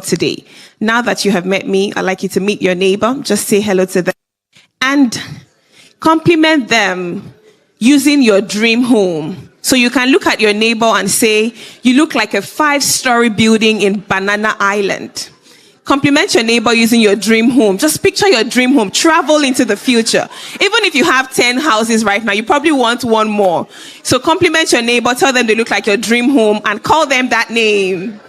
today. Now that you have met me, I'd like you to meet your neighbor. Just say hello to them and compliment them using your dream home. So you can look at your neighbor and say, you look like a 5-story building in Banana Island. Compliment your neighbor using your dream home. Just picture your dream home. Travel into the future. Even if you have 10 houses right now, you probably want one more. So compliment your neighbor, tell them they look like your dream home, and call them that name.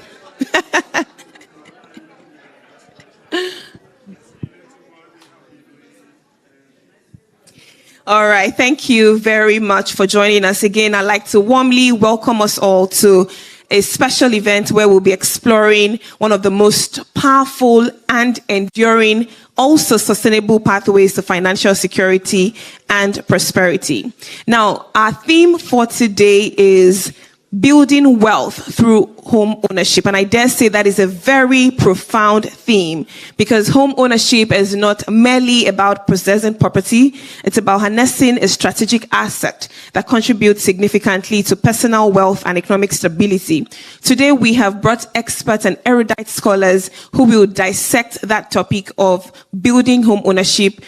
All right, thank you very much for joining us again. I'd like to warmly welcome us all to a special event where we'll be exploring one of the most powerful and enduring, also sustainable pathways to financial security and prosperity. Now, our theme for today is building wealth through home ownership. And I dare say that is a very profound theme, because home ownership is not merely about possessing property. It's about harnessing a strategic asset that contributes significantly to personal wealth and economic stability. Today, we have brought experts and erudite scholars who will dissect that topic of building home ownership,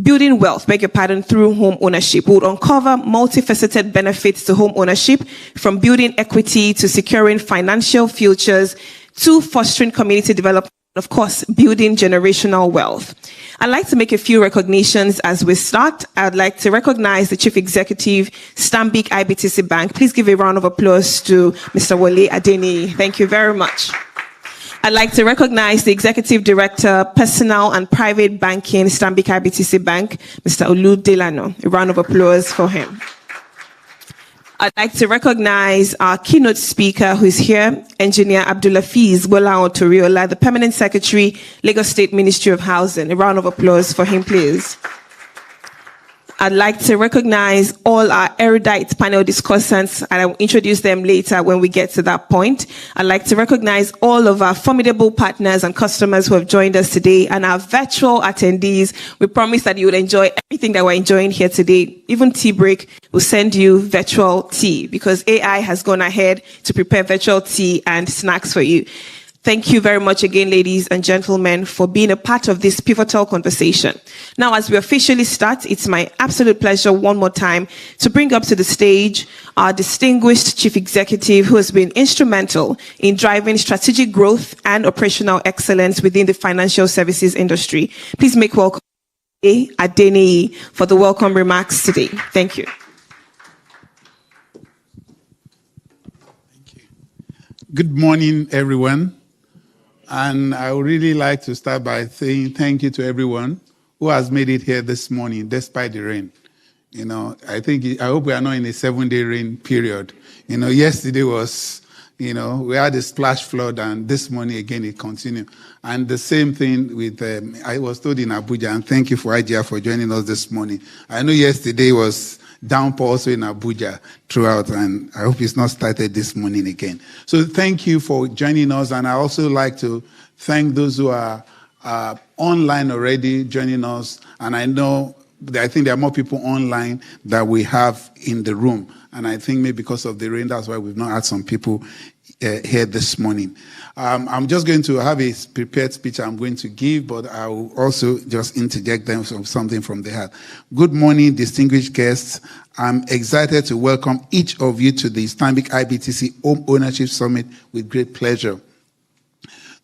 building wealth, through home ownership. We'll uncover multifaceted benefits to home ownership, from building equity to securing financial futures to fostering community development, and of course, building generational wealth. I'd like to make a few recognitions as we start. I'd like to recognize the Chief Executive, Stanbic IBTC Bank. Please give a round of applause to Mr. Wole Adeniyi. Thank you very much. I'd like to recognize the Executive Director, Personal and Private Banking, Stanbic IBTC Bank, Mr. Olu Delano. A round of applause for him. I'd like to recognize our keynote speaker who is here, Engineer Abdulafiz Bola Otoriola, the Permanent Secretary, Lagos State Ministry of Housing. A round of applause for him, please. I'd like to recognize all our erudite panel discussants, and I will introduce them later when we get to that point. I'd like to recognize all of our formidable partners and customers who have joined us today, and our virtual attendees. We promise that you will enjoy everything that we're enjoying here today. Even tea break, we'll send you virtual tea, because AI has gone ahead to prepare virtual tea and snacks for you. Thank you very much again, ladies and gentlemen, for being a part of this pivotal conversation. Now, as we officially start, it's my absolute pleasure one more time to bring up to the stage our distinguished Chief Executive, who has been instrumental in driving strategic growth and operational excellence within the financial services industry. Please make welcome Adeniyi for the welcome remarks today. Thank you. Thank you. Good morning, everyone. And I would really like to start by saying thank you to everyone who has made it here this morning, despite the rain. You know, I hope we are not in a 7-day rain period. You know, yesterday was, we had a splash flood, and this morning again it continued. And the same thing with, I was told in Abuja, and thank you for IGR for joining us this morning. I know yesterday was downpour also in Abuja throughout, and I hope it's not started this morning again. So thank you for joining us, and I also like to thank those who are online already joining us, and I think there are more people online than we have in the room, and I think maybe because of the rain, that's why we've not had some people here this morning. I'm just going to have a prepared speech I'm going to give, but I will also just interject them something from the heart. Good morning, distinguished guests. I'm excited to welcome each of you to the Stanbic IBTC Home Ownership Summit with great pleasure.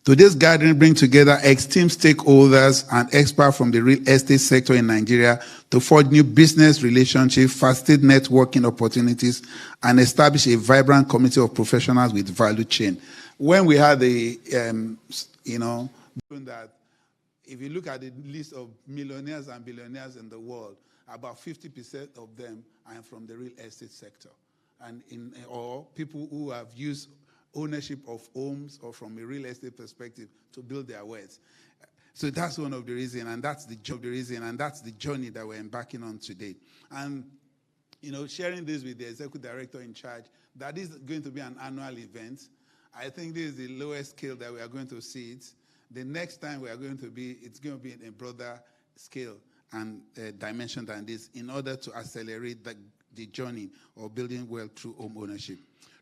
Today's gathering brings together esteemed stakeholders and experts from the real estate sector in Nigeria to forge new business relationships, facilitate networking opportunities, and establish a vibrant community of professionals with value chain. When we had that if you look at the list of millionaires and billionaires in the world, about 50% of them are from the real estate sector, or people who have used ownership of homes or from a real estate perspective to build their wealth. So that's one of the reasons, and that's the journey that we're embarking on today. And sharing this with the executive director in charge, that is going to be an annual event. I think this is the lowest scale that we are going to see it. The next time it's going to be in a broader scale and dimension than this, in order to accelerate the journey of building wealth through home ownership.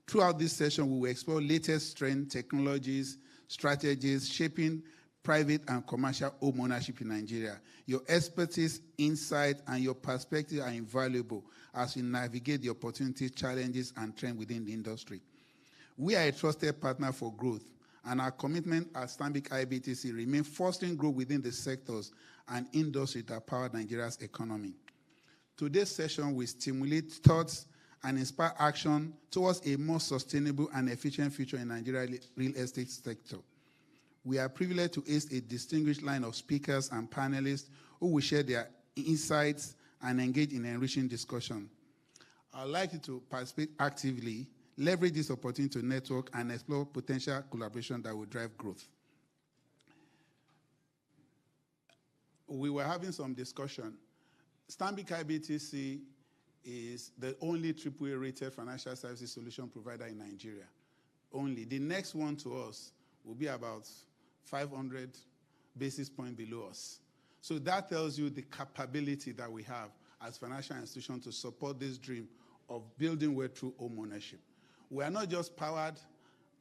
Throughout this session, we will explore latest trend technologies, strategies shaping private and commercial home ownership in Nigeria. Your expertise, insight, and your perspective are invaluable as we navigate the opportunities, challenges, and trends within the industry. We are a trusted partner for growth, and our commitment at Stanbic IBTC remains fostering growth within the sectors and industries that power Nigeria's economy. Today's session will stimulate thoughts and inspire action towards a more sustainable and efficient future in Nigeria's real estate sector. We are privileged to host a distinguished line of speakers and panelists who will share their insights and engage in enriching discussion. I'd like you to participate actively, leverage this opportunity to network, and explore potential collaboration that will drive growth. We were having some discussion. Stanbic IBTC is the only AAA rated financial services solution provider in Nigeria. Only. The next one to us will be about 500 basis points below us. So that tells you the capability that we have as financial institutions to support this dream of building wealth through home ownership. We are not just powered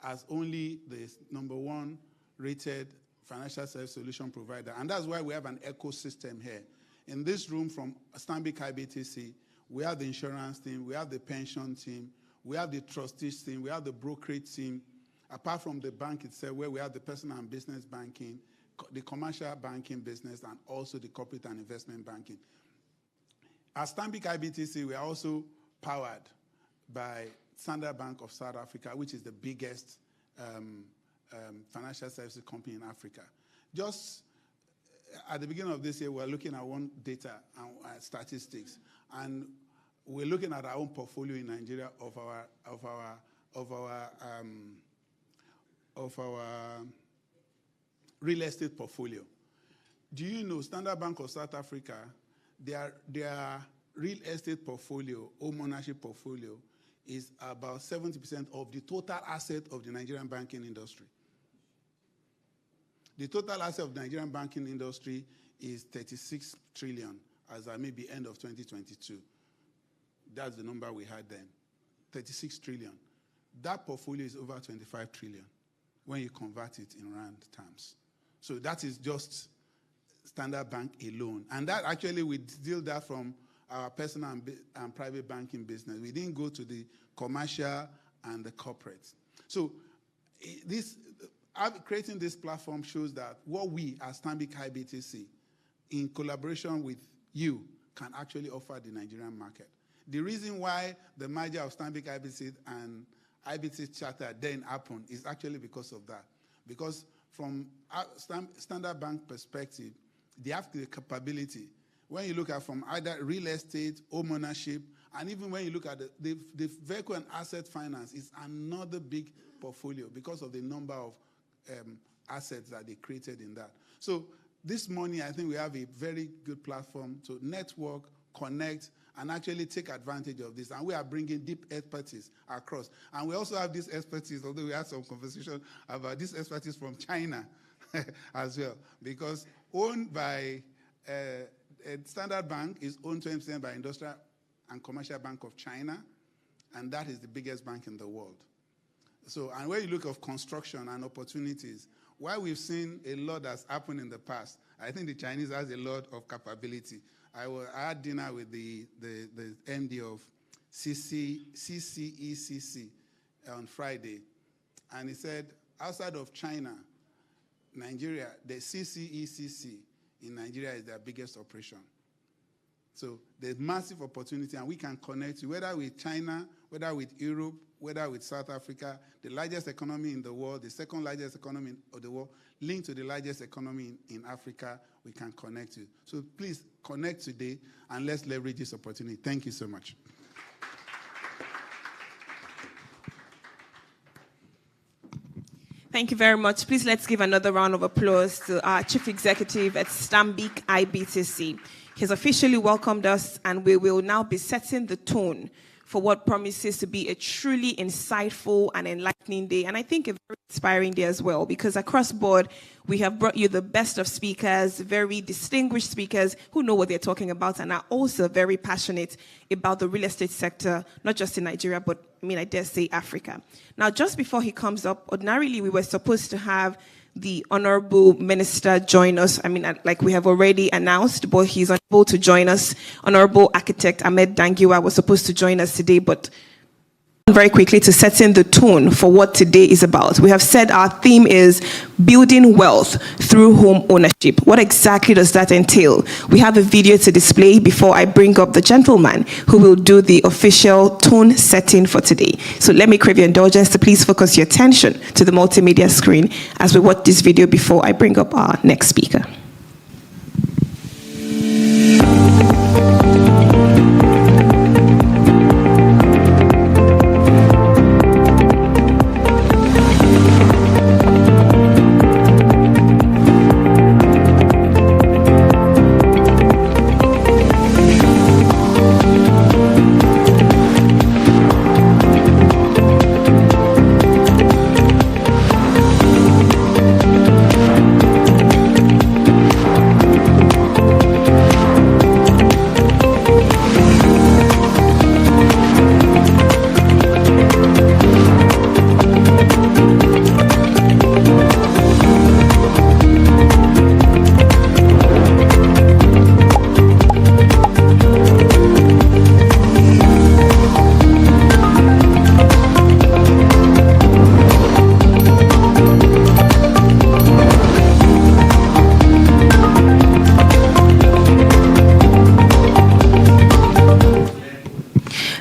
as only the #1 rated financial service solution provider, and that's why we have an ecosystem here. In this room from Stanbic IBTC, we have the insurance team, we have the pension team, we have the trustees team, we have the brokerage team, apart from the bank itself, where we have the personal and business banking, the commercial banking business, and also the corporate and investment banking. At Stanbic IBTC, we are also powered by Standard Bank of South Africa, which is the biggest financial services company in Africa. Just at the beginning of this year, we're looking at one data and statistics, and we're looking at our own portfolio in Nigeria of our real estate portfolio. Do you know Standard Bank of South Africa, their real estate portfolio, home ownership portfolio, is about 70% of the total asset of the Nigerian banking industry. The total asset of the Nigerian banking industry is 36 trillion as at maybe end of 2022. That's the number we had then, 36 trillion. That portfolio is over 25 trillion when you convert it in rand terms. So that is just Standard Bank alone. And that actually, we steal that from our personal and private banking business. We didn't go to the commercial and the corporate. So creating this platform shows that what we as Stanbic IBTC, in collaboration with you, can actually offer the Nigerian market. The reason why the merger of Stanbic IBTC and IBTC Charter then happened is actually because of that. Because from Standard Bank perspective, they have the capability. When you look at from either real estate, home ownership, and even when you look at the vehicle and asset finance, is another big portfolio because of the number of assets that they created in that. So this morning, I think we have a very good platform to network, connect, and actually take advantage of this. And we are bringing deep expertise across. And we also have this expertise, although we had some conversation about this expertise from China as well. Because owned by Standard Bank is owned 20% by Industrial and Commercial Bank of China, and that is the biggest bank in the world. So, and when you look at construction and opportunities, while we've seen a lot that's happened in the past, I think the Chinese has a lot of capability. I had dinner with the MD of CCECC on Friday, and he said, outside of China, Nigeria, the CCECC in Nigeria is their biggest operation. So there's massive opportunity, and we can connect you, whether with China, whether with Europe, whether with South Africa, the largest economy in the world, the second largest economy of the world, linked to the largest economy in Africa, we can connect you. So please connect today, and let's leverage this opportunity. Thank you so much. Thank you very much. Please let's give another round of applause to our Chief Executive at Stanbic IBTC. He's officially welcomed us, and we will now be setting the tone for what promises to be a truly insightful and enlightening day. And I think a very inspiring day as well, because across board, we have brought you the best of speakers, very distinguished speakers who know what they're talking about and are also very passionate about the real estate sector, not just in Nigeria, but I dare say Africa. Now, just before he comes up, ordinarily we were supposed to have the Honorable Minister join us. Like we have already announced, but he's unable to join us. Honorable Architect Ahmed Dangiwa was supposed to join us today, but very quickly to set in the tone for what today is about. We have said our theme is building wealth through home ownership. What exactly does that entail? We have a video to display before I bring up the gentleman who will do the official tone setting for today. So let me crave your indulgence to please focus your attention to the multimedia screen as we watch this video before I bring up our next speaker.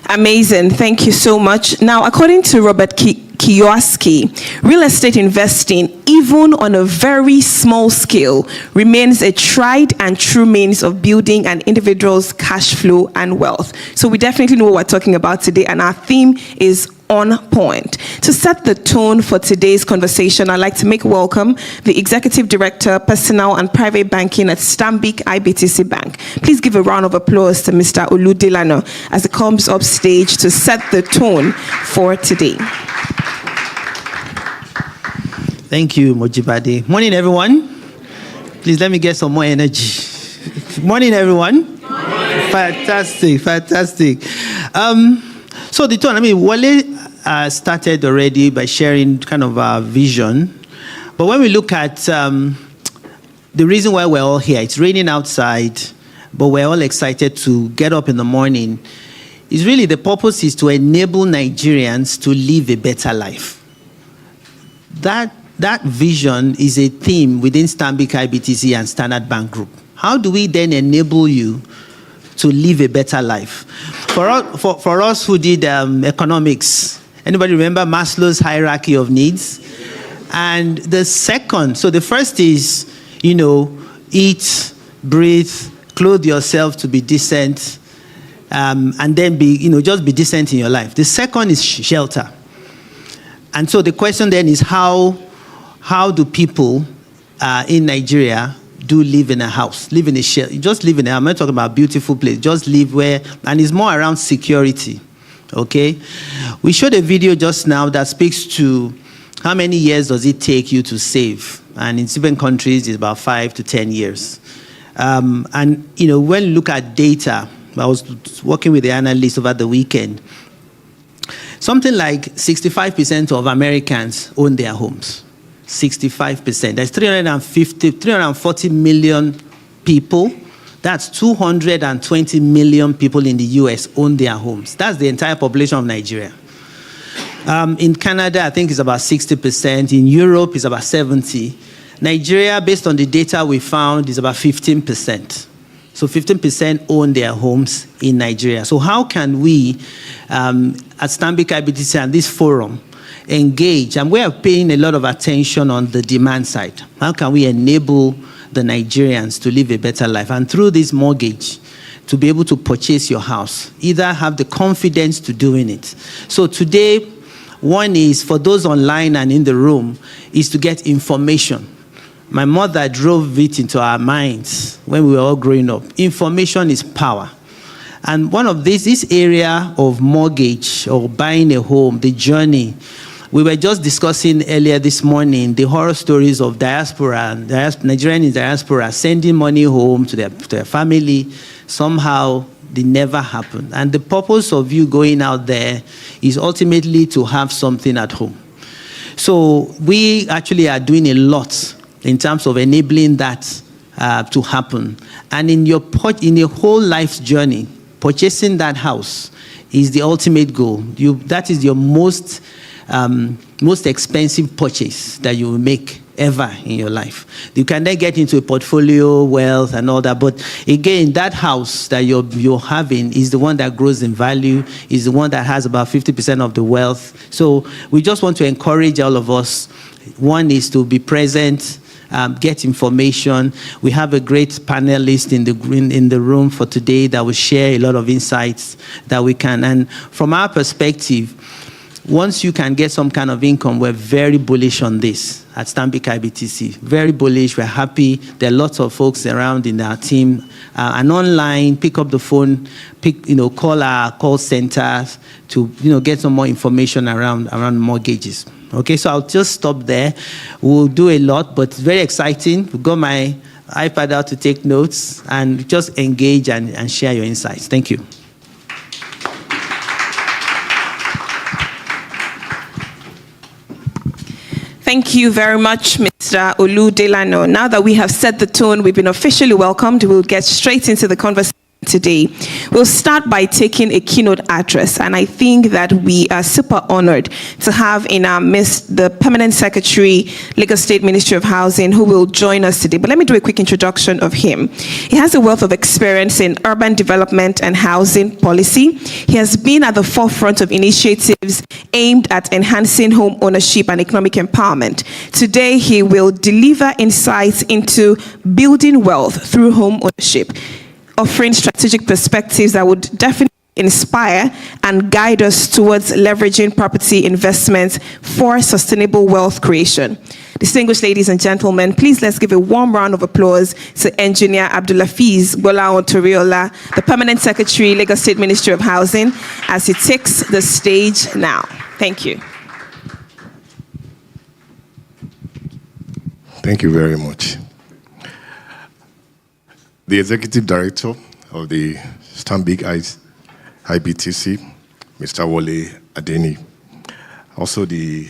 Amazing. Thank you so much. Now, according to Robert Kiyosaki, real estate investing, even on a very small scale, remains a tried and true means of building an individual's cash flow and wealth. So we definitely know what we're talking about today, and our theme is on point. To set the tone for today's conversation, I'd like to make welcome the Executive Director, Personal and Private Banking at Stanbic IBTC Bank. Please give a round of applause to Mr. Olu Delano as he comes up stage to set the tone for today. Thank you, Mojibade. Morning, everyone. Please let me get some more energy. Morning, everyone. Morning. Fantastic. So the tone, Wale started already by sharing kind of our vision. But when we look at the reason why we're all here, it's raining outside, but we're all excited to get up in the morning, is really the purpose is to enable Nigerians to live a better life. That vision is a theme within Stanbic IBTC and Standard Bank Group. How do we then enable you to live a better life? For us who did economics, anybody remember Maslow's hierarchy of needs? And the second, so the first is, eat, breathe, clothe yourself to be decent, and then just be decent in your life. The second is shelter. And so the question then is how do people in Nigeria do live in a house, live in a shelter, just live in I'm not talking about a beautiful place, just live where, and it's more around security, okay? We showed a video just now that speaks to how many years does it take you to save? And in different countries, it's about 5 to 10 years. And, when you look at data, I was working with the analyst over the weekend, something like 65% of Americans own their homes. 65%. That's 340 million people. That's 220 million people in the US own their homes. That's the entire population of Nigeria. In Canada, I think it's about 60%. In Europe, it's about 70%. Nigeria, based on the data we found, is about 15%. So 15% own their homes in Nigeria. So how can we, at Stanbic IBTC and this forum, engage? And we are paying a lot of attention on the demand side. How can we enable the Nigerians to live a better life? And through this mortgage, to be able to purchase your house, either have the confidence to doing it. So today, one is, for those online and in the room, is to get information. My mother drove it into our minds when we were all growing up. Information is power. And one of this area of mortgage or buying a home, the journey, we were just discussing earlier this morning the horror stories of Nigerian in diaspora sending money home to their family. Somehow, they never happen. And the purpose of you going out there is ultimately to have something at home. So we actually are doing a lot in terms of enabling that to happen. And in your whole life's journey, purchasing that house is the ultimate goal. That is your most expensive purchase that you will make ever in your life. You can then get into a portfolio, wealth, and all that. But again, that house that you're having is the one that grows in value, is the one that has about 50% of the wealth. So we just want to encourage all of us. One is to be present, get information. We have a great panelist in the room for today that will share a lot of insights that we can. And from our perspective, once you can get some kind of income, we're very bullish on this at Stanbic IBTC. Very bullish. We're happy. There are lots of folks around in our team. And online, pick up the phone, call our call centers to get some more information around mortgages. Okay, so I'll just stop there. We'll do a lot, but it's very exciting. We've got my iPad out to take notes and just engage and share your insights. Thank you. Thank you very much, Mr. Olu Delano. Now that we have set the tone, we've been officially welcomed, we'll get straight into the conversation today. We'll start by taking a keynote address, and I think that we are super honored to have in our midst the Permanent Secretary, Lagos State Ministry of Housing, who will join us today. But let me do a quick introduction of him. He has a wealth of experience in urban development and housing policy. He has been at the forefront of initiatives aimed at enhancing home ownership and economic empowerment. Today, he will deliver insights into building wealth through home ownership, offering strategic perspectives that would definitely inspire and guide us towards leveraging property investments for sustainable wealth creation. Distinguished ladies and gentlemen, please let's give a warm round of applause to Engineer Abdulafiz Gbolahan Toriola, the Permanent Secretary, Lagos State Ministry of Housing, as he takes the stage now. Thank you. Thank you very much. The Executive Director of the Stanbic IBTC, Mr. Wole Adeni. Also the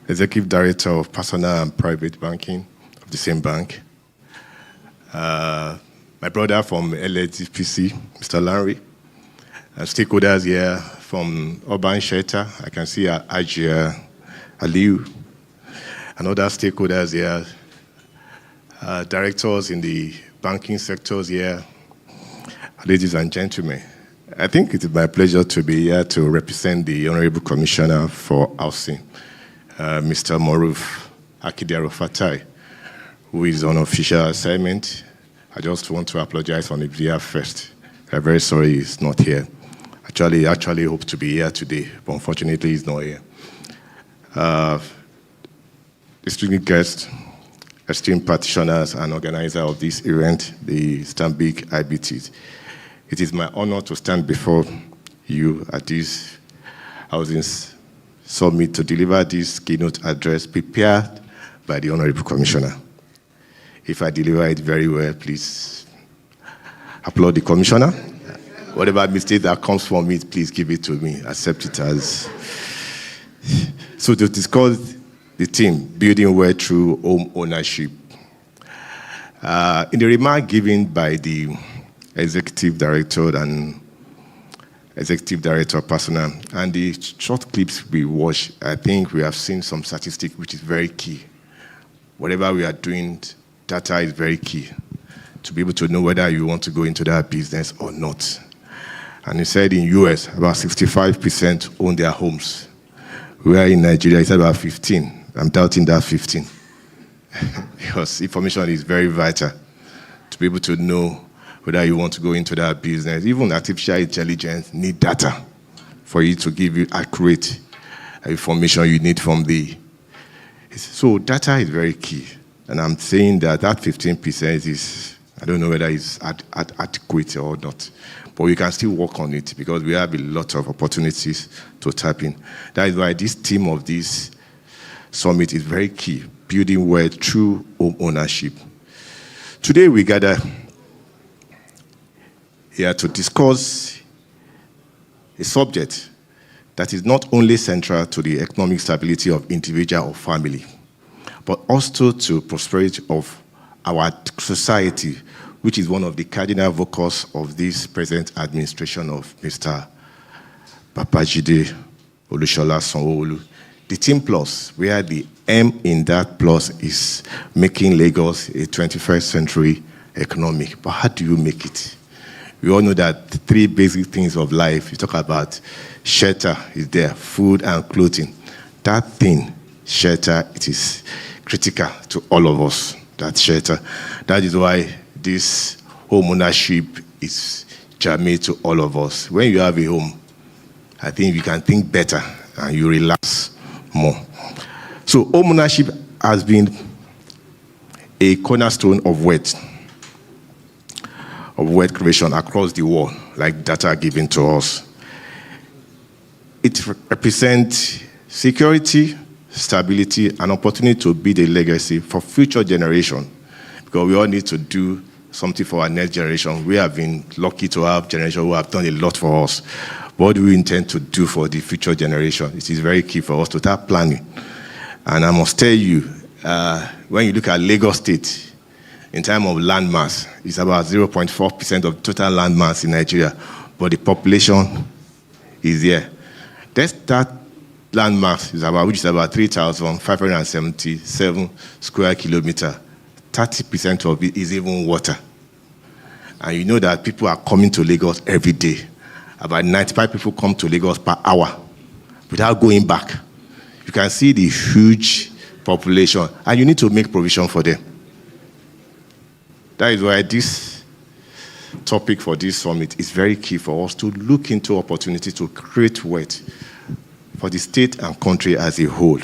Executive Director of Personal and Private Banking of the same bank. My brother from LSDPC, Mr. Larry. Stakeholders here from Urban Shelter. I can see Ajia Aliu. And other stakeholders here. Directors in the banking sectors here, ladies and gentlemen. I think it is my pleasure to be here to represent the Honorable Commissioner for Housing, Mr. Moruf Akidiaro-Fatai, who is on official assignment. I just want to apologize on his behalf first. I'm very sorry he's not here. Actually hope to be here today, but unfortunately he's not here. Distinguished guests, esteemed practitioners and organizer of this event, the Stanbic IBTC. It is my honor to stand before you at this Housing Summit to deliver this keynote address prepared by the Honorable Commissioner. If I deliver it very well, please applaud the Commissioner. Whatever mistake that comes from it, please give it to me. Accept it as. So to discuss the theme, building wealth through home ownership. In the remark given by the Executive Director and Executive Director of Personnel, and the short clips we watched, I think we have seen some statistics which is very key. Whatever we are doing, data is very key to be able to know whether you want to go into that business or not. And he said in US, about 65% own their homes. Where in Nigeria, it's about 15. I'm doubting that 15. Because information is very vital to be able to know whether you want to go into that business. Even artificial intelligence need data for you to give you accurate information you need from the. So data is very key. And I'm saying that 15% is, I don't know whether it's adequate or not. but we can still work on it because we have a lot of opportunities to tap in. That is why this theme of this summit is very key, building wealth through home ownership. Today we gather here to discuss a subject that is not only central to the economic stability of individual or family, but also to prosperity of our society, which is one of the cardinal focus of this present administration of Mr. Babajide Olusola Sanwo-Olu. The Team Plus, where the M in that plus is making Lagos a 21st century economy. But how do you make it? We all know that the three basic things of life, you talk about shelter is there, food and clothing. That thing, shelter, it is critical to all of us, that shelter. That is why this home ownership is germane to all of us. When you have a home, I think you can think better and you relax more. So home ownership has been a cornerstone of wealth creation across the world, like data given to us. It represents security, stability, and opportunity to build a legacy for future generations. Because we all need to do something for our next generation. We have been lucky to have generations who have done a lot for us. What do we intend to do for the future generation? It is very key for us to start planning. And I must tell you, when you look at Lagos State, in terms of land mass, it's about 0.4% of total land mass in Nigeria, but the population is there. That land mass is about, which is about 3,577 square kilometers. 30% of it is even water. And you know that people are coming to Lagos every day. About 95 people come to Lagos per hour without going back. You can see the huge population, and you need to make provision for them. That is why this topic for this summit is very key for us to look into opportunity to create wealth for the state and country as a whole.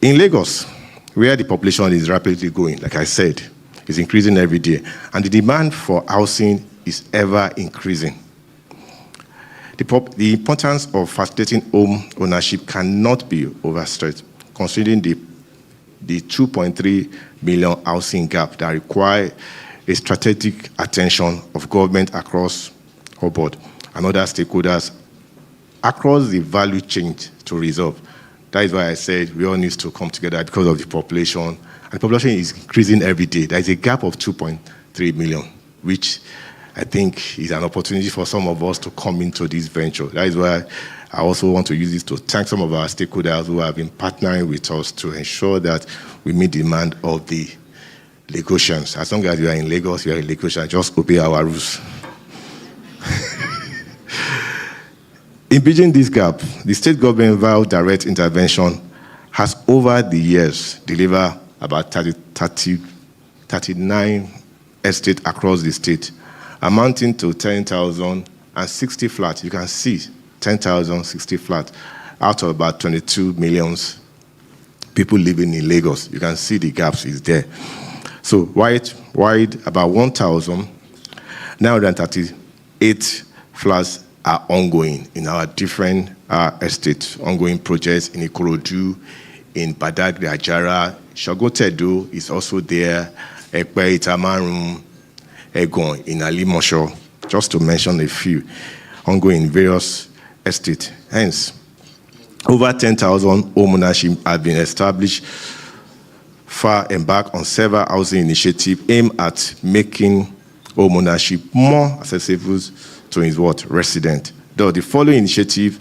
In Lagos, where the population is rapidly growing, like I said, is increasing every day, and the demand for housing is ever increasing. The importance of facilitating home ownership cannot be overstressed, considering the 2.3 million housing gap that require a strategic attention of government across our board and other stakeholders across the value chain to resolve. That is why I said we all need to come together because of the population. And the population is increasing every day. There is a gap of 2.3 million, which I think is an opportunity for some of us to come into this venture. That is why I also want to use this to thank some of our stakeholders who have been partnering with us to ensure that we meet the demand of the Lagosians. As long as you are in Lagos, you are in Lagosian, just obey our rules. In bridging this gap, the state government via direct intervention has over the years delivered about 39 estates across the state, amounting to 10,060 flats. You can see 10,060 flats out of about 22 million people living in Lagos. You can see the gaps is there. So wide about 1,938 flats are ongoing in our different estates, ongoing projects in Ikorodu, in Badagry, Ajara, Shogotedo is also there, Ekpe, Itamarun, Egon, in Alimosho, just to mention a few, ongoing in various estates. Hence, over 10,000 home ownership have been established, far embarked on several housing initiatives aimed at making home ownership more accessible to his resident. Though the following initiatives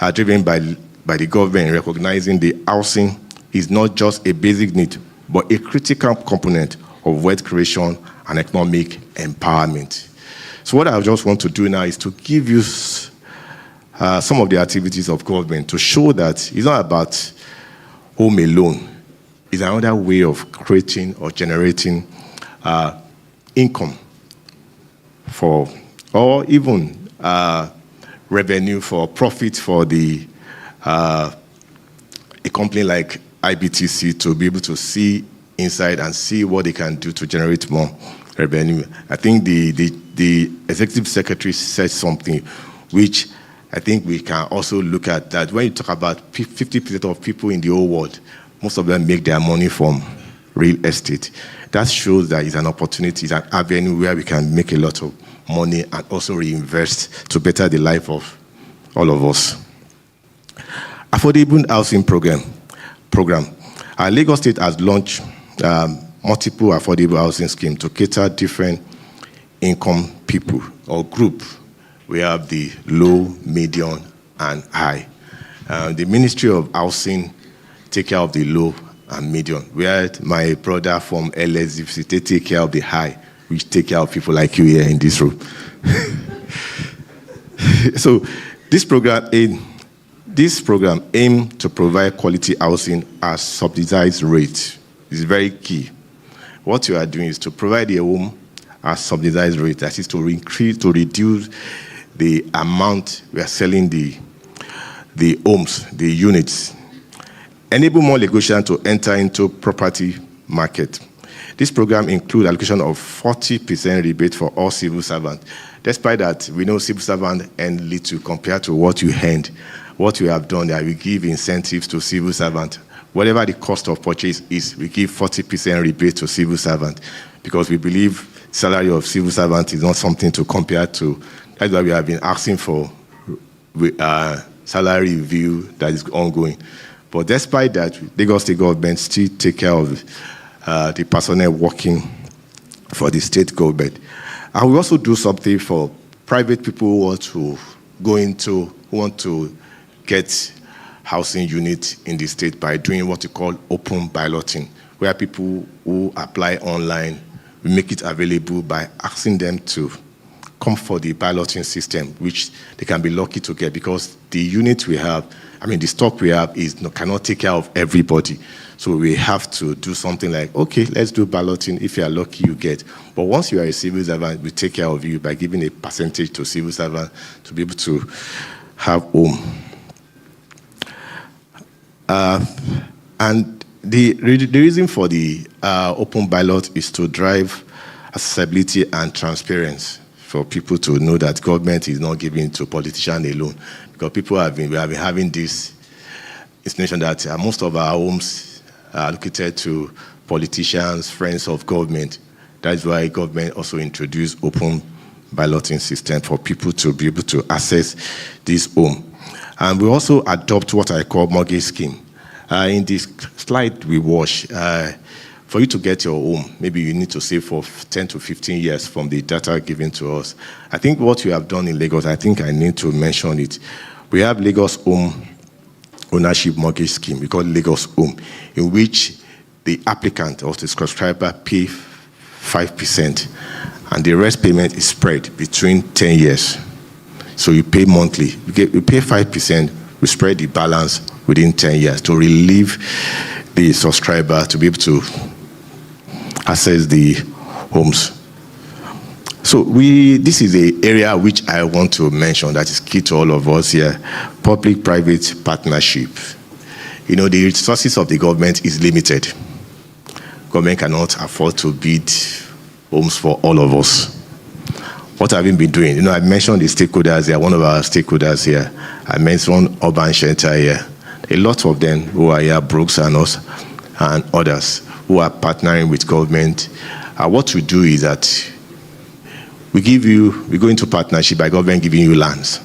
are driven by the government, recognizing the housing is not just a basic need, but a critical component of wealth creation and economic empowerment. So what I just want to do now is to give you some of the activities of government to show that it's not about home alone. It's another way of creating or generating income for, or even revenue for profit for a company like IBTC to be able to see inside and see what they can do to generate more revenue. I think the the executive secretary said something which I think we can also look at, that when you talk about 50% of people in the whole world, most of them make their money from real estate. That shows that it's an opportunity, it's an avenue where we can make a lot of money and also reinvest to better the life of all of us. Affordable housing program. Lagos State has launched multiple affordable housing schemes to cater different income people or group. We have the low, medium, and high. The Ministry of Housing take care of the low and medium, where my brother from LSDFC, they take care of the high, which take care of people like you here in this room. So this program aims to provide quality housing at subsidized rate. It's very key. What you are doing is to provide a home at subsidized rate, that is to reduce the amount we are selling the homes, the units. Enable more Lagosians to enter into property market. This program includes allocation of 40% rebate for all civil servants. Despite that, we know civil servants earn little compared to what you earned. What we have done is we give incentives to civil servants. Whatever the cost of purchase is, we give 40% rebate to civil servants, because we believe salary of civil servants is not something to compare to. That's why we have been asking for salary review that is ongoing. But despite that, Lagos State government still take care of the personnel working for the state government. And we also do something for private people who want to get housing units in the state by doing what we call open balloting, where people who apply online, we make it available by asking them to come for the balloting system, which they can be lucky to get, because the unit we have, the stock we have cannot take care of everybody. So we have to do something like, okay, let's do balloting. If you are lucky, you get. But once you are a civil servant, we take care of you by giving a percentage to civil servant to be able to have home. And the reason for the open ballot is to drive accessibility and transparency, for people to know that government is not giving to politicians alone. Because we have been having this insinuation that most of our homes are allocated to politicians, friends of government. That's why government also introduced open balloting system for people to be able to access this home. And we also adopt what I call mortgage scheme. In this slide we watch, for you to get your home, maybe you need to save for 10 to 15 years from the data given to us. I think what we have done in Lagos, I think I need to mention it. We have Lagos Home Ownership Mortgage Scheme. We call it Lagos Home, in which the applicant or the subscriber pay 5%, and the rest payment is spread between 10 years. So you pay monthly. You pay 5%, we spread the balance within 10 years to relieve the subscriber to be able to access the homes. So this is the area which I want to mention that is key to all of us here: public-private partnership. The resources of the government is limited. Government cannot afford to build homes for all of us. What have we been doing? I mentioned the stakeholders here, one of our stakeholders here. I mentioned Urban Center here. A lot of them who are here, Brooks and us, and others who are partnering with government. What we do is that we go into partnership by government giving you lands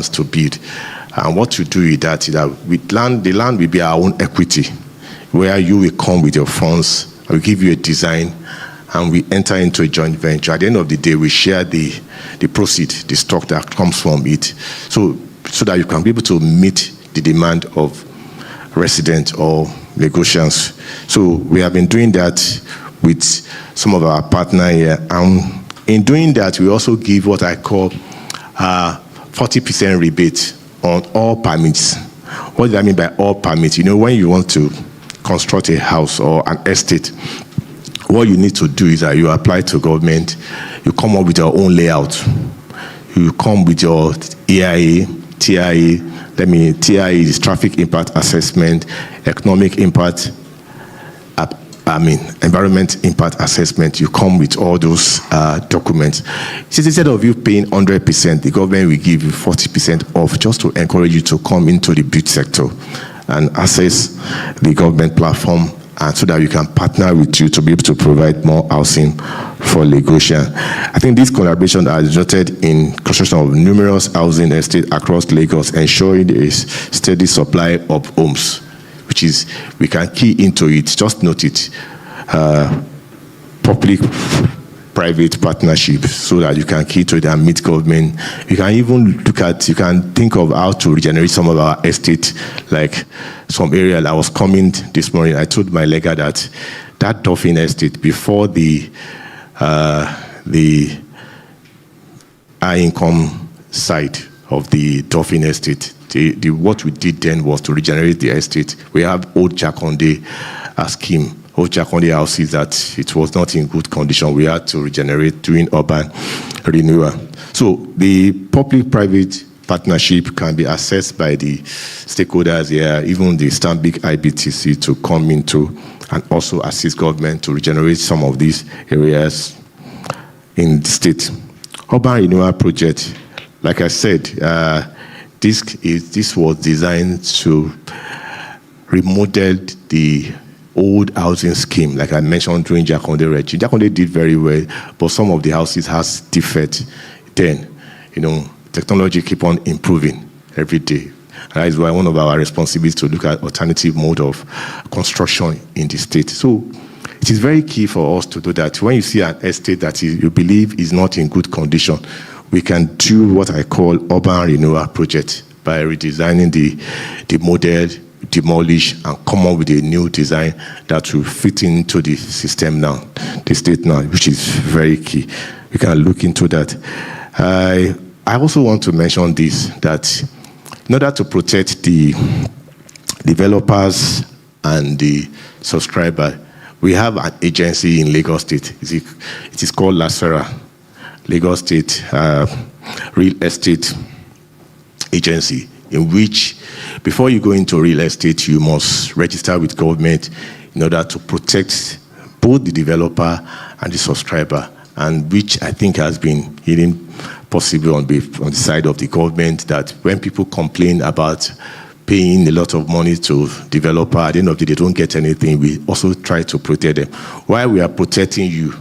to build. And what we do is that with the land will be our own equity, where you will come with your funds, I will give you a design, and we enter into a joint venture. At the end of the day, we share the proceed, the stock that comes from it, so that you can be able to meet the demand of residents or Lagosians. So we have been doing that with some of our partners here. And in doing that, we also give what I call 40% rebate on all permits. What do I mean by all permits? When you want to construct a house or an estate, what you need to do is that you apply to government, you come up with your own layout. You come with your EIA, TIA. TIA is traffic impact assessment, economic impact environment impact assessment, you come with all those documents. Since instead of you paying 100%, the government will give you 40% off just to encourage you to come into the build sector and access the government platform, and so that we can partner with you to be able to provide more housing for Lagosian. I think this collaboration has resulted in construction of numerous housing estates across Lagos, ensuring a steady supply of homes, which is, we can key into it. Just note it, public-private partnership, so that you can key to it and meet government. You can even you can think of how to regenerate some of our estates, like some area. I was coming this morning, I told my lega that Dolphin Estate, before the high income side of the Dolphin Estate, what we did then was to regenerate the estate. We have Old Jakonde scheme, Old Jakonde houses that it was not in good condition. We had to regenerate doing urban renewal. So the public-private partnership can be assessed by the stakeholders here, even the Stanbic IBTC, to come into and also assist government to regenerate some of these areas in the state. Urban renewal project, like I said, this was designed to remodel the old housing scheme, like I mentioned during Jakonde Regime. Jakonde did very well, but some of the houses has defect. Then, technology keep on improving every day. That is why one of our responsibilities is to look at alternative mode of construction in the state. So it is very key for us to do that. When you see an estate that you believe is not in good condition, we can do what I call urban renewal project by redesigning the model, demolish, and come up with a new design that will fit into the system now, the state now, which is very key. We can look into that. I also want to mention this, that in order to protect the developers and the subscriber, we have an agency in Lagos State. It is called LASERA, Lagos State Real Estate Agency, in which before you go into real estate, you must register with government in order to protect both the developer and the subscriber, and which I think has been hidden possibly on the side of the government, that when people complain about paying a lot of money to developer, at the end of the day, they don't get anything. We also try to protect them. While we are protecting you,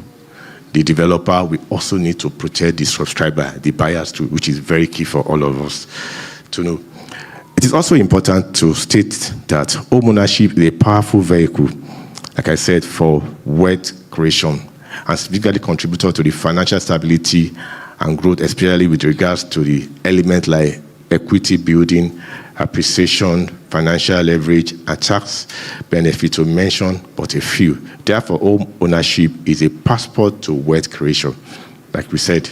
the developer, we also need to protect the subscriber, the buyers too, which is very key for all of us to know. It is also important to state that home ownership is a powerful vehicle, like I said, for wealth creation, and significantly contributor to the financial stability and growth, especially with regards to the element like equity building, appreciation, financial leverage, and tax benefit, to mention but a few. Therefore, home ownership is a passport to wealth creation, like we said.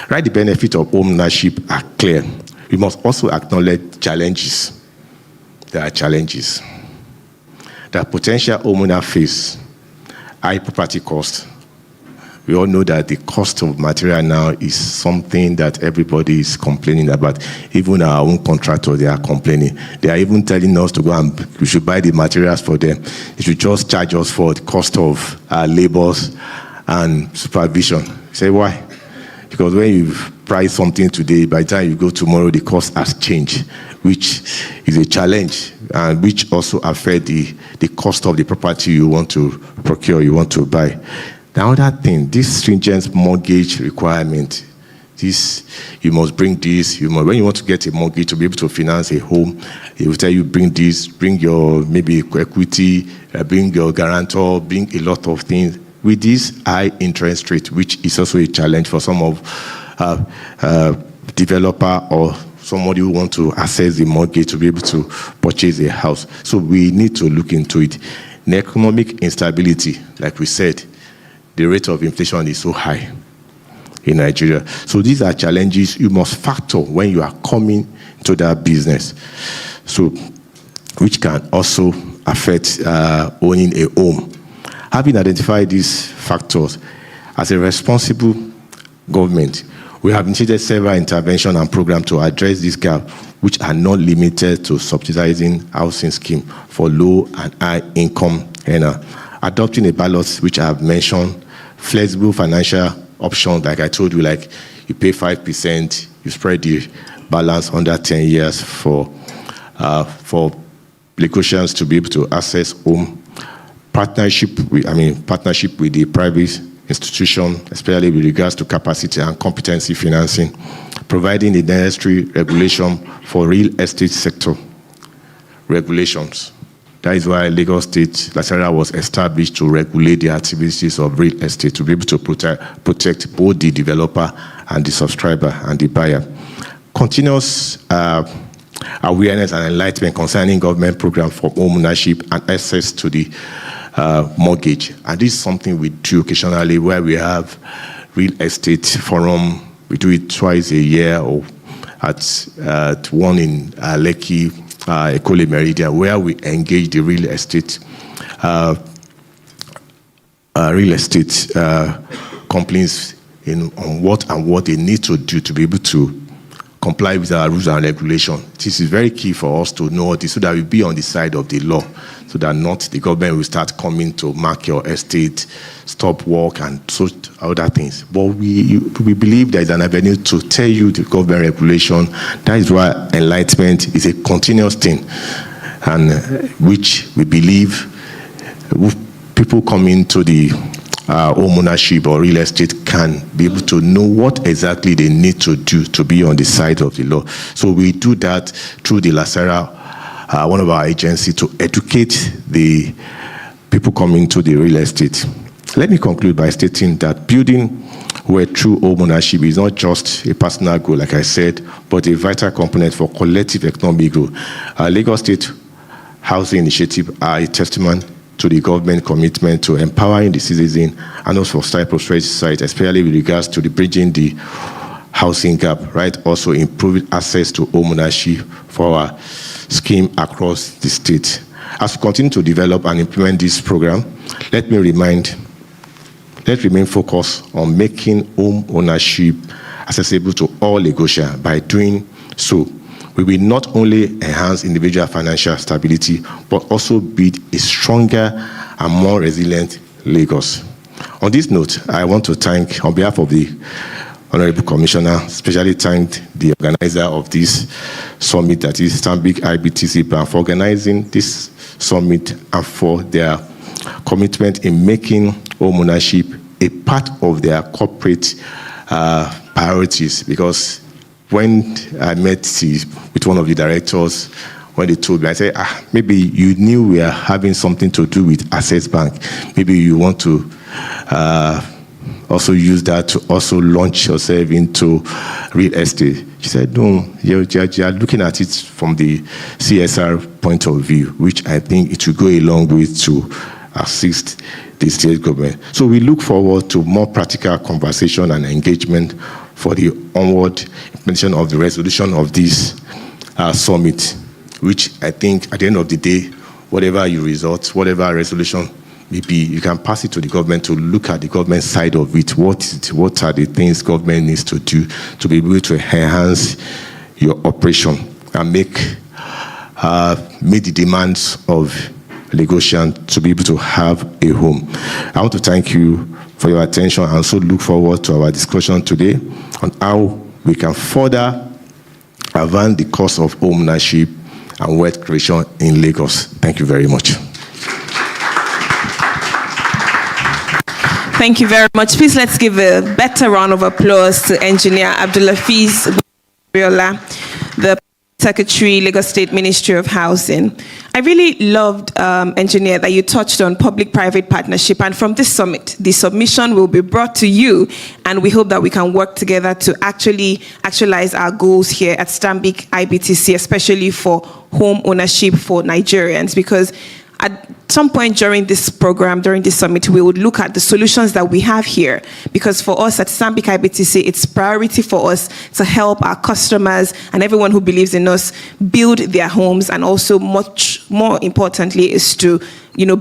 Right, the benefits of home ownership are clear. We must also acknowledge challenges. There are challenges that potential homeowners face: high property cost. We all know that the cost of material now is something that everybody is complaining about. Even our own contractors, they are complaining. They are even telling us to go and we should buy the materials for them. They should just charge us for the cost of labors and supervision. Say why? Because when you price something today, by the time you go tomorrow, the cost has changed, which is a challenge, and which also affect the cost of the property you want to procure, you want to buy. The other thing, this stringent mortgage requirement, you must bring this. When you want to get a mortgage to be able to finance a home, it will tell you bring this, bring your maybe equity, bring your guarantor, bring a lot of things. With this high interest rate, which is also a challenge for some of developer or somebody who want to access the mortgage to be able to purchase a house. So we need to look into it. The economic instability, like we said, the rate of inflation is so high in Nigeria. So these are challenges you must factor when you are coming to that business. So, which can also affect owning a home. Having identified these factors, as a responsible government, we have initiated several interventions and programs to address this gap, which are not limited to subsidizing housing scheme for low and high income earners. adopting a ballot, which I have mentioned, flexible financial options, like I told you, like you pay 5%, you spread the balance under 10 years for Lagosians to be able to access home. Partnership with the private institution, especially with regards to capacity and competency financing, providing the necessary regulation for real estate sector regulations. That is why Lagos State LASERA was established to regulate the activities of real estate, to be able to protect both the developer and the subscriber and the buyer. Continuous awareness and enlightenment concerning government programs for home ownership and access to the mortgage. And this is something we do occasionally, where we have real estate forum. We do it twice a year, or at one in Lekki, Ekole Meridian, where we engage the real estate companies on what they need to do to be able to comply with our rules and regulations. This is very key for us to know this, so that we be on the side of the law, so that not the government will start coming to mark your estate, stop work, and so other things. But we believe there is an avenue to tell you the government regulation. That is why enlightenment is a continuous thing, and which we believe people coming to the home ownership or real estate can be able to know what exactly they need to do to be on the side of the law. So we do that through the LASERA, one of our agencies, to educate the people coming to the real estate. Let me conclude by stating that building where true home ownership is not just a personal goal, like I said, but a vital component for collective economic growth. Lagos State Housing Initiative are a testament to the government commitment to empowering the citizen and also foster prosperity society, especially with regards to the bridging the housing gap, right? Also improving access to home ownership for our scheme across the state. As we continue to develop and implement this program, let's remain focused on making home ownership accessible to all Lagosians. By doing so, we will not only enhance individual financial stability, but also build a stronger and more resilient Lagos. On this note, I want to thank, on behalf of the Honorable Commissioner, especially thank the organizer of this summit, that is Stanbic IBTC Bank, for organizing this summit and for their commitment in making home ownership a part of their corporate priorities. Because when I met with one of the directors, when they told me, I said, maybe you knew we are having something to do with Access Bank. Maybe you want to also use that to also launch yourself into real estate. She said, no, you're looking at it from the CSR point of view, which I think it will go a long way to assist the state government. So we look forward to more practical conversation and engagement for the onward implementation of the resolution of this summit, which I think at the end of the day, whatever you result, whatever resolution may be, you can pass it to the government to look at the government side of it. What are the things government needs to do to be able to enhance your operation and meet the demands of Lagosian to be able to have a home. I want to thank you for your attention and also look forward to our discussion today on how we can further advance the cause of home ownership and wealth creation in Lagos. Thank you very much. Thank you very much. Please let's give a better round of applause to Engineer Abdulafiz Briola, the Secretary, Lagos State Ministry of Housing. I really loved, Engineer, that you touched on public-private partnership, and from this summit, the submission will be brought to you, and we hope that we can work together to actually actualize our goals here at Stanbic IBTC, especially for home ownership for Nigerians, because at some point during this program, during this summit, we would look at the solutions that we have here. Because for us at Stanbic IBTC, it's priority for us to help our customers and everyone who believes in us build their homes, and also much more importantly is to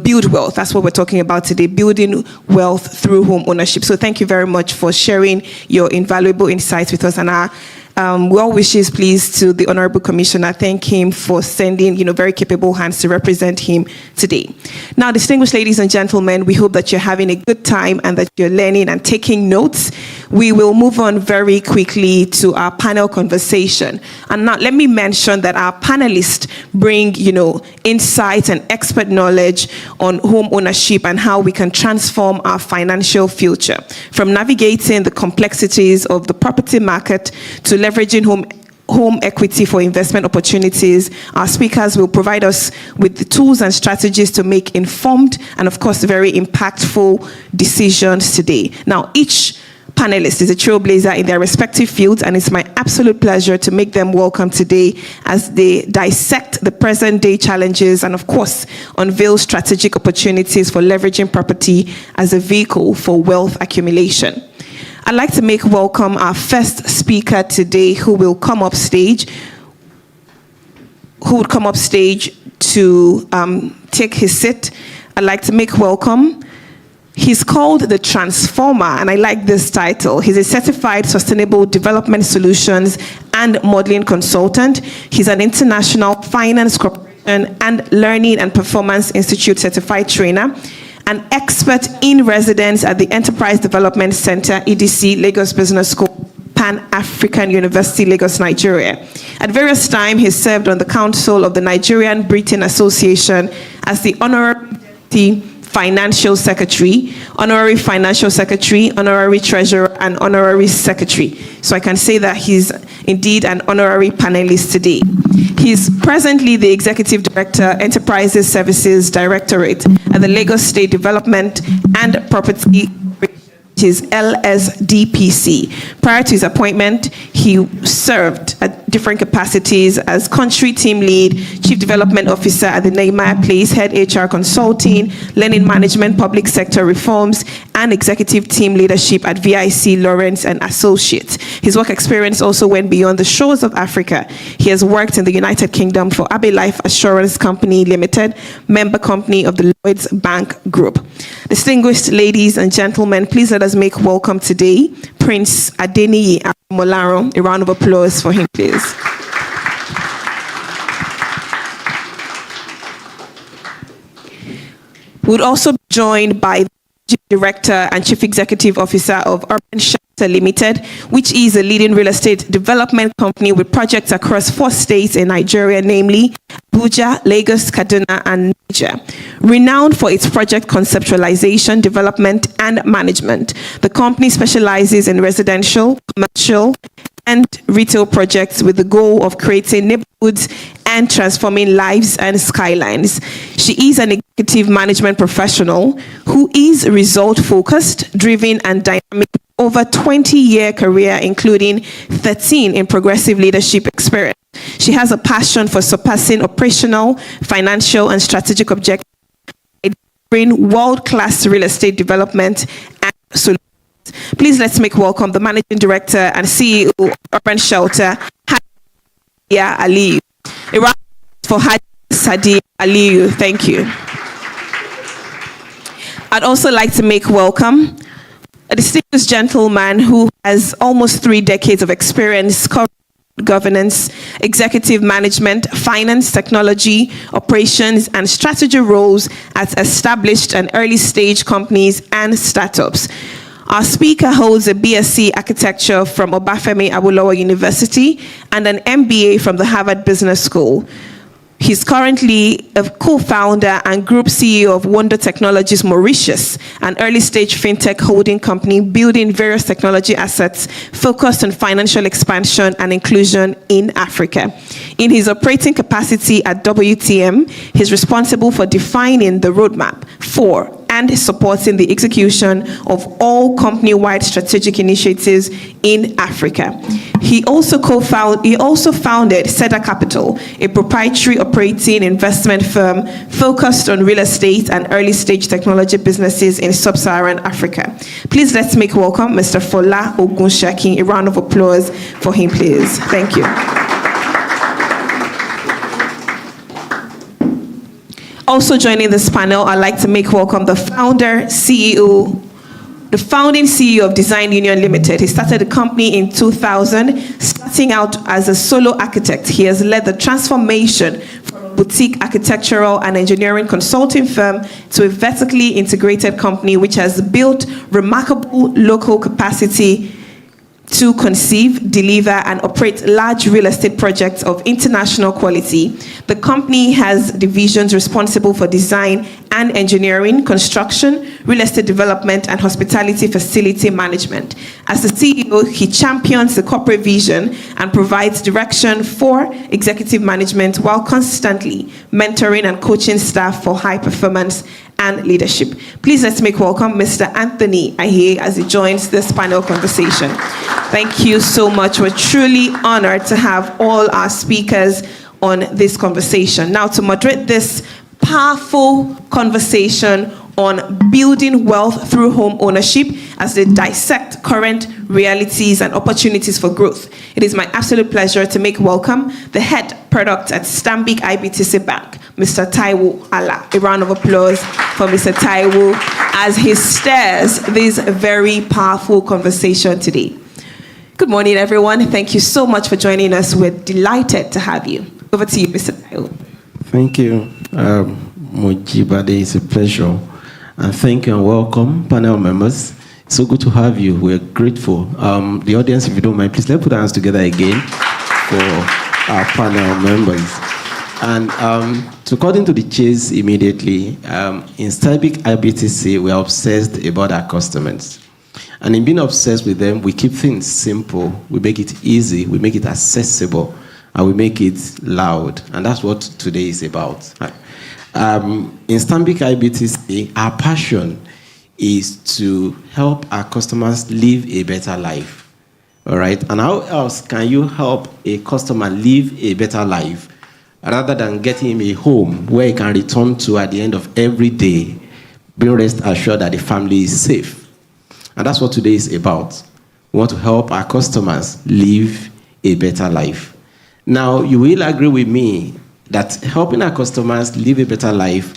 build wealth. That's what we're talking about today, building wealth through home ownership. So thank you very much for sharing your invaluable insights with us. And our Well wishes, please, to the Honorable Commissioner. Thank him for sending, very capable hands to represent him today. Now, distinguished ladies and gentlemen, we hope that you're having a good time and that you're learning and taking notes. We will move on very quickly to our panel conversation. And now, let me mention that our panelists bring, insights and expert knowledge on home ownership and how we can transform our financial future, from navigating the complexities of the property market to leveraging home equity for investment opportunities. Our speakers will provide us with the tools and strategies to make informed and, of course, very impactful decisions today. Now, each panelist is a trailblazer in their respective fields, and it's my absolute pleasure to make them welcome today as they dissect the present-day challenges and, of course, unveil strategic opportunities for leveraging property as a vehicle for wealth accumulation. I'd like to make welcome our first speaker today, who will come up stage to take his seat. I'd like to make welcome. He's called the Transformer, and I like this title. He's a certified sustainable development solutions and modeling consultant. He's an international finance corporation and learning and performance institute certified trainer, an expert in residence at the Enterprise Development Center, EDC, Lagos Business School, Pan-African University, Lagos, Nigeria. At various times, he served on the council of the Nigerian Britain Association as the Honorary Deputy Financial Secretary, Honorary Financial Secretary, Honorary Treasurer, and Honorary Secretary. So I can say that he's indeed an honorary panelist today. He's presently the Executive Director, Enterprises Services Directorate at the Lagos State Development and Property, which is LSDPC. Prior to his appointment, he served at different capacities as country team lead, chief development officer at the Nehemiah Place, head HR consulting, learning management, public sector reforms, and executive team leadership at VIC Lawrence and Associates. His work experience also went beyond the shores of Africa. He has worked in the United Kingdom for Abbey Life Assurance Company Limited, member company of the Lloyds Bank Group. Distinguished ladies and gentlemen, please let us make welcome today Prince Adeniyi Molaro. A round of applause for him, please. We'll also be joined by the Director and Chief Executive Officer of Urban Shelter Limited, which is a leading real estate development company with projects across 4 states in Nigeria, namely Abuja, Lagos, Kaduna, and Niger. Renowned for its project conceptualization, development, and management, the company specializes in residential, commercial, and retail projects with the goal of creating neighborhoods and transforming lives and skylines. She is an executive management professional who is result-focused, driven, and dynamic, over 20-year career, including 13 in progressive leadership experience. She has a passion for surpassing operational, financial, and strategic objectives, bring world-class real estate development and solutions. Please let's make welcome the Managing Director and CEO of Urban Shelter, Hadia Aliyu. A round for Hadia Aliyu. Thank you. I'd also like to make welcome a distinguished gentleman who has almost 3 decades of experience covering governance, executive management, finance, technology, operations, and strategy roles at established and early stage companies and startups. Our speaker holds a BSc Architecture from Obafemi Awolowo University and an MBA from the Harvard Business School. He's currently a co-founder and group CEO of Wonder Technologies Mauritius, an early-stage fintech holding company building various technology assets focused on financial expansion and inclusion in Africa. In his operating capacity at WTM, he's responsible for defining the roadmap for and supporting the execution of all company-wide strategic initiatives in Africa. He also founded Cedar Capital, a proprietary operating investment firm focused on real estate and early-stage technology businesses in sub-Saharan Africa. Please let's make welcome Mr. Fola Ogunshakin. A round of applause for him, please. Thank you. Also joining this panel, I'd like to make welcome the founding CEO of Design Union Limited. He started the company in 2000, started Starting out as a solo architect, he has led the transformation from a boutique architectural and engineering consulting firm to a vertically integrated company which has built remarkable local capacity to conceive, deliver, and operate large real estate projects of international quality. The company has divisions responsible for design and engineering, construction, real estate development, and hospitality facility management. As the CEO, he champions the corporate vision and provides direction for executive management while constantly mentoring and coaching staff for high performance and leadership. Please let's make welcome Mr. Anthony Ahieh as he joins this panel conversation. Thank you so much. We're truly honored to have all our speakers on this conversation. Now, to moderate this powerful conversation on building wealth through home ownership as they dissect current realities and opportunities for growth, it is my absolute pleasure to make welcome the head product at Stanbic IBTC Bank, Mr. Taiwo Ala. A round of applause for Mr. Taiwo as he steers this very powerful conversation today. Good morning, everyone. Thank you so much for joining us. We're delighted to have you. Over to you, Mr. Taiwo. Thank you, Mojibade. It's a pleasure. And thank you and welcome, panel members. It's so good to have you. We're grateful. The audience, if you don't mind, please let's put our hands together again for our panel members. And according to the chase immediately, in Stanbic IBTC, we are obsessed about our customers. And in being obsessed with them, we keep things simple, we make it easy, we make it accessible, and we make it loud. And that's what today is about. In Stanbic IBTC, our passion is to help our customers live a better life. All right? And how else can you help a customer live a better life rather than getting him a home where he can return to at the end of every day, being rest assured that the family is safe? And that's what today is about. We want to help our customers live a better life. Now, you will agree with me that helping our customers live a better life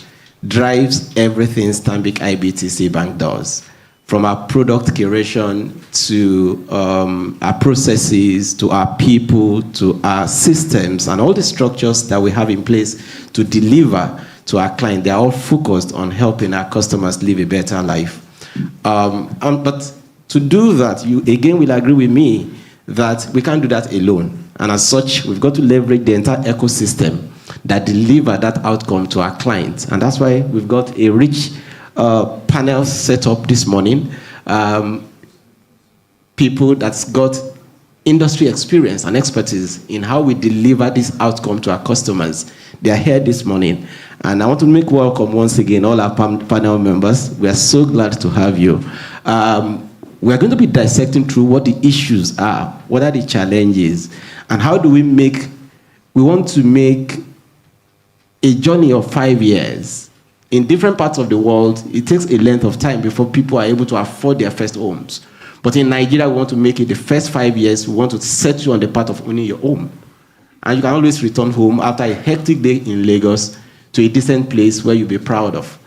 drives everything Stanbic IBTC Bank does, from our product curation to our processes, to our people, to our systems, and all the structures that we have in place to deliver to our client. They're all focused on helping our customers live a better life. But to do that, you again will agree with me that we can't do that alone. And as such, we've got to leverage the entire ecosystem that deliver that outcome to our clients. And that's why we've got a rich panel set up this morning. People that's got industry experience and expertise in how we deliver this outcome to our customers. They are here this morning. And I want to make welcome once again all our panel members. We are so glad to have you. We are going to be dissecting through what the issues are, what are the challenges, and how do we want to make a journey of 5 years. In different parts of the world, it takes a length of time before people are able to afford their first homes. But in Nigeria, we want to make it the first 5 years. We want to set you on the path of owning your home. And you can always return home after a hectic day in Lagos to a decent place where you'll be proud of.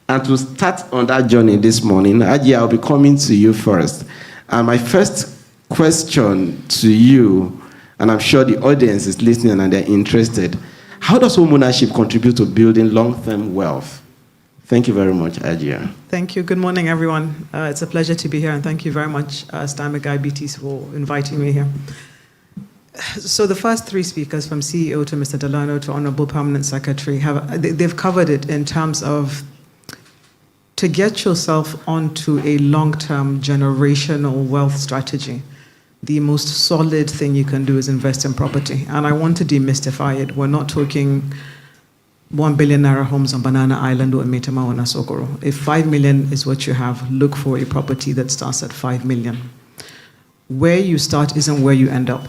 And to start on that journey this morning, Aji, I'll be coming to you first. And my first question to you, and I'm sure the audience is listening and they're interested, how does home ownership contribute to building long-term wealth? Thank you very much, Ajia. Thank you. Good morning, everyone. It's a pleasure to be here, and thank you very much, Stanbic IBTC, for inviting me here. So the first three speakers, from CEO to Mr. Delano to Honorable Permanent Secretary, they've covered it in terms of to get yourself onto a long-term generational wealth strategy. The most solid thing you can do is invest in property. And I want to demystify it. We're not talking 1 billion naira homes on Banana Island or in Maitama or Nasokoro. If 5 million is what you have, look for a property that starts at 5 million. Where you start isn't where you end up.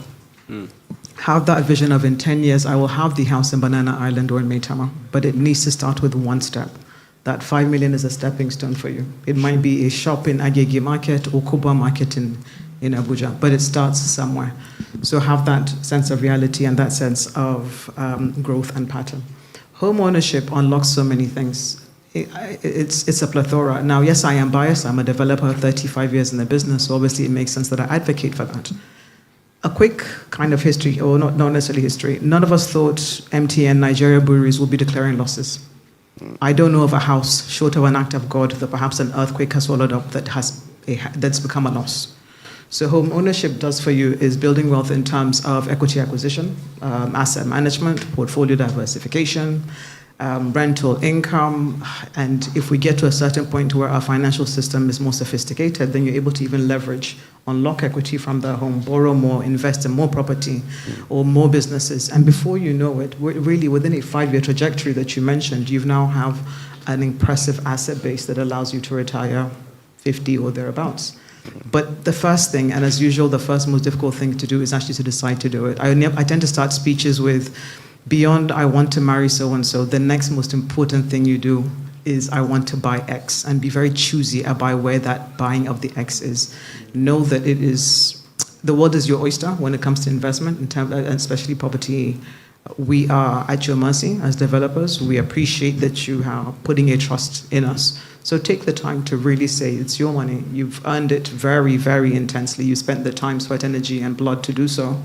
Have that vision of in 10 years, I will have the house in Banana Island or in Maitama, but it needs to start with one step. That 5 million is a stepping stone for you. It might be a shop in Agege Market or Kuba Market in Abuja, but it starts somewhere. So have that sense of reality and that sense of growth and pattern. Home ownership unlocks so many things. It's a plethora. Now, yes, I am biased. I'm a developer, 35 years in the business, so obviously it makes sense that I advocate for that. A quick kind of history, or not necessarily history. None of us thought MTN Nigeria breweries would be declaring losses. I don't know of a house, short of an act of God, that perhaps an earthquake has swallowed up that's become a loss. So home ownership does for you is building wealth in terms of equity acquisition, asset management, portfolio diversification, rental income, and if we get to a certain point where our financial system is more sophisticated, then you're able to even leverage, unlock equity from the home, borrow more, invest in more property or more businesses. And before you know it, really within a 5-year trajectory that you mentioned, you now have an impressive asset base that allows you to retire 50 or thereabouts. But the first thing, and as usual, the first most difficult thing to do is actually to decide to do it. I tend to start speeches with, beyond I want to marry so-and-so, the next most important thing you do is I want to buy X, and be very choosy about where that buying of the X is. Know that the world is your oyster when it comes to investment, and especially property. We are at your mercy as developers. We appreciate that you are putting a trust in us. So take the time to really say it's your money. You've earned it very, very intensely. You spent the time, sweat, energy, and blood to do so.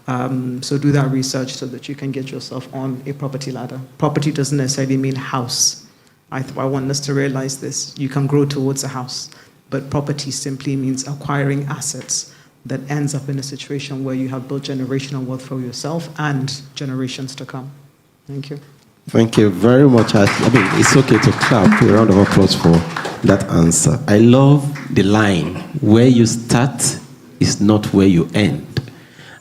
So do that research so that you can get yourself on a property ladder. Property doesn't necessarily mean house. I want us to realize this. You can grow towards a house, but property simply means acquiring assets that ends up in a situation where you have built generational wealth for yourself and generations to come. Thank you. Thank you very much. I mean, it's okay to clap. A round of applause for that answer. I love the line, where you start is not where you end.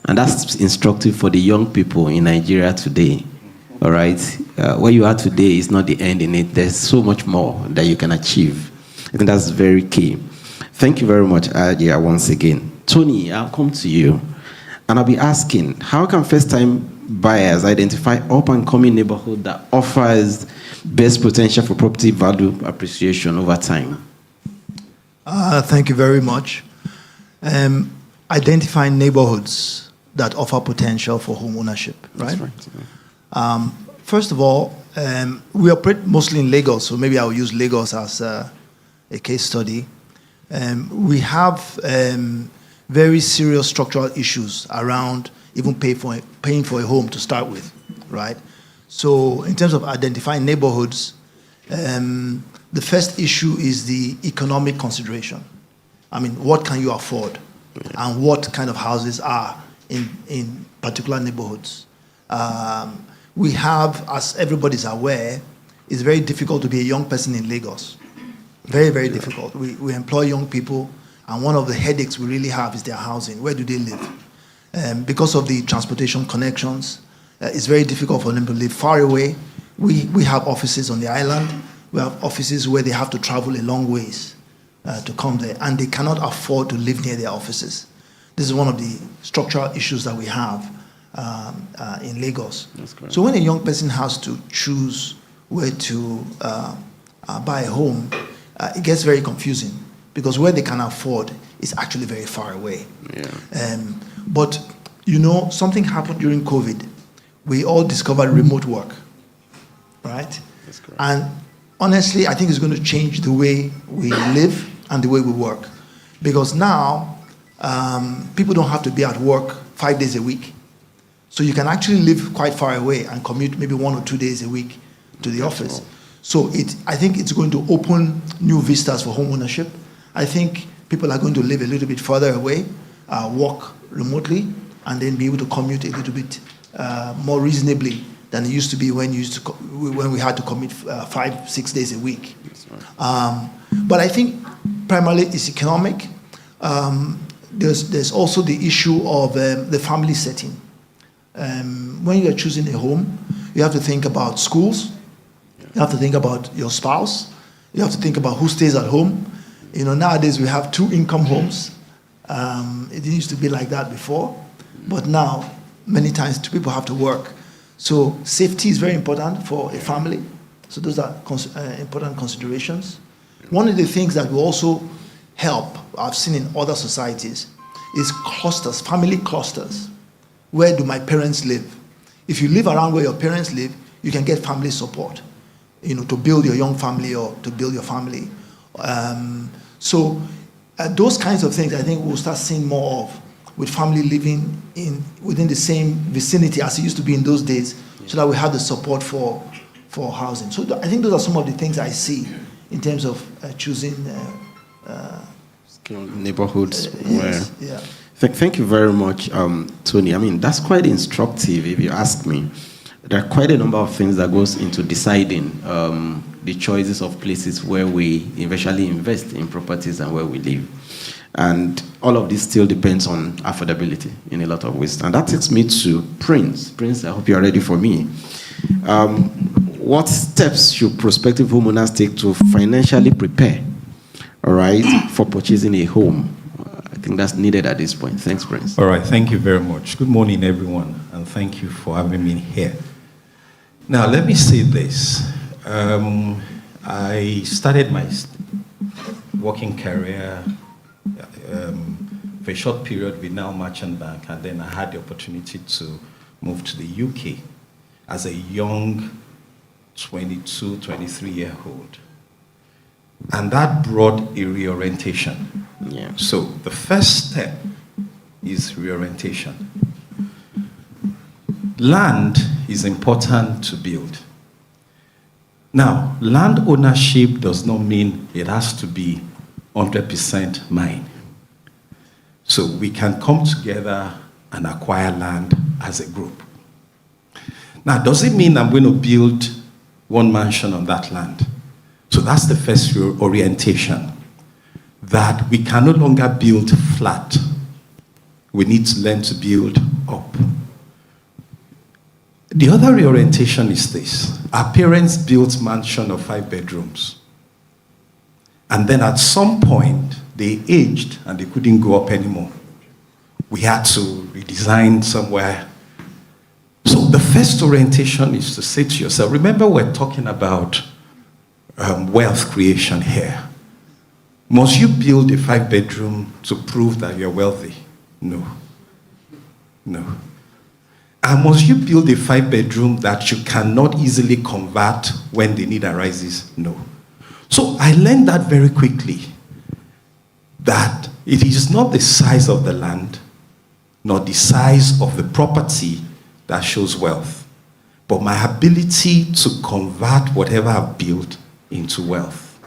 And that's instructive for the young people in Nigeria today. All right? Where you are today is not the end in it. There's so much more that you can achieve. I think that's very key. Thank you very much, Ajia, once again. Tony, I'll come to you. And I'll be asking, how can first-time buyers identify up-and-coming neighborhood that offers best potential for property value appreciation over time? Thank you very much. Identifying neighborhoods that offer potential for home ownership, right? That's right. First of all, we operate mostly in Lagos, so maybe I'll use Lagos as a case study. We have very serious structural issues around even paying for a home to start with, right? So in terms of identifying neighborhoods, the first issue is the economic consideration. I mean, what can you afford? And what kind of houses are in particular neighborhoods? We have, as everybody's aware, it's very difficult to be a young person in Lagos. Very, very difficult. We employ young people, and one of the headaches we really have is their housing. Where do they live? Because of the transportation connections, it's very difficult for them to live far away. We have offices on the island. We have offices where they have to travel a long ways to come there, and they cannot afford to live near their offices. This is one of the structural issues that we have in Lagos. So when a young person has to choose where to buy a home, it gets very confusing, because where they can afford is actually very far away. Yeah. But, you know, something happened during COVID. We all discovered remote work, right? That's correct. And honestly, I think it's going to change the way we live and the way we work. Because now, people don't have to be at work 5 days a week. So you can actually live quite far away and commute maybe 1 or 2 days a week to the office. So I think it's going to open new vistas for home ownership. I think people are going to live a little bit further away, work remotely, and then be able to commute a little bit more reasonably than it used to be when we had to commute 5-6 days a week. But I think primarily it's economic. There's also the issue of the family setting. When you're choosing a home, you have to think about schools. You have to think about your spouse. You have to think about who stays at home. You know, nowadays we have 2-income homes. It used to be like that before, but now many times 2 people have to work. So safety is very important for a family. So those are important considerations. One of the things that will also help, I've seen in other societies, is clusters, family clusters. Where do my parents live? If you live around where your parents live, you can get family support, you know, to build your young family or to build your family. So those kinds of things I think we'll start seeing more of with family living within the same vicinity as it used to be in those days, so that we have the support for housing. So I think those are some of the things I see in terms of choosing neighborhoods. yes, yeah. Thank you very much, Tony. I mean, that's quite instructive if you ask me. There are quite a number of things that goes into deciding the choices of places where we eventually invest in properties and where we live. And all of this still depends on affordability in a lot of ways. And that takes me to Prince. Prince, I hope you're ready for me. What steps should prospective homeowners take to financially prepare, all right, for purchasing a home? I think that's needed at this point. Thanks, Prince. All right, thank you very much. Good morning, everyone, and thank you for having me here. Now, let me say this. I started my working career for a short period with Now Merchant Bank, and then I had the opportunity to move to the UK as a young 22, 23-year-old. And that brought a reorientation. Yeah. So the first step is reorientation. Land is important to build. Now, land ownership does not mean it has to be 100% mine. So we can come together and acquire land as a group. Now, does it mean I'm going to build one mansion on that land? So that's the first orientation, that we can no longer build flat. We need to learn to build up. The other reorientation is this. Our parents built mansion of 5 bedrooms. And then at some point, they aged and they couldn't go up anymore. We had to redesign somewhere. So the first orientation is to say to yourself, remember we're talking about wealth creation here. Must you build a 5-bedroom to prove that you're wealthy? No. No. And must you build a 5-bedroom that you cannot easily convert when the need arises? No. So I learned that very quickly, that it is not the size of the land, nor the size of the property that shows wealth, but my ability to convert whatever I've built into wealth.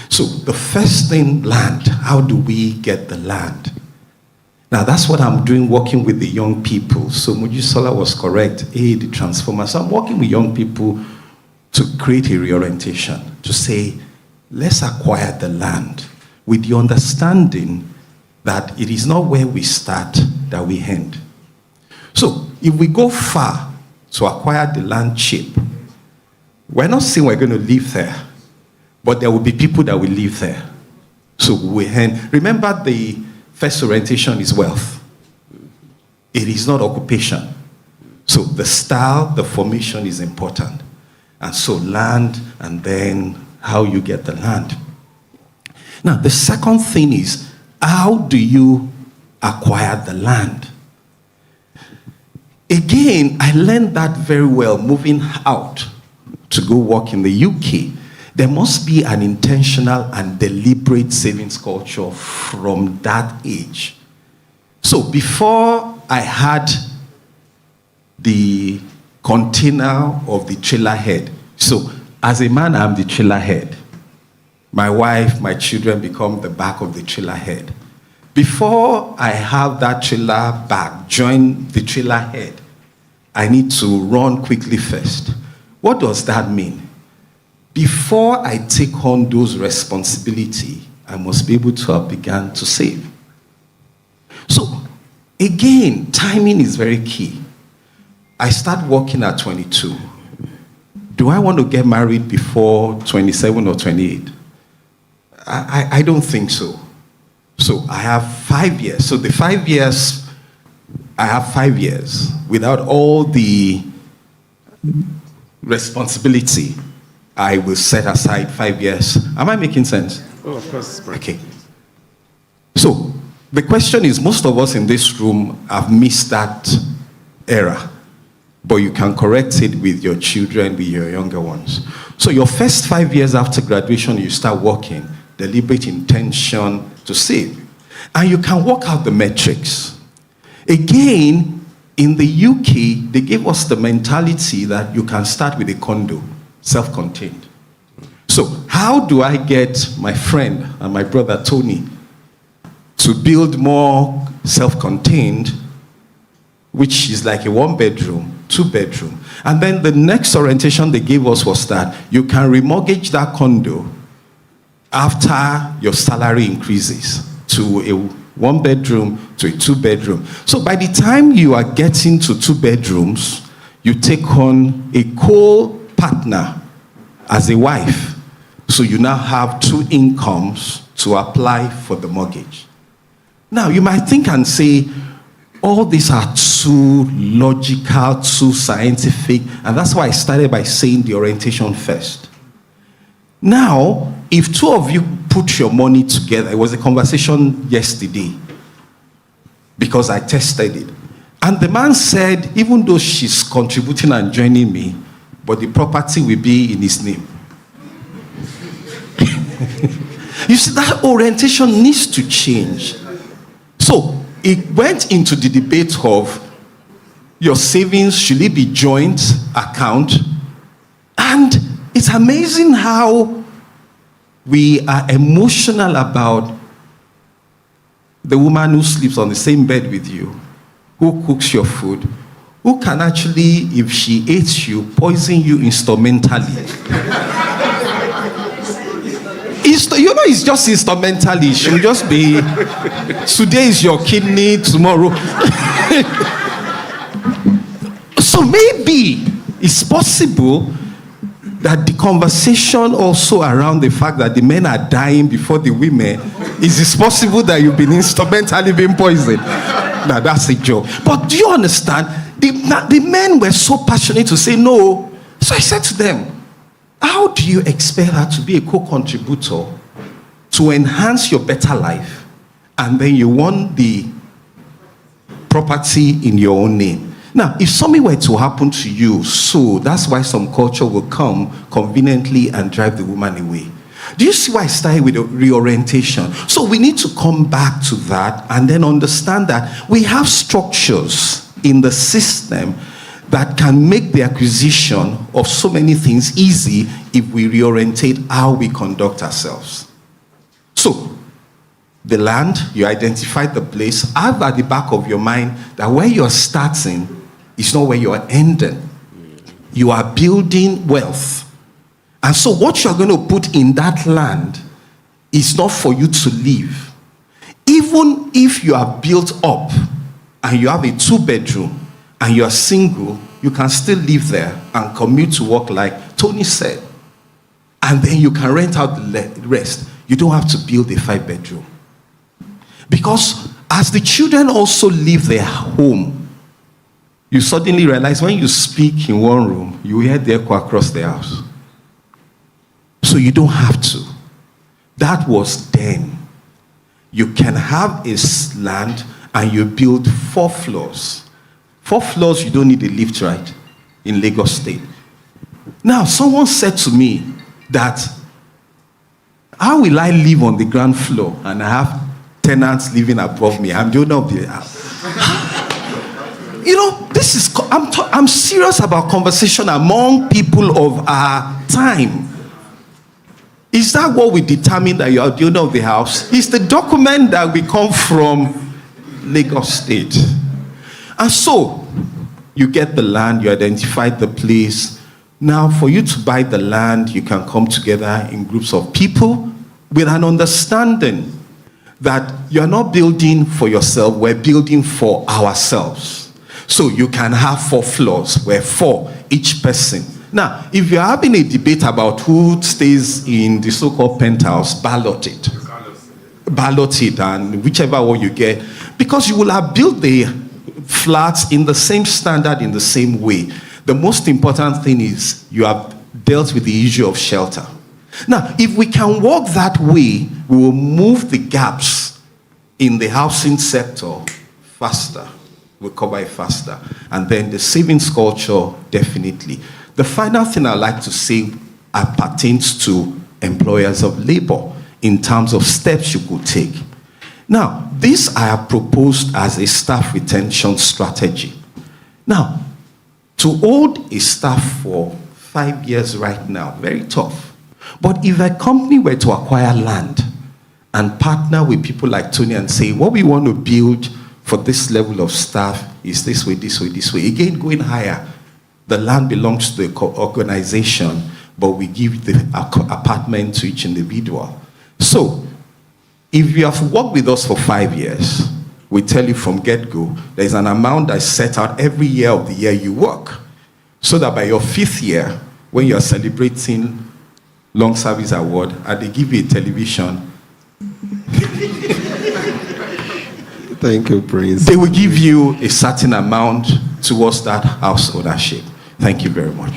So the first thing, land. How do we get the land? Now that's what I'm doing, working with the young people. So Mojisola was correct, the transformer. So I'm working with young people to create a reorientation, to say, let's acquire the land with the understanding that it is not where we start that we end. So if we go far to acquire the land cheap, we're not saying we're going to live there, but there will be people that will live there. So we end. Remember, the first orientation is wealth. It is not occupation. So the style, the formation is important. And so land, and then how you get the land. Now, the second thing is, how do you acquire the land? Again, I learned that very well moving out to go work in the UK. There must be an intentional and deliberate savings culture from that age. So before I had the container of the trailer head, so as a man, I'm the trailer head. My wife, my children become the back of the trailer head. Before I have that trailer back, join the trailer head, I need to run quickly first. What does that mean? Before I take on those responsibilities, I must be able to have begun to save. So, again, timing is very key. I start working at 22. Do I want to get married before 27 or 28? I don't think so. So I have 5 years. So the 5 years, I have 5 years without all the responsibility. I will set aside 5 years. Am I making sense? Oh, of course. Okay. So the question is, most of us in this room have missed that era, but you can correct it with your children, with your younger ones. So your first 5 years after graduation, you start working, deliberate intention to save. And you can work out the metrics. Again, in the UK, they gave us the mentality that you can start with a condo, self-contained. So how do I get my friend and my brother Tony to build more self-contained, which is like a 1-bedroom, 2-bedroom? And then the next orientation they gave us was that you can remortgage that condo after your salary increases to a 1-bedroom to a 2-bedroom. So by the time you are getting to 2 bedrooms, you take on a co-partner as a wife. So you now have 2 incomes to apply for the mortgage. Now you might think and say, all these are too logical, too scientific, and that's why I started by saying the orientation first. Now, if 2 of you put your money together, it was a conversation yesterday, because I tested it. And the man said, even though she's contributing and joining me, but the property will be in his name. You see, that orientation needs to change. So, it went into the debate of your savings, should it be joint account? And it's amazing how we are emotional about the woman who sleeps on the same bed with you, who cooks your food, who can actually, if she hates you, poison you instrumentally. You know, it's just instrumentally. She'll just be, today is your kidney, tomorrow. So maybe it's possible that the conversation also around the fact that the men are dying before the women, is it possible that you've been instrumentally being poisoned? Now that's a joke. But do you understand? The men were so passionate to say no. So I said to them, how do you expect her to be a co-contributor to enhance your better life, and then you want the property in your own name? Now, if something were to happen to you, so that's why some culture will come conveniently and drive the woman away. Do you see why I started with a reorientation? So we need to come back to that and then understand that we have structures in the system that can make the acquisition of so many things easy if we reorientate how we conduct ourselves. So, the land, you identified the place, have at the back of your mind that where you're starting is not where you're ending. You are building wealth. And so what you're going to put in that land is not for you to live. Even if you are built up and you have a 2-bedroom and you're single, you can still live there and commute to work like Tony said. And then you can rent out the rest. You don't have to build a 5-bedroom. Because as the children also leave their home, you suddenly realize when you speak in one room, you hear the echo across the house. So you don't have to. That was then. You can have a land and you build 4 floors. 4 floors, you don't need a lift, right? In Lagos State. Now, someone said to me that, how will I live on the ground floor and I have tenants living above me? I'm the owner of the house. You know, this is, I'm serious about conversation among people of our time. Is that what we determine that you are the owner of the house? It's the document that we come from Lagos State. And so, you get the land, you identify the place. Now, for you to buy the land, you can come together in groups of people with an understanding that you're not building for yourself, we're building for ourselves. So you can have 4 floors, where 4 each person. Now, if you're having a debate about who stays in the so-called penthouse, ballot it. Ballot it, and whichever one you get, because you will have built the flats in the same standard, in the same way. The most important thing is you have dealt with the issue of shelter. Now, if we can work that way, we will move the gaps in the housing sector faster. We'll cover it faster. And then the savings culture, definitely. The final thing I'd like to say pertains to employers of labor in terms of steps you could take. Now, this I have proposed as a staff retention strategy. Now, to hold a staff for 5 years right now, very tough. But if a company were to acquire land and partner with people like Tony and say, what we want to build for this level of staff is this way, this way, this way. Again, going higher. The land belongs to the organization, but we give the apartment to each individual. So, if you have worked with us for 5 years, we tell you from get-go, there's an amount that's set out every year of the year you work. So that by your 5th year, when you're celebrating long service award, and they give you a television, Thank you, Prince. they will give you a certain amount towards that house ownership. Thank you very much.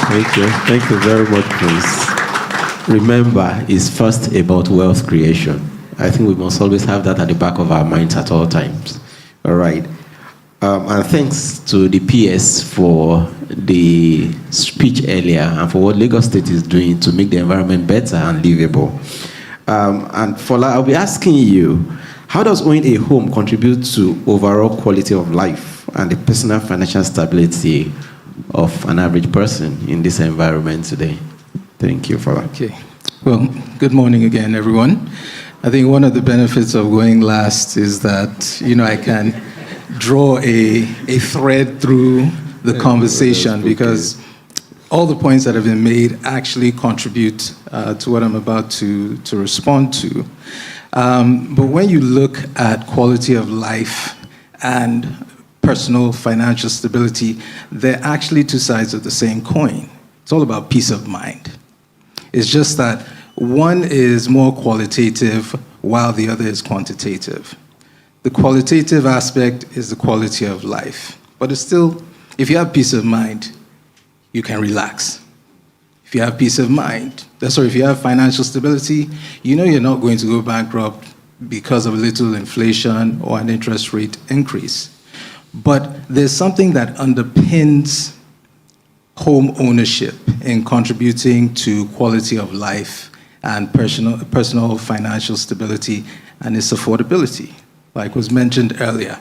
Thank you. Thank you very much, Prince. Remember, it's first about wealth creation. I think we must always have that at the back of our minds at all times. All right. And thanks to the PS for the speech earlier and for what Lagos State is doing to make the environment better and livable. And Fola, I'll be asking you, how does owning a home contribute to overall quality of life and the personal financial stability of an average person in this environment today? Thank you, Fola. Okay. Well, good morning again, everyone. I think one of the benefits of going last is that, I can draw a thread through the conversation because all the points that have been made actually contribute to what I'm about to respond to. But when you look at quality of life and personal financial stability, they're actually two sides of the same coin. It's all about peace of mind. It's just that one is more qualitative while the other is quantitative. The qualitative aspect is the quality of life. But it's still, if you have peace of mind, you can relax. If you have peace of mind, if you have financial stability, you're not going to go bankrupt because of a little inflation or an interest rate increase. But there's something that underpins home ownership in contributing to quality of life and personal financial stability, and its affordability, like was mentioned earlier.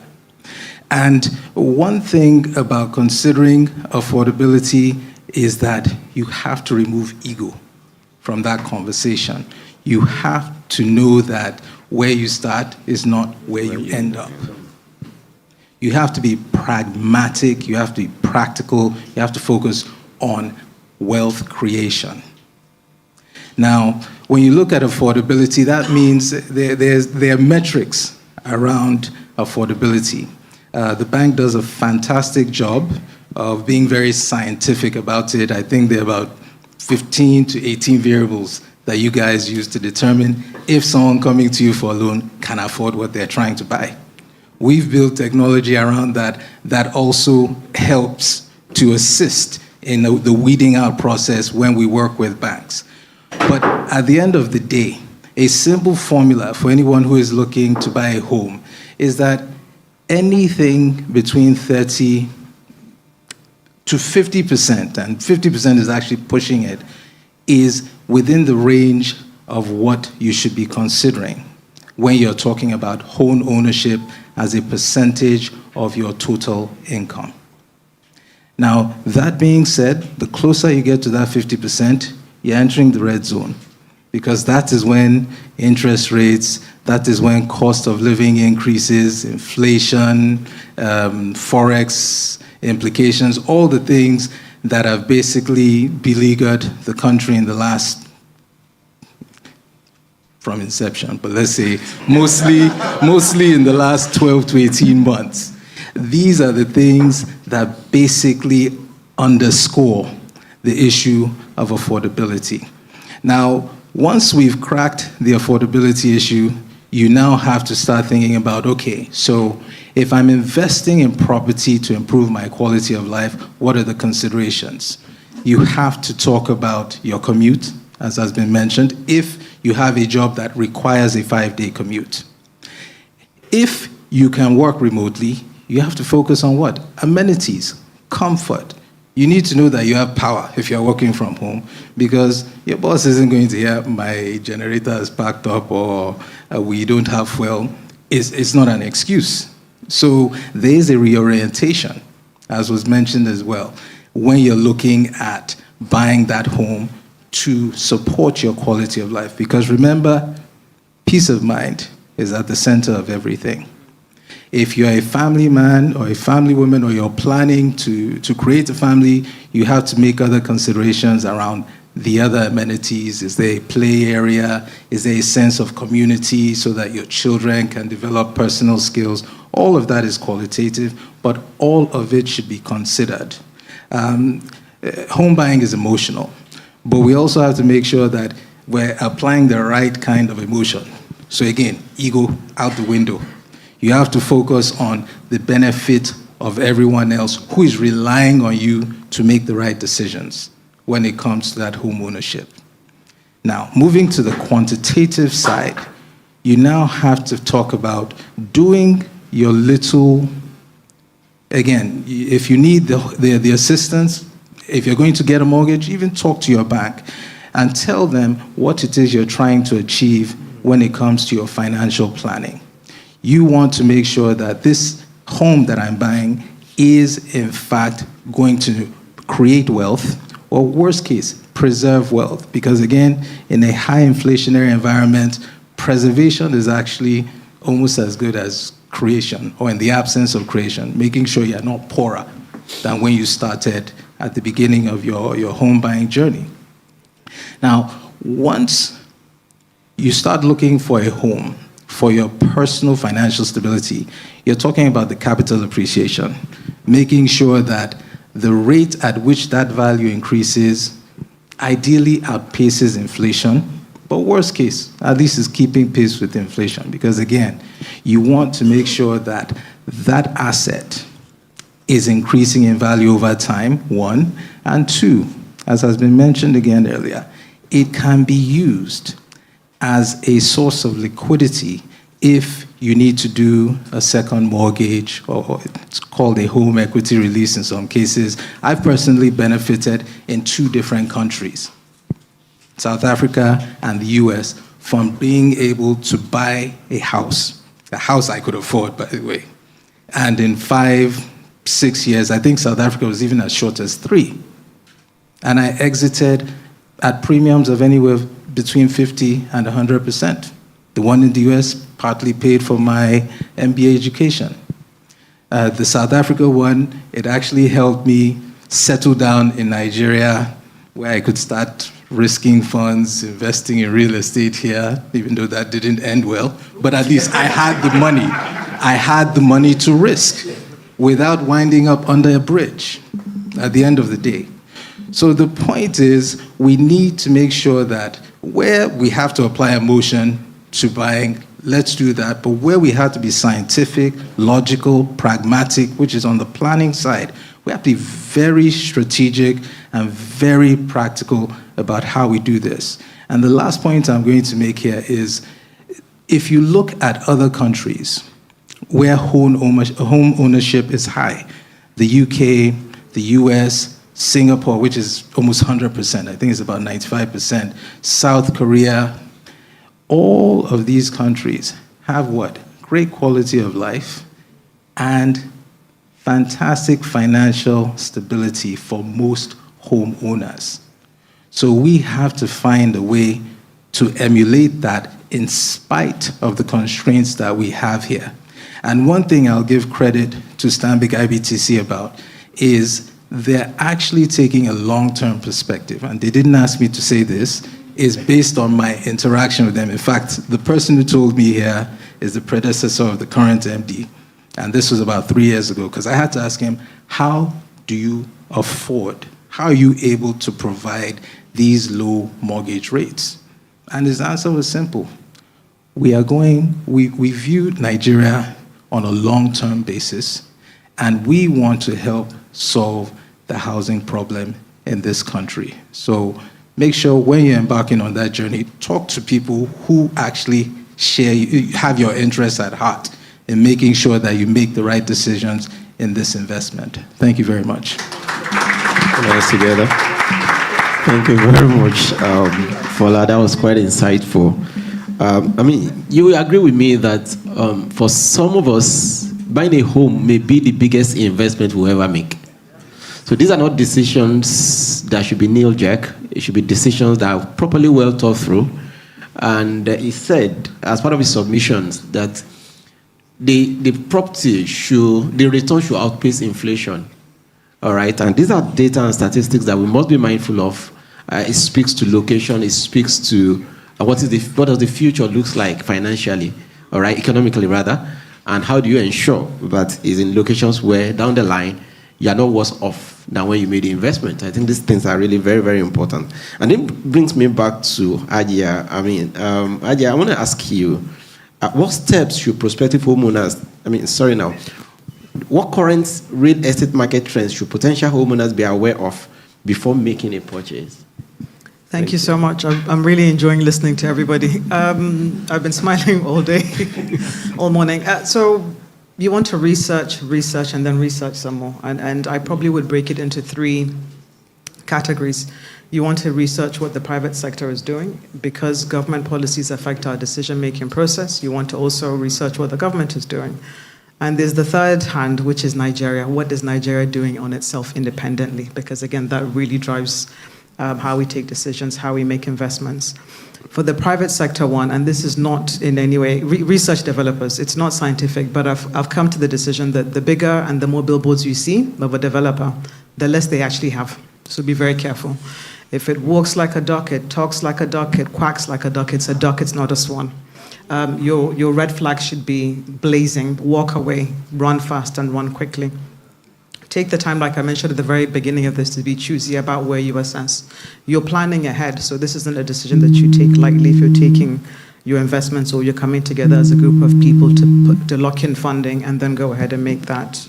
And one thing about considering affordability is that you have to remove ego from that conversation. You have to know that where you start is not where you end up. You have to be pragmatic, you have to be practical, you have to focus on wealth creation. Now, when you look at affordability, that means there are metrics around affordability. The bank does a fantastic job of being very scientific about it. I think there are about 15 to 18 variables that you guys use to determine if someone coming to you for a loan can afford what they're trying to buy. We've built technology around that also helps to assist in the weeding out process when we work with banks. But at the end of the day, a simple formula for anyone who is looking to buy a home is that anything between 30 to 50%, and 50% is actually pushing it, is within the range of what you should be considering when you're talking about home ownership as a percentage of your total income. Now, that being said, the closer you get to that 50%, you're entering the red zone, because that is when interest rates, that is when cost of living increases, inflation, forex implications, all the things that have basically beleaguered the country in the last, from inception, but let's say mostly in the last 12 to 18 months. These are the things that basically underscore the issue of affordability. Now, once we've cracked the affordability issue, you now have to start thinking about, okay, so if I'm investing in property to improve my quality of life, what are the considerations? You have to talk about your commute, as has been mentioned, if you have a job that requires a 5-day commute. If you can work remotely, you have to focus on what? Amenities, comfort, You need to know that you have power if you're working from home, because your boss isn't going to hear my generator is packed up or we don't have fuel. It's not an excuse. So there is a reorientation, as was mentioned as well, when you're looking at buying that home to support your quality of life. Because remember, peace of mind is at the center of everything. If you're a family man or a family woman, or you're planning to create a family, you have to make other considerations around the other amenities. Is there a play area? Is there a sense of community so that your children can develop personal skills? All of that is qualitative, but all of it should be considered. Home buying is emotional, but we also have to make sure that we're applying the right kind of emotion. So again, ego out the window. You have to focus on the benefit of everyone else who is relying on you to make the right decisions when it comes to that home ownership. Now, moving to the quantitative side, you now have to talk about doing your little, again, if you need the assistance, if you're going to get a mortgage, even talk to your bank and tell them what it is you're trying to achieve when it comes to your financial planning. You want to make sure that this home that I'm buying is, in fact, going to create wealth, or worst case, preserve wealth. Because again, in a high inflationary environment, preservation is actually almost as good as creation, or in the absence of creation, making sure you're not poorer than when you started at the beginning of your home buying journey. Now, once you start looking for a home for your personal financial stability, you're talking about the capital appreciation, making sure that the rate at which that value increases ideally outpaces inflation, but worst case, at least is keeping pace with inflation. Because again, you want to make sure that that asset is increasing in value over time, one, and two, as has been mentioned again earlier, it can be used as a source of liquidity if you need to do a second mortgage, or it's called a home equity release in some cases. I've personally benefited in 2 different countries, South Africa and the US, from being able to buy a house I could afford, by the way. And in 5-6 years, I think South Africa was even as short as 3. And I exited at premiums of anywhere between 50 and 100%. The one in the US partly paid for my MBA education. The South Africa one, it actually helped me settle down in Nigeria, where I could start risking funds, investing in real estate here, even though that didn't end well. But at least I had the money. I had the money to risk without winding up under a bridge at the end of the day. So the point is, we need to make sure that where we have to apply emotion to buying, let's do that. But where we have to be scientific, logical, pragmatic, which is on the planning side, we have to be very strategic and very practical about how we do this. And the last point I'm going to make here is, if you look at other countries where home ownership is high, the UK, the US, Singapore, which is almost 100%, I think it's about 95%, South Korea, all of these countries have what? Great quality of life and fantastic financial stability for most homeowners. So we have to find a way to emulate that in spite of the constraints that we have here. And one thing I'll give credit to Stanbic IBTC about is they're actually taking a long-term perspective. And they didn't ask me to say this, is based on my interaction with them. In fact, the person who told me here is the predecessor of the current MD. And this was about 3 years ago, because I had to ask him, how do you afford, how are you able to provide these low mortgage rates? And his answer was simple. We view Nigeria on a long-term basis, and we want to help solve the housing problem in this country. So make sure when you're embarking on that journey, talk to people who actually have your interests at heart in making sure that you make the right decisions in this investment. Thank you very much. Put our hands together. Thank you very much, Fola. That was quite insightful. You will agree with me that for some of us, buying a home may be the biggest investment we'll ever make. So these are not decisions that should be knee-jerk. It should be decisions that are properly well thought through. And he said, as part of his submissions, that the return should outpace inflation. All right, and these are data and statistics that we must be mindful of. It speaks to location. It speaks to what does the future looks like financially, all right, economically rather, and how do you ensure that it's in locations where down the line you are not worse off than when you made the investment. I think these things are really very, very important. And it brings me back to Adia. Adia, I want to ask you, what steps should prospective homeowners, what current real estate market trends should potential homeowners be aware of before making a purchase? Thank you so much. I'm really enjoying listening to everybody. I've been smiling all day, all morning. So you want to research, and then research some more. And I probably would break it into 3 categories. You want to research what the private sector is doing because government policies affect our decision-making process. You want to also research what the government is doing. And there's the third hand, which is Nigeria. What is Nigeria doing on itself independently? Because again, that really drives how we take decisions, how we make investments. For the private sector one, and this is not in any way, research developers, it's not scientific, but I've come to the decision that the bigger and the more billboards you see of a developer, the less they actually have. So be very careful. If it walks like a duck, it talks like a duck, it quacks like a duck, it's not a swan. Your red flag should be blazing, walk away, run fast and run quickly. Take the time, like I mentioned at the very beginning of this, to be choosy about where you assess. You're planning ahead, so this isn't a decision that you take lightly if you're taking your investments or you're coming together as a group of people to lock in funding and then go ahead and make that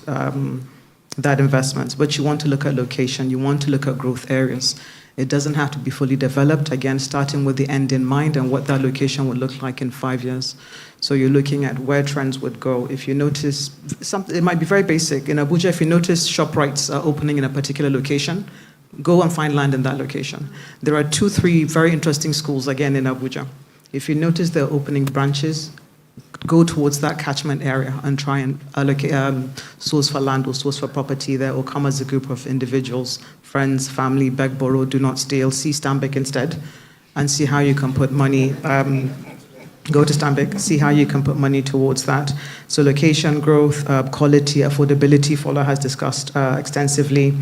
investment. But you want to look at location, you want to look at growth areas. It doesn't have to be fully developed, again, starting with the end in mind and what that location would look like in 5 years. So you're looking at where trends would go. If you notice, it might be very basic. In Abuja, if you notice ShopRites are opening in a particular location, go and find land in that location. There are 2-3 very interesting schools, again, in Abuja. If you notice they're opening branches, go towards that catchment area and try and allocate, source for land or source for property there, or come as a group of individuals, friends, family, beg, borrow, do not steal, see Stanbic instead, and see how you can put money, go to Stanbic, see how you can put money towards that. So location, growth, quality, affordability, Fola has discussed extensively.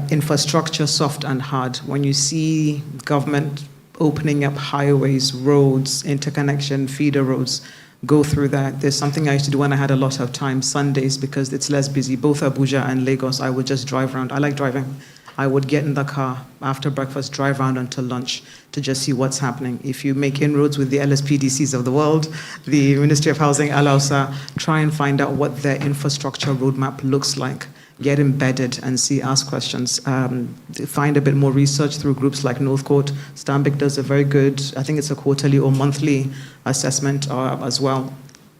Infrastructure, soft and hard. When you see government opening up highways, roads, interconnection, feeder roads, go through that. There's something I used to do when I had a lot of time, Sundays, because it's less busy. Both Abuja and Lagos, I would just drive around. I like driving. I would get in the car after breakfast, drive around until lunch to just see what's happening. If you make inroads with the LSPDCs of the world, the Ministry of Housing, Alausa, try and find out what their infrastructure roadmap looks like. Get embedded and ask questions. Find a bit more research through groups like Northcote. Stanbic does a very good, I think it's a quarterly or monthly assessment as well.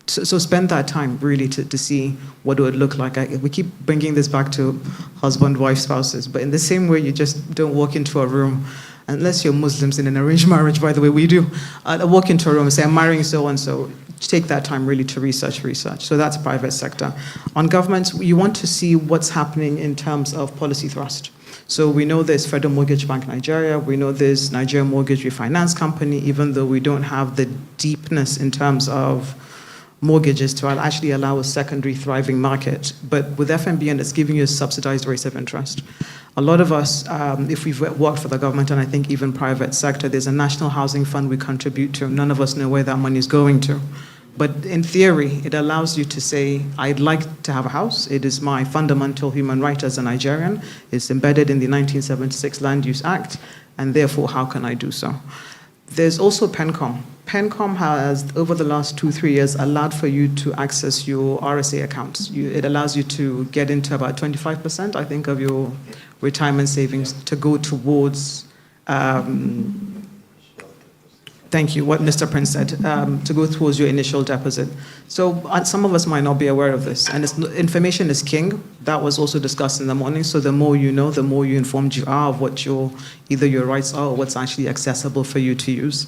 So spend that time really to see what it would look like. We keep bringing this back to husband, wife, spouses, but in the same way, you just don't walk into a room, unless you're Muslims in an arranged marriage, by the way, we do. Walk into a room and say, I'm marrying so-and-so. Take that time really to research. So that's private sector. On governments, you want to see what's happening in terms of policy thrust. So we know there's Federal Mortgage Bank Nigeria, we know there's Nigeria Mortgage Refinance Company, even though we don't have the deepness in terms of mortgages to actually allow a secondary thriving market. But with FMBN, it's giving you subsidized rates of interest. A lot of us, if we've worked for the government, and I think even private sector, there's a national housing fund we contribute to. None of us know where that money is going to. But in theory, it allows you to say, I'd like to have a house. It is my fundamental human right as a Nigerian. It's embedded in the 1976 Land Use Act, and therefore, how can I do so? There's also PENCOM. PENCOM has, over the last 2-3 years, allowed for you to access your RSA accounts. It allows you to get into about 25%, I think, of your retirement savings to go towards Thank you. What Mr. Prince said, to go towards your initial deposit. So some of us might not be aware of this, and information is king. That was also discussed in the morning. So the more you know, the more you informed you are of what either your rights are or what's actually accessible for you to use.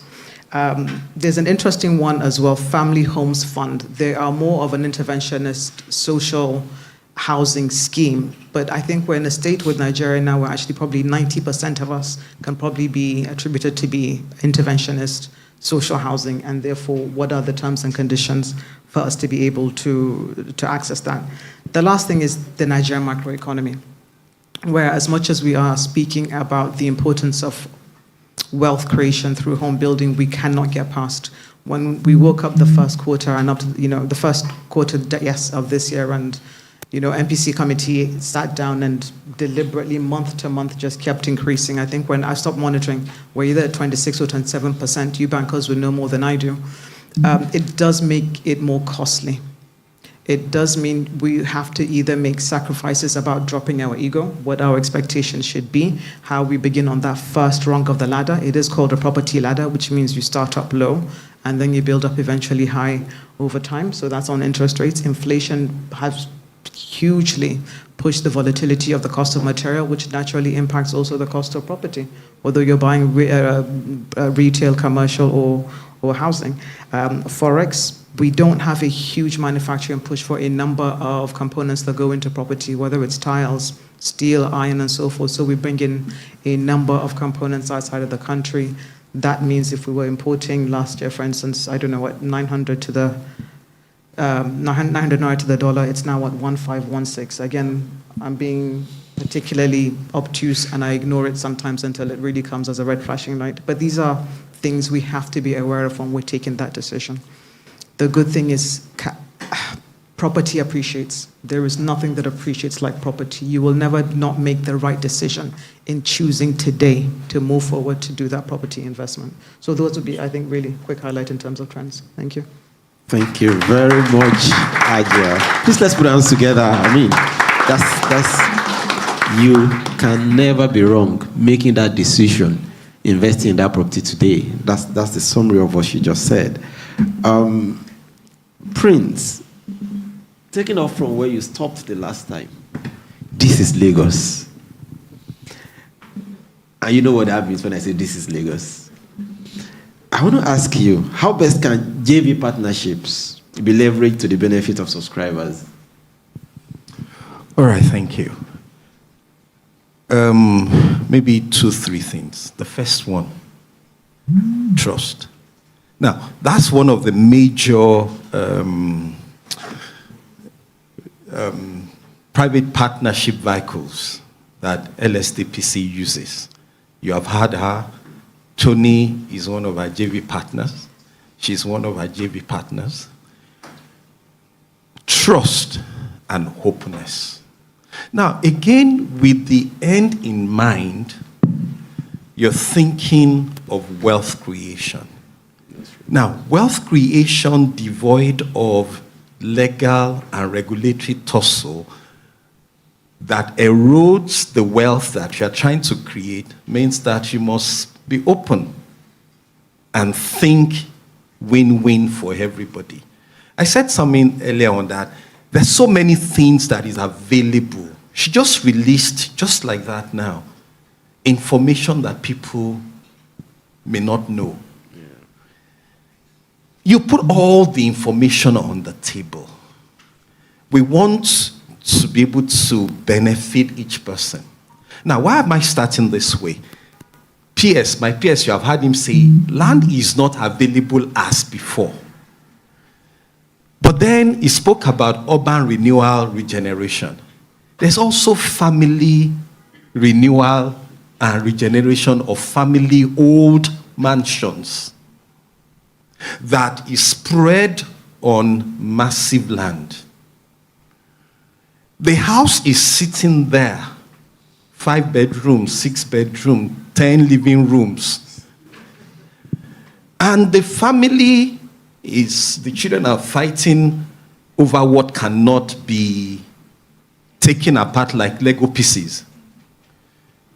There's an interesting one as well, Family Homes Fund. They are more of an interventionist social housing scheme, but I think we're in a state with Nigeria now where actually probably 90% of us can probably be attributed to be interventionist social housing, and therefore what are the terms and conditions for us to be able to access that. The last thing is the Nigerian macroeconomy, where as much as we are speaking about the importance of wealth creation through home building, we cannot get past. When we woke up the first quarter and up to, the first quarter, yes, of this year, and MPC committee sat down and deliberately month to month just kept increasing. I think when I stopped monitoring, we're either at 26 or 27%. You bankers would know more than I do. It does make it more costly. It does mean we have to either make sacrifices about dropping our ego, what our expectations should be, how we begin on that first rung of the ladder. It is called a property ladder, which means you start up low and then you build up eventually high over time. So that's on interest rates. Inflation has hugely pushed the volatility of the cost of material, which naturally impacts also the cost of property, whether you're buying retail, commercial, or housing. Forex, we don't have a huge manufacturing push for a number of components that go into property, whether it's tiles, steel, iron, and so forth. So we bring in a number of components outside of the country. That means if we were importing last year, for instance, 900 to the 900 naira to the dollar, it's now at 1516. Again, I'm being particularly obtuse and I ignore it sometimes until it really comes as a red flashing light. But these are things we have to be aware of when we're taking that decision. The good thing is property appreciates. There is nothing that appreciates like property. You will never not make the right decision in choosing today to move forward to do that property investment. So those would be, I think, really quick highlight in terms of trends. Thank you. Thank you very much, Aja. Please let's put our hands together. I mean, that's you can never be wrong making that decision, investing in that property today. That's the summary of what she just said. Prince, taking off from where you stopped the last time, this is Lagos. And you know what that means when I say this is Lagos. I want to ask you, how best can JV partnerships be leveraged to the benefit of subscribers? All right, thank you. Maybe 2-3 things. The first one, trust. Now, that's one of the major private partnership vehicles that LSTPC uses. You have heard her. Tony is one of our JV partners. She's one of our JV partners. Trust and openness. Now, again, with the end in mind, you're thinking of wealth creation. Now, wealth creation devoid of legal and regulatory tussle that erodes the wealth that you're trying to create means that you must be open and think win-win for everybody. I said something earlier on that there's so many things that is available. She just released, just like that now, information that people may not know. Yeah. You put all the information on the table. We want to be able to benefit each person. Now, why am I starting this way? My PS, you have heard him say, land is not available as before. But then he spoke about urban renewal regeneration. There's also family renewal and regeneration of family old mansions that is spread on massive land. The house is sitting there, 5 bedrooms, 6 bedrooms, 10 living rooms. And the children are fighting over what cannot be taken apart like Lego pieces.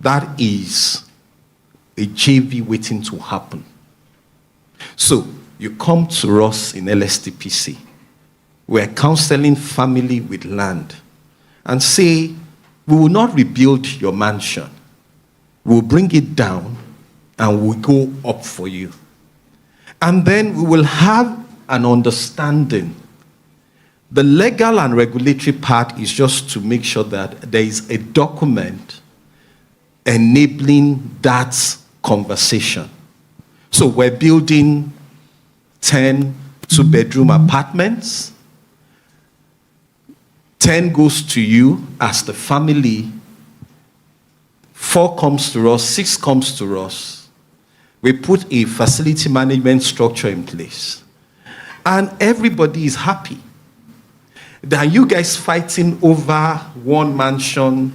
That is a JV waiting to happen. So you come to us in LSTPC. We're counseling family with land and say, we will not rebuild your mansion. We'll bring it down and we'll go up for you. And then we will have an understanding. The legal and regulatory part is just to make sure that there is a document enabling that conversation. So we're building 10 two-bedroom apartments. 10 goes to you as the family. 4 comes to us, 6 comes to us. We put a facility management structure in place. And everybody is happy. That you guys fighting over one mansion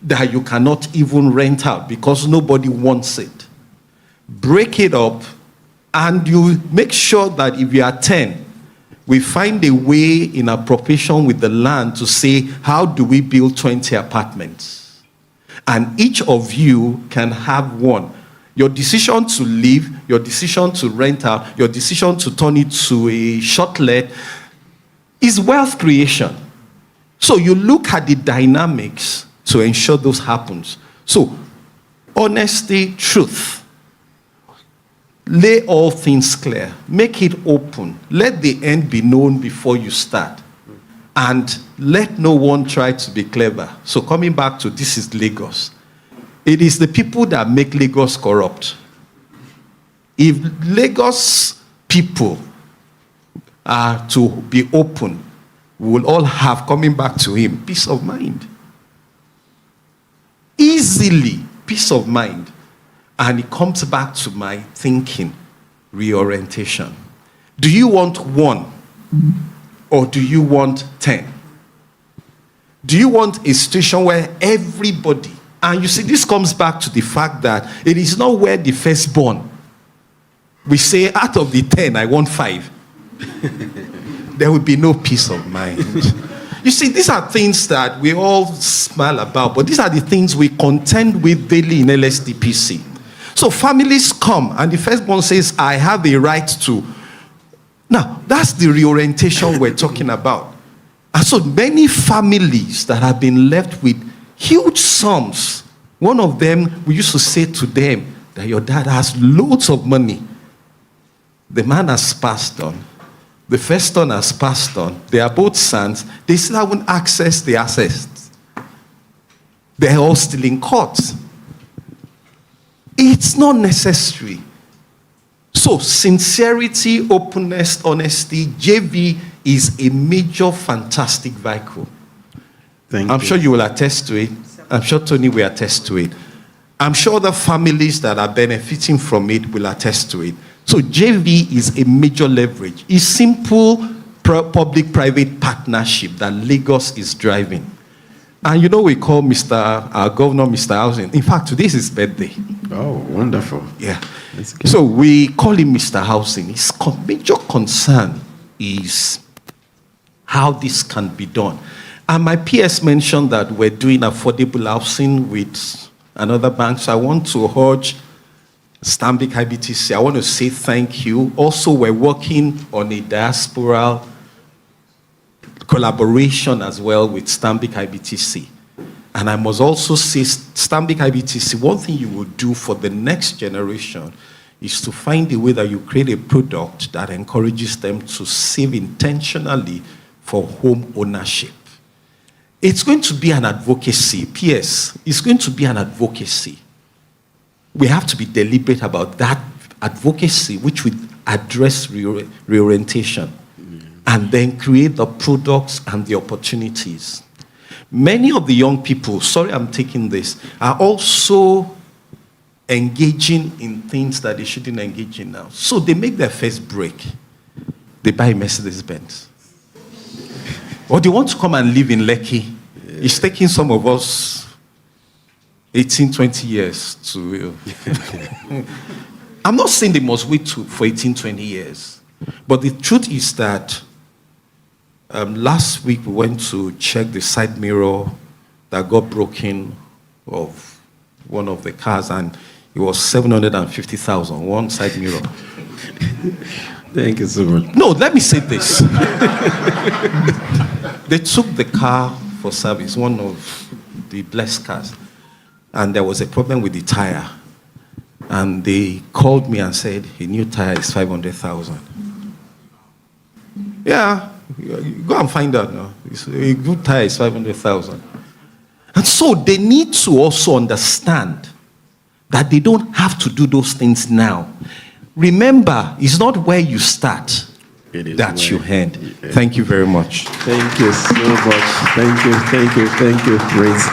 that you cannot even rent out because nobody wants it. Break it up, and you make sure that if you are 10, we find a way in appropriation with the land to say, how do we build 20 apartments? And each of you can have one. Your decision to leave, your decision to rent out, your decision to turn it to a shortlet is wealth creation. So you look at the dynamics to ensure those happens. So honesty, truth. Lay all things clear. Make it open. Let the end be known before you start. And let no one try to be clever. So coming back to this is Lagos. It is the people that make Lagos corrupt. If Lagos people are to be open, we will all have, coming back to him, peace of mind. Easily, peace of mind. And it comes back to my thinking, reorientation. Do you want 1 or do you want 10? Do you want a situation where everybody, and you see this comes back to the fact that it is not where the firstborn, we say out of the 10, I want 5. There will be no peace of mind. You see, these are things that we all smile about, but these are the things we contend with daily in LSTPC. So families come, and the firstborn says, I have a right to. Now, that's the reorientation we're talking about. And so many families that have been left with huge sums. One of them, we used to say to them that your dad has loads of money. The man has passed on. The first son has passed on. They are both sons. They still haven't accessed the assets. They're all still in court. It's not necessary. So sincerity, openness, honesty, JV is a major, fantastic vehicle. I'm sure you will attest to it. I'm sure Tony will attest to it. I'm sure the families that are benefiting from it will attest to it. So JV is a major leverage. It's simple public-private partnership that Lagos is driving. And you know, we call our governor Mr. Housing. In fact, today is his birthday. Oh, wonderful. Yeah. So we call him Mr. Housing. His major concern is how this can be done. And my PS mentioned that we're doing affordable housing with another bank. So I want to urge Stanbic IBTC. I want to say thank you. Also, we're working on a diasporal collaboration as well with Stanbic IBTC. And I must also say, Stanbic IBTC, one thing you will do for the next generation is to find a way that you create a product that encourages them to save intentionally for home ownership. It's going to be an advocacy. PS, it's going to be an advocacy. We have to be deliberate about that advocacy, which would address reorientation. And then create the products and the opportunities. Many of the young people, sorry I'm taking this, are also engaging in things that they shouldn't engage in now. So they make their first break. They buy a Mercedes-Benz. Or they want to come and live in Lekki. It's taking some of us 18, 20 years to... I'm not saying they must wait for 18, 20 years. But the truth is that last week we went to check the side mirror that got broken of one of the cars, and it was 750,000, one side mirror. Thank you so much. No, let me say this. They took the car for service, one of the blessed cars, and there was a problem with the tire. And they called me and said, a new tire is 500,000. Yeah, go and find out now. A good tire is 500,000. And so they need to also understand that they don't have to do those things now. Remember, it's not where you start that you end. Thank you very much. Thank you so much. Thank you, Prince.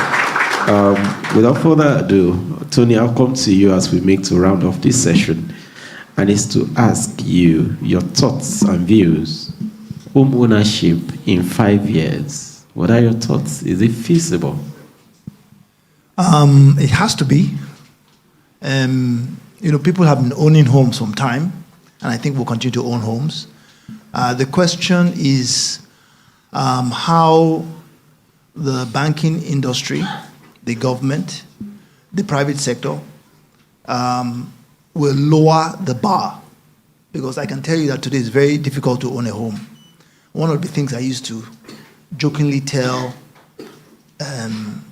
Without further ado, Tony, I'll come to you as we make to round off this session. And it's to ask you your thoughts and views. Home ownership in 5 years. What are your thoughts? Is it feasible? It has to be. People have been owning homes some time, and I think we'll continue to own homes. The question is how the banking industry, the government, the private sector will lower the bar. Because I can tell you that today it's very difficult to own a home. One of the things I used to jokingly tell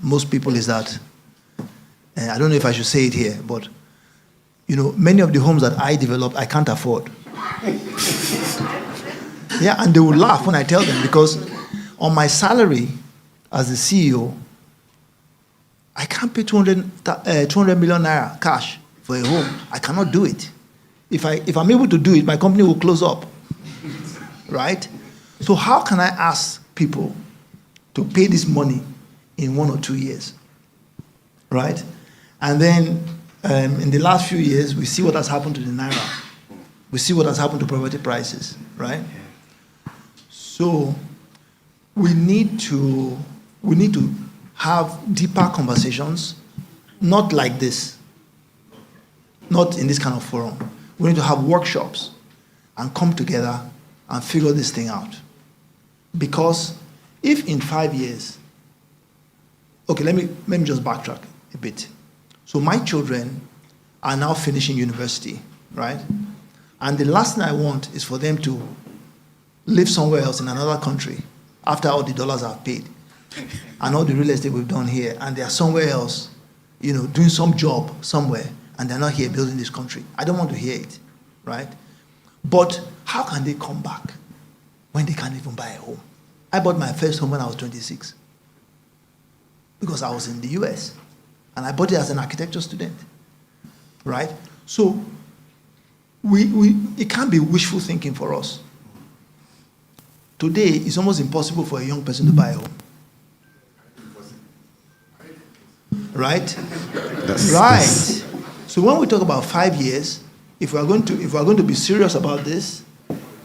most people is that, I don't know if I should say it here, but many of the homes that I developed, I can't afford. Yeah, and they will laugh when I tell them, because on my salary as the CEO, I can't pay 200 million naira cash for a home. I cannot do it. If I'm able to do it, my company will close up, right? So how can I ask people to pay this money in 1 or 2 years, right? And then in the last few years, we see what has happened to the naira. We see what has happened to property prices, right? So we need to have deeper conversations, not like this, not in this kind of forum. We need to have workshops and come together and figure this thing out. Because if in 5 years, okay, let me just backtrack a bit. So my children are now finishing university, right? And the last thing I want is for them to live somewhere else in another country after all the dollars are paid and all the real estate we've done here, and they're somewhere else, doing some job somewhere, and they're not here building this country. I don't want to hear it, right? But how can they come back when they can't even buy a home? I bought my first home when I was 26 because I was in the US, and I bought it as an architecture student, right? So it can't be wishful thinking for us. Today, it's almost impossible for a young person to buy a home. Right? Right. So when we talk about 5 years, if we're going to be serious about this,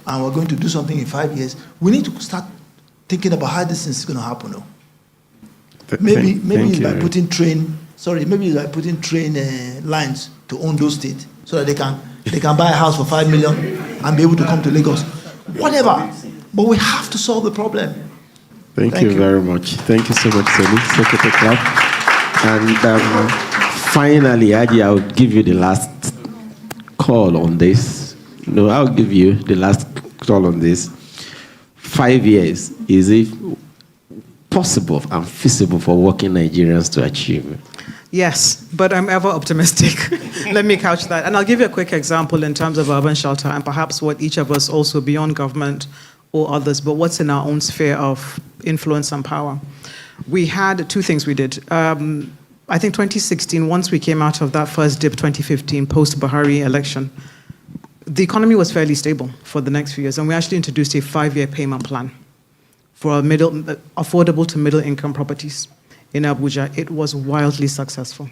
and we're going to do something in 5 years, we need to start thinking about how this is going to happen. No? Maybe by putting train lines to Ondo State so that they can buy a house for 5 million and be able to come to Lagos. Whatever. But we have to solve the problem. Thank you very much. Thank you so much, Tony. Secretary Club. And finally, Adi, I'll give you the last call on this. No, I'll give you the last call on this. 5 years, is it possible and feasible for working Nigerians to achieve? Yes, but I'm ever optimistic. Let me couch that. And I'll give you a quick example in terms of urban shelter and perhaps what each of us also beyond government or others, but what's in our own sphere of influence and power. We had 2 things we did. I think 2016, once we came out of that first dip, 2015, post-Buhari election, the economy was fairly stable for the next few years, and we actually introduced a 5-year payment plan for affordable to middle-income properties in Abuja. It was wildly successful.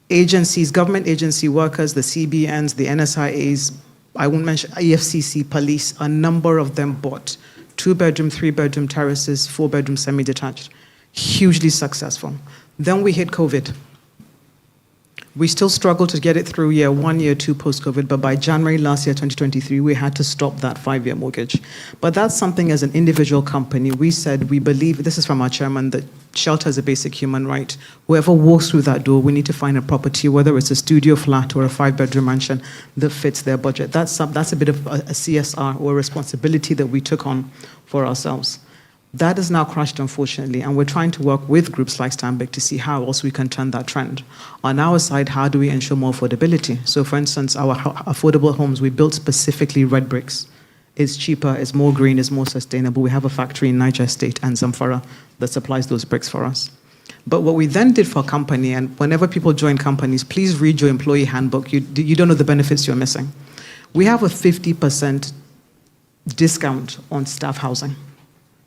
Agencies, government agency workers, the CBNs, the NSIAs, I won't mention EFCC, police, a number of them bought 2-bedroom, 3-bedroom terraces, 4-bedroom semi-detached. Hugely successful. Then we hit COVID. We still struggle to get it through year one, year two post-COVID, but by January last year, 2023, we had to stop that 5-year mortgage. But that's something as an individual company, we said we believe, this is from our chairman, that shelter is a basic human right. Whoever walks through that door, we need to find a property, whether it's a studio flat or a 5-bedroom mansion that fits their budget. That's a bit of a CSR or a responsibility that we took on for ourselves. That is now crashed, unfortunately, and we're trying to work with groups like Stanbic to see how else we can turn that trend. On our side, how do we ensure more affordability? So, for instance, our affordable homes, we built specifically red bricks. It's cheaper, it's more green, it's more sustainable. We have a factory in Niger State and Zamfara that supplies those bricks for us. But what we then did for a company, and whenever people join companies, please read your employee handbook. You don't know the benefits you're missing. We have a 50% discount on staff housing.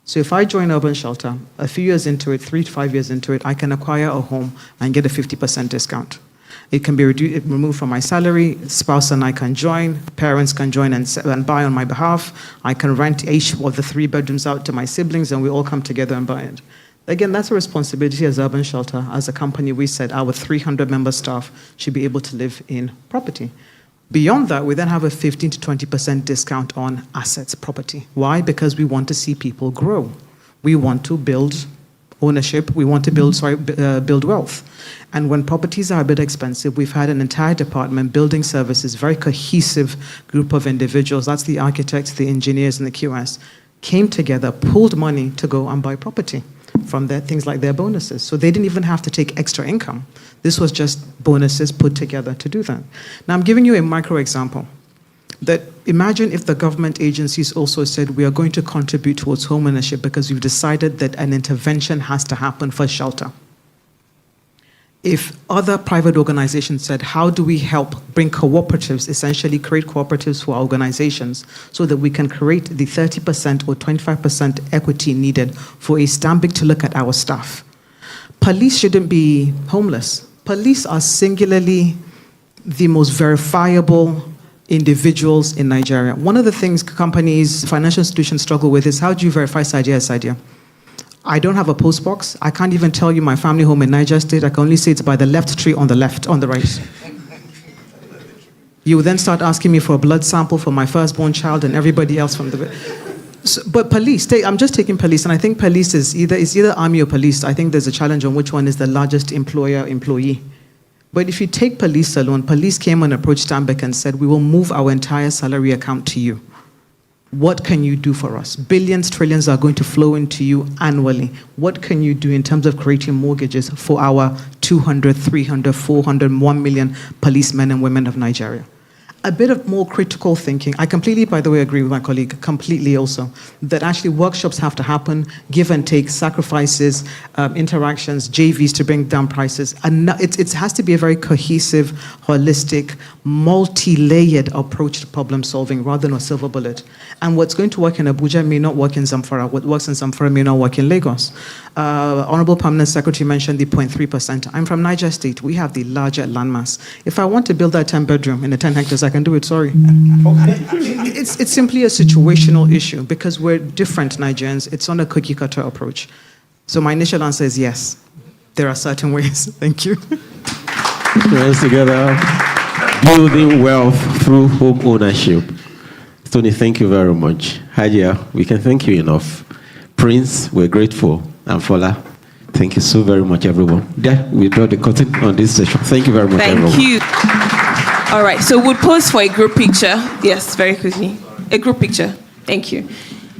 So if I join Urban Shelter, a few years into it, 3 to 5 years into it, I can acquire a home and get a 50% discount. It can be removed from my salary, spouse and I can join, parents can join and buy on my behalf. I can rent each of the 3 bedrooms out to my siblings and we all come together and buy it. Again, that's a responsibility as Urban Shelter. As a company, we said our 300-member staff should be able to live in property. Beyond that, we then have a 15 to 20% discount on assets, property. Why? Because we want to see people grow. We want to build ownership. We want to build wealth. And when properties are a bit expensive, we've had an entire department, building services, very cohesive group of individuals. That's the architects, the engineers, and the QS, came together, pulled money to go and buy property from their things like their bonuses. So they didn't even have to take extra income. This was just bonuses put together to do that. Now I'm giving you a micro example. That imagine if the government agencies also said we are going to contribute towards home ownership because we've decided that an intervention has to happen for shelter. If other private organizations said, how do we help bring cooperatives, essentially create cooperatives for our organizations so that we can create the 30% or 25% equity needed for a Stanbic to look at our staff. Police shouldn't be homeless. Police are singularly the most verifiable individuals in Nigeria. One of the things companies, financial institutions struggle with is how do you verify Sadia as Sadia? I don't have a post box. I can't even tell you my family home in Niger State. I can only say it's by the left tree on the left, on the right. You then start asking me for a blood sample for my firstborn child and everybody else from the... So, but police, I'm just taking police, and I think police is either army or police. I think there's a challenge on which one is the largest employer-employee. But if you take police alone, police came and approached Stanbic and said, we will move our entire salary account to you. What can you do for us? Billions, trillions are going to flow into you annually. What can you do in terms of creating mortgages for our 200, 300, 400, 1 million policemen and women of Nigeria? A bit of more critical thinking. I completely, by the way, agree with my colleague, completely also, that actually workshops have to happen, give and take, sacrifices, interactions, JVs to bring down prices. And it has to be a very cohesive, holistic, multi-layered approach to problem solving rather than a silver bullet. And what's going to work in Abuja may not work in Zamfara. What works in Zamfara may not work in Lagos. Honorable Permanent Secretary mentioned the 0.3%. I'm from Niger State. We have the larger landmass. If I want to build that 10-bedroom in a 10 hectares, I can do it, sorry. It's simply a situational issue because we're different Nigerians. It's on a cookie cutter approach. So my initial answer is yes. There are certain ways. Thank you. Hands together. Building wealth through home ownership. Tony, thank you very much. Hadia, we can thank you enough. Prince, we're grateful. And Fola, thank you so very much, everyone. Yeah, we draw the curtain on this session. Thank you very much, everyone. Thank you. All right, so we'll pose for a group picture. Yes, very quickly. A group picture. Thank you.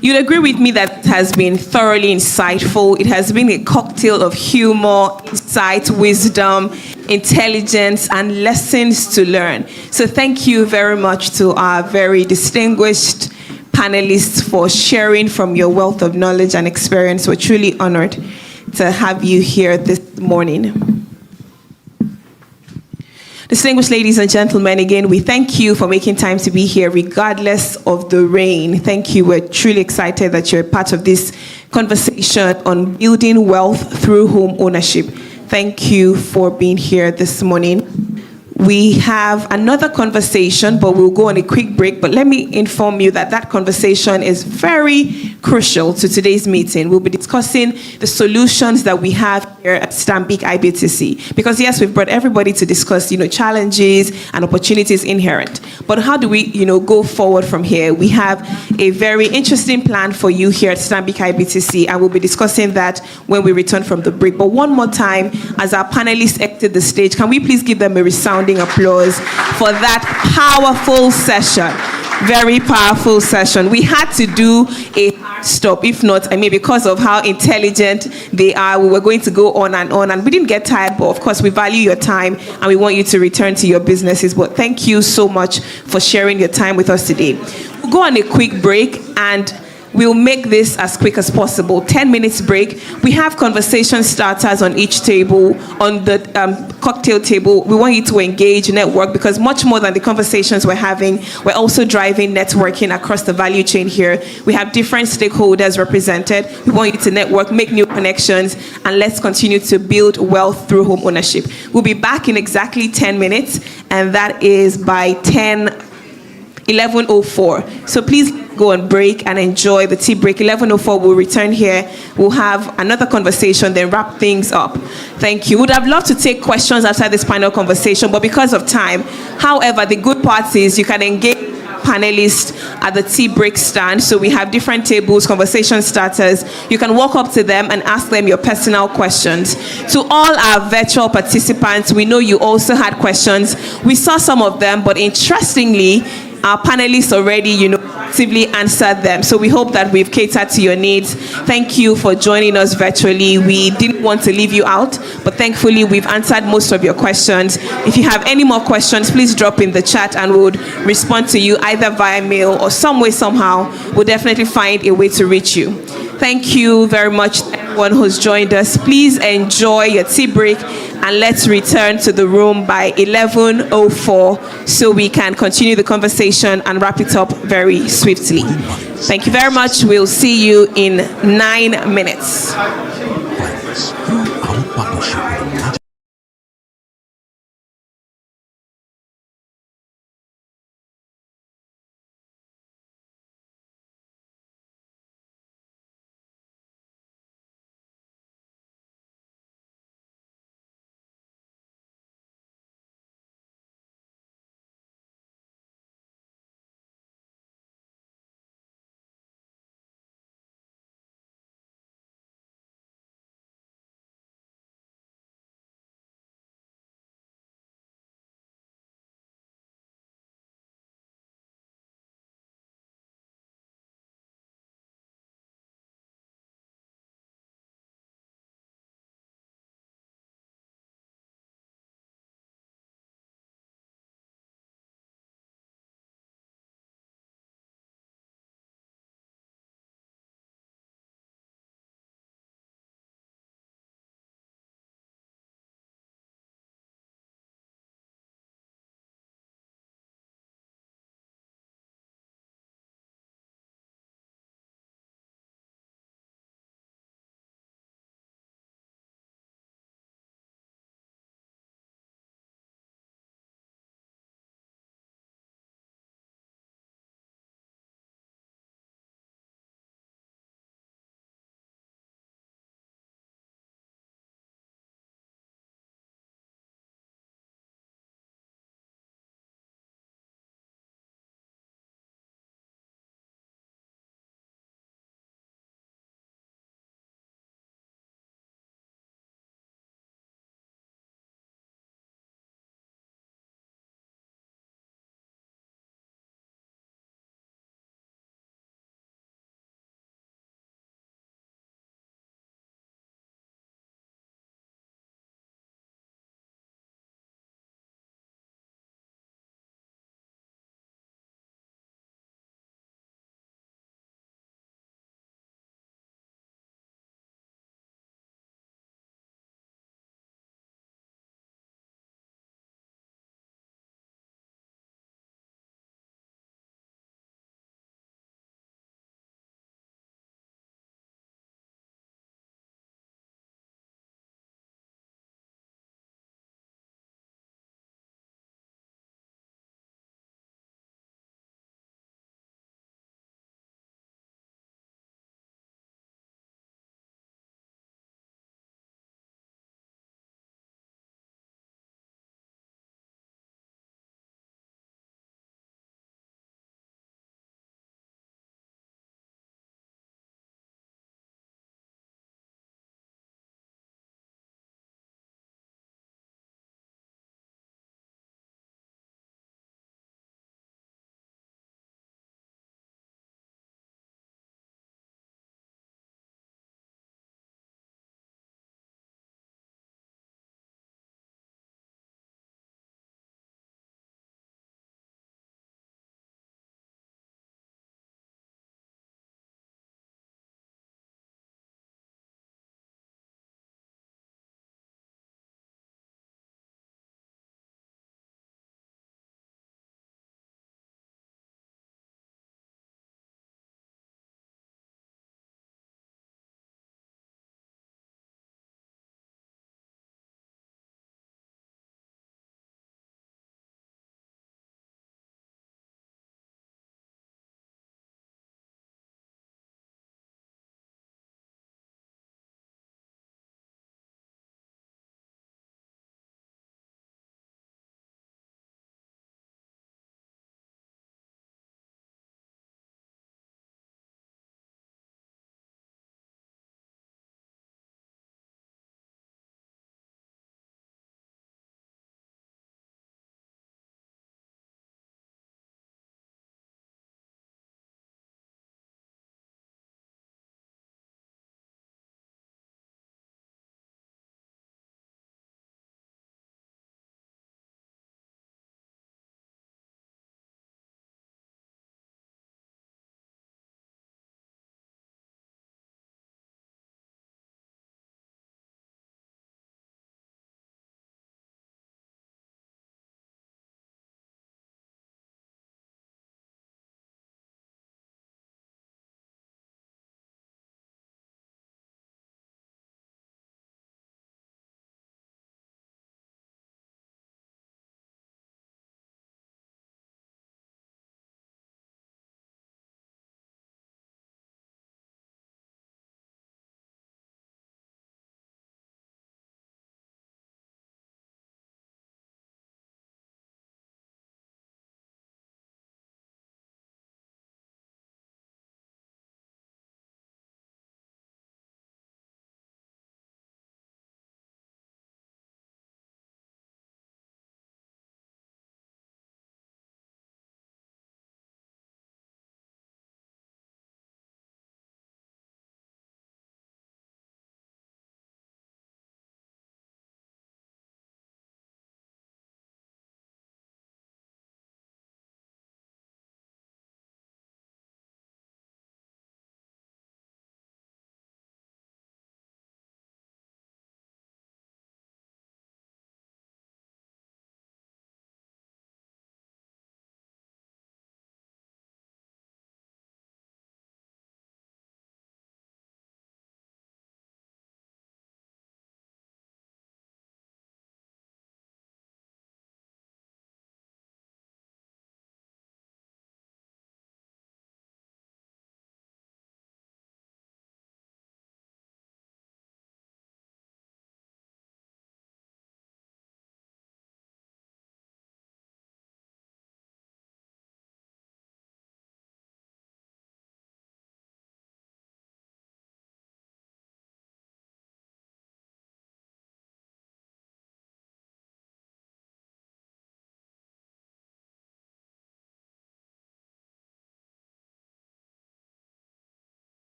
You'd agree with me that it has been thoroughly insightful. It has been a cocktail of humor, insight, wisdom, intelligence, and lessons to learn. So thank you very much to our very distinguished panelists for sharing from your wealth of knowledge and experience. We're truly honored to have you here this morning. Distinguished ladies and gentlemen, again, we thank you for making time to be here regardless of the rain. Thank you. We're truly excited that you're a part of this conversation on building wealth through home ownership. Thank you for being here this morning. we have another conversation, but we'll go on a quick break. But let me inform you that that conversation is very crucial to today's meeting. We'll be discussing the solutions that we have here at Stanbic IBTC. Because yes, we've brought everybody to discuss, challenges and opportunities inherent. But how do we, go forward from here? We have a very interesting plan for you here at Stanbic IBTC, and we'll be discussing that when we return from the break. But one more time, as our panelists exit the stage, can we please give them a resounding applause for that powerful session? Very powerful session. We had to do a hard stop. If not, because of how intelligent they are, we were going to go on, and we didn't get tired, but of course we value your time and we want you to return to your businesses. But thank you so much for sharing your time with us today. We'll go on a quick break, and we'll make this as quick as possible. 10 minutes break. We have conversation starters on each table, on the cocktail table. We want you to engage, network, because much more than the conversations we're having, we're also driving networking across the value chain here. We have different stakeholders represented. We want you to network, make new connections, and let's continue to build wealth through home ownership. We'll be back in exactly 10 minutes, and that is by 11:04. So please go on break and enjoy the tea break. 11:04, we'll return here. We'll have another conversation, then wrap things up. Thank you. Would have loved to take questions after this panel conversation, but because of time. However, the good part is you can engage panelists at the tea break stand. So we have different tables, conversation starters. You can walk up to them and ask them your personal questions. To all our virtual participants, we know you also had questions. We saw some of them, but interestingly, our panelists already, actively answered them. So we hope that we've catered to your needs. Thank you for joining us virtually. We didn't want to leave you out, but thankfully we've answered most of your questions. If you have any more questions, please drop in the chat and we'll respond to you either via mail or some way, somehow. We'll definitely find a way to reach you. Thank you very much, everyone who's joined us. Please enjoy your tea break, and let's return to the room by 11:04 so we can continue the conversation and wrap it up very swiftly. Thank you very much. We'll see you in 9 minutes.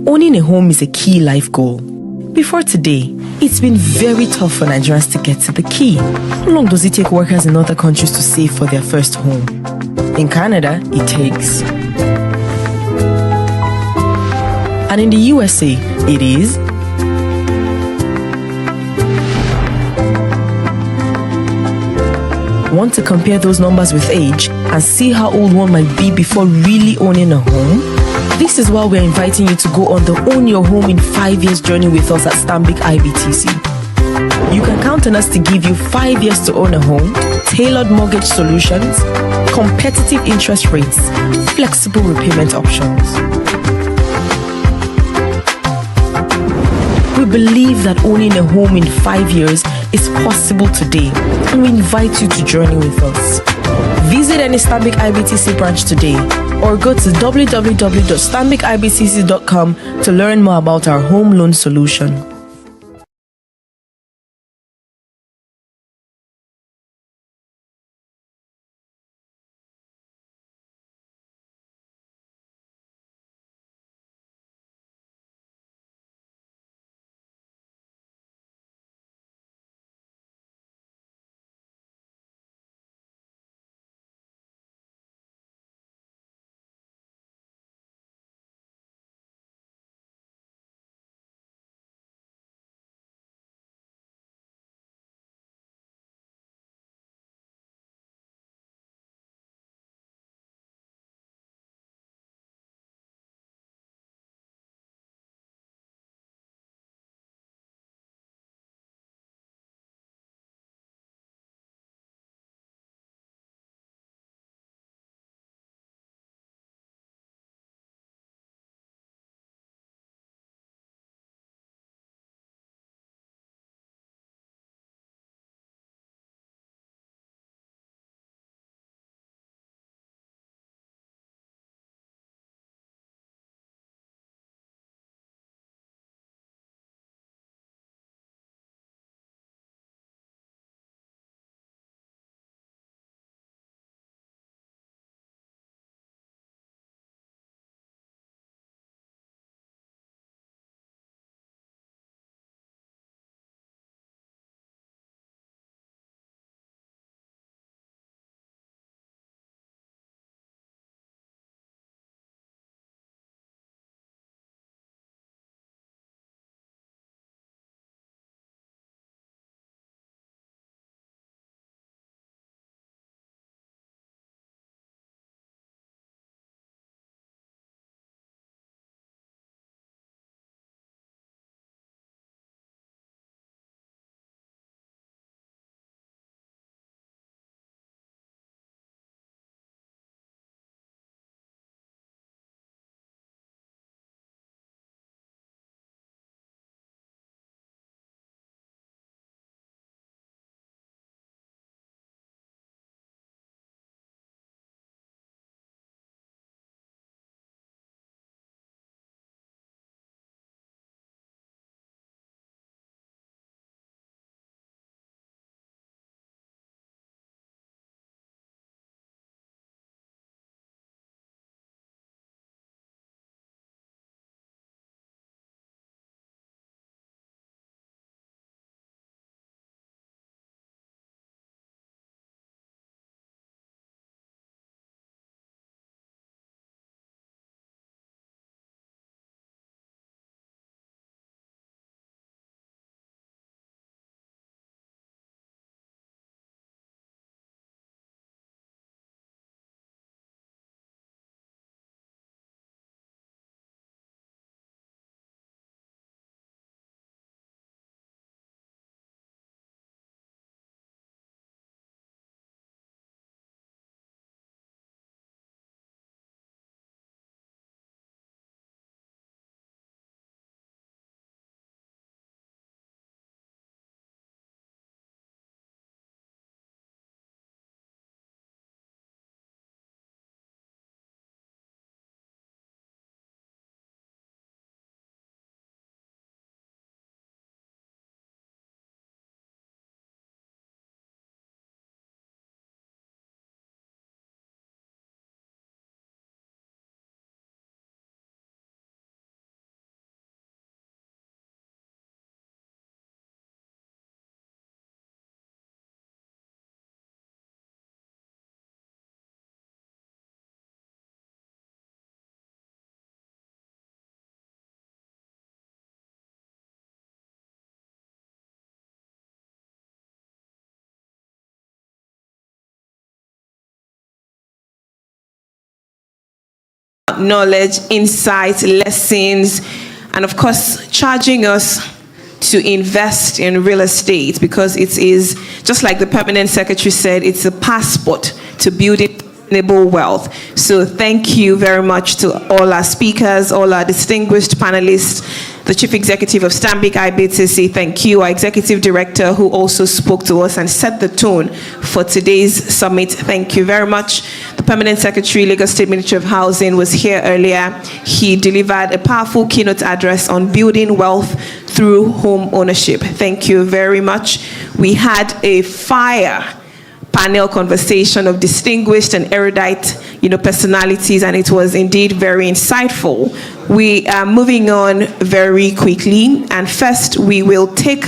Owning a home is a key life goal. Before today, it's been very tough for Nigerians to get to the key. How long does it take workers in other countries to save for their first home? In Canada, it takes. And in the USA, it is. Want to compare those numbers with age and see how old one might be before really owning a home? This is why we're inviting you to go on the Own Your Home in 5 Years journey with us at Stanbic IBTC. You can count on us to give you 5 years to own a home, tailored mortgage solutions, competitive interest rates, flexible repayment options. We believe that owning a home in 5 years is possible today, and we invite you to journey with us. Visit any Stanbic IBTC branch today or go to www.stanbicibtc.com to learn more about our home loan solution. knowledge, insights, lessons, and of course, charging us to invest in real estate, because it is, just like the permanent secretary said, it's a passport to building sustainable wealth. So thank you very much to all our speakers, all our distinguished panelists, the Chief Executive of Stanbic IBTC, thank you, our Executive Director who also spoke to us and set the tone for today's summit, thank you very much. The Permanent Secretary, Lagos State Ministry of Housing, was here earlier. He delivered a powerful keynote address on building wealth through home ownership. Thank you very much. We had a fire panel conversation of distinguished and erudite, personalities, and it was indeed very insightful. We are moving on very quickly, and first we will take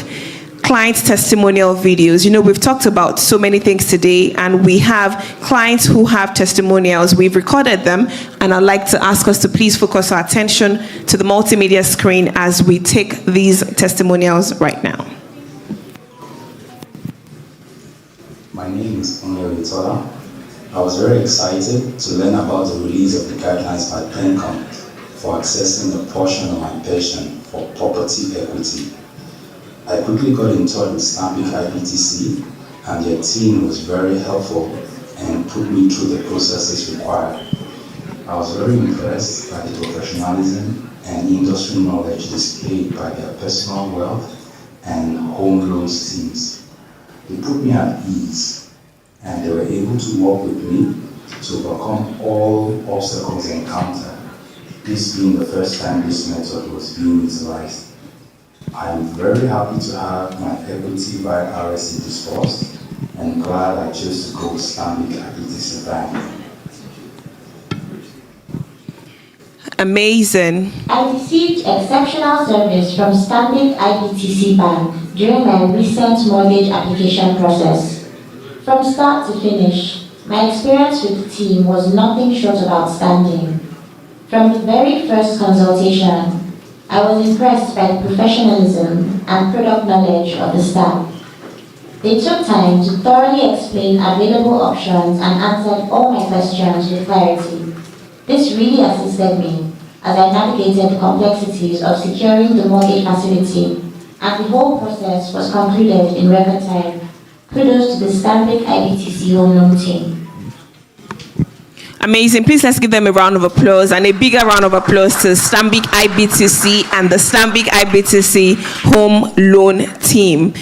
client testimonial videos. We've talked about so many things today, and we have clients who have testimonials. We've recorded them, and I'd like to ask us to please focus our attention to the multimedia screen as we take these testimonials right now. My name is Onyo Itola. I was very excited to learn about the release of the guidelines by PENCOM for accessing a portion of my pension for property equity. I quickly got in touch with Stanbic IBTC, and their team was very helpful and put me through the processes required. I was very impressed by the professionalism and industry knowledge displayed by their personal wealth and home loans teams. They put me at ease, and they were able to work with me to overcome all obstacles encountered, this being the first time this method was being utilized. I am very happy to have my equity via RSC disbursed, and glad I chose to go with Stanbic IBTC Bank. Amazing. I received exceptional service from Stanbic IBTC Bank during my recent mortgage application process. From start to finish, my experience with the team was nothing short of outstanding. From the very first consultation, I was impressed by the professionalism and product knowledge of the staff. They took time to thoroughly explain available options and answered all my questions with clarity. This really assisted me as I navigated the complexities of securing the mortgage facility, and the whole process was concluded in record time. Kudos to the Stanbic IBTC Home Loan team. Amazing. Please let's give them a round of applause, and a bigger round of applause to Stanbic IBTC and the Stanbic IBTC Home Loan team.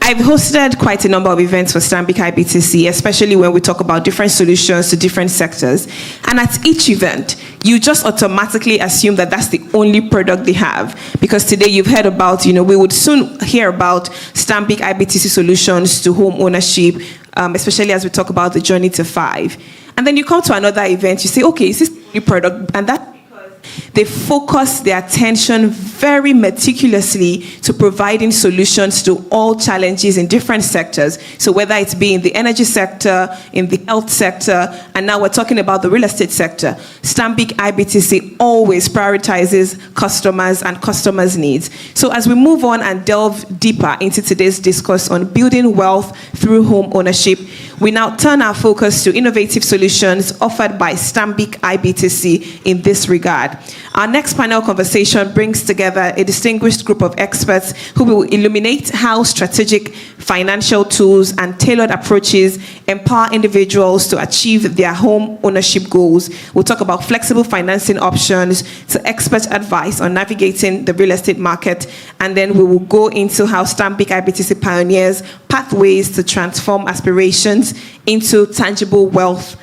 I've hosted quite a number of events for Stanbic IBTC, especially when we talk about different solutions to different sectors. And at each event, you just automatically assume that that's the only product they have. Because today you've heard about, we would soon hear about Stanbic IBTC solutions to home ownership, especially as we talk about the journey to 5. And then you come to another event, you say, okay, is this the only product? And that's because they focus their attention very meticulously to providing solutions to all challenges in different sectors. So whether it's be in the energy sector, in the health sector, and now we're talking about the real estate sector, Stanbic IBTC always prioritizes customers and customers' needs. So as we move on and delve deeper into today's discourse on building wealth through home ownership, we now turn our focus to innovative solutions offered by Stanbic IBTC in this regard. Our next panel conversation brings together a distinguished group of experts who will illuminate how strategic financial tools and tailored approaches empower individuals to achieve their home ownership goals. We'll talk about flexible financing options to expert advice on navigating the real estate market, and then we will go into how Stanbic IBTC pioneers pathways to transform aspirations into tangible wealth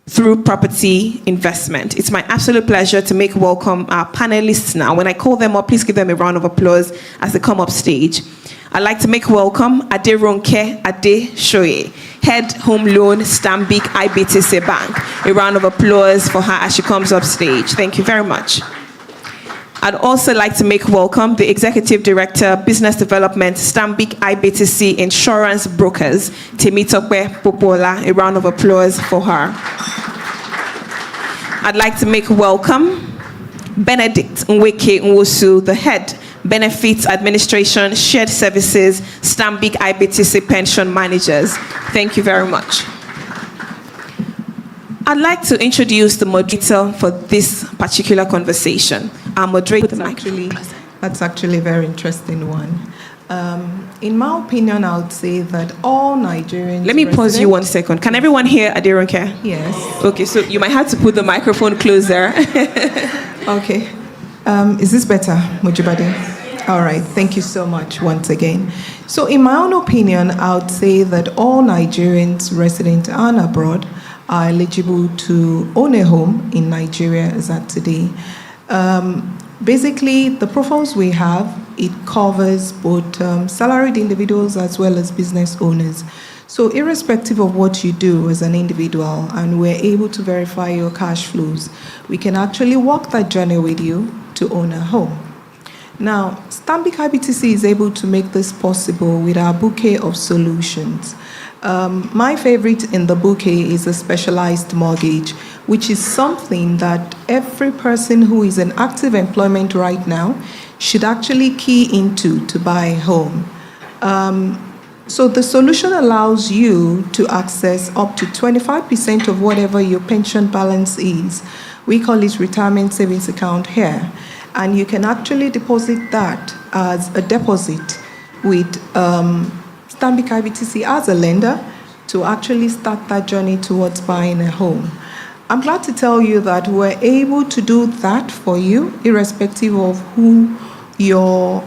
through property investment. It's my absolute pleasure to make welcome our panelists now. When I call them up, please give them a round of applause as they come up stage. I'd like to make welcome Aderonke Adeshoye, Head Home Loan Stanbic IBTC Bank. A round of applause for her as she comes up stage. Thank you very much. I'd also like to make welcome the Executive Director, Business Development, Stanbic IBTC Insurance Brokers, Temitope Popola. A round of applause for her. I'd like to make welcome Benedict Nweke Nwosu, the Head, Benefits Administration, Shared Services, Stanbic IBTC Pension Managers. Thank you very much. I'd like to introduce the moderator for this particular conversation. Our moderator, That's actually a very interesting one. In my opinion, I would say that all Nigerians... Let me pause you 1 second. Can everyone hear Aderonke? Yes. Okay, so you might have to put the microphone closer. Okay. Is this better, Mujibade? All right. Thank you so much once again. So in my own opinion, I would say that all Nigerians resident and abroad are eligible to own a home in Nigeria as at today. Basically, the profiles we have, it covers both salaried individuals as well as business owners. So irrespective of what you do as an individual, and we're able to verify your cash flows, we can actually walk that journey with you to own a home. Now, Stanbic IBTC is able to make this possible with our bouquet of solutions. My favorite in the bouquet is a specialized mortgage, which is something that every person who is in active employment right now should actually key into to buy a home. So the solution allows you to access up to 25% of whatever your pension balance is. We call it retirement savings account here. And you can actually deposit that as a deposit with Stanbic IBTC as a lender to actually start that journey towards buying a home. I'm glad to tell you that we're able to do that for you, irrespective of who your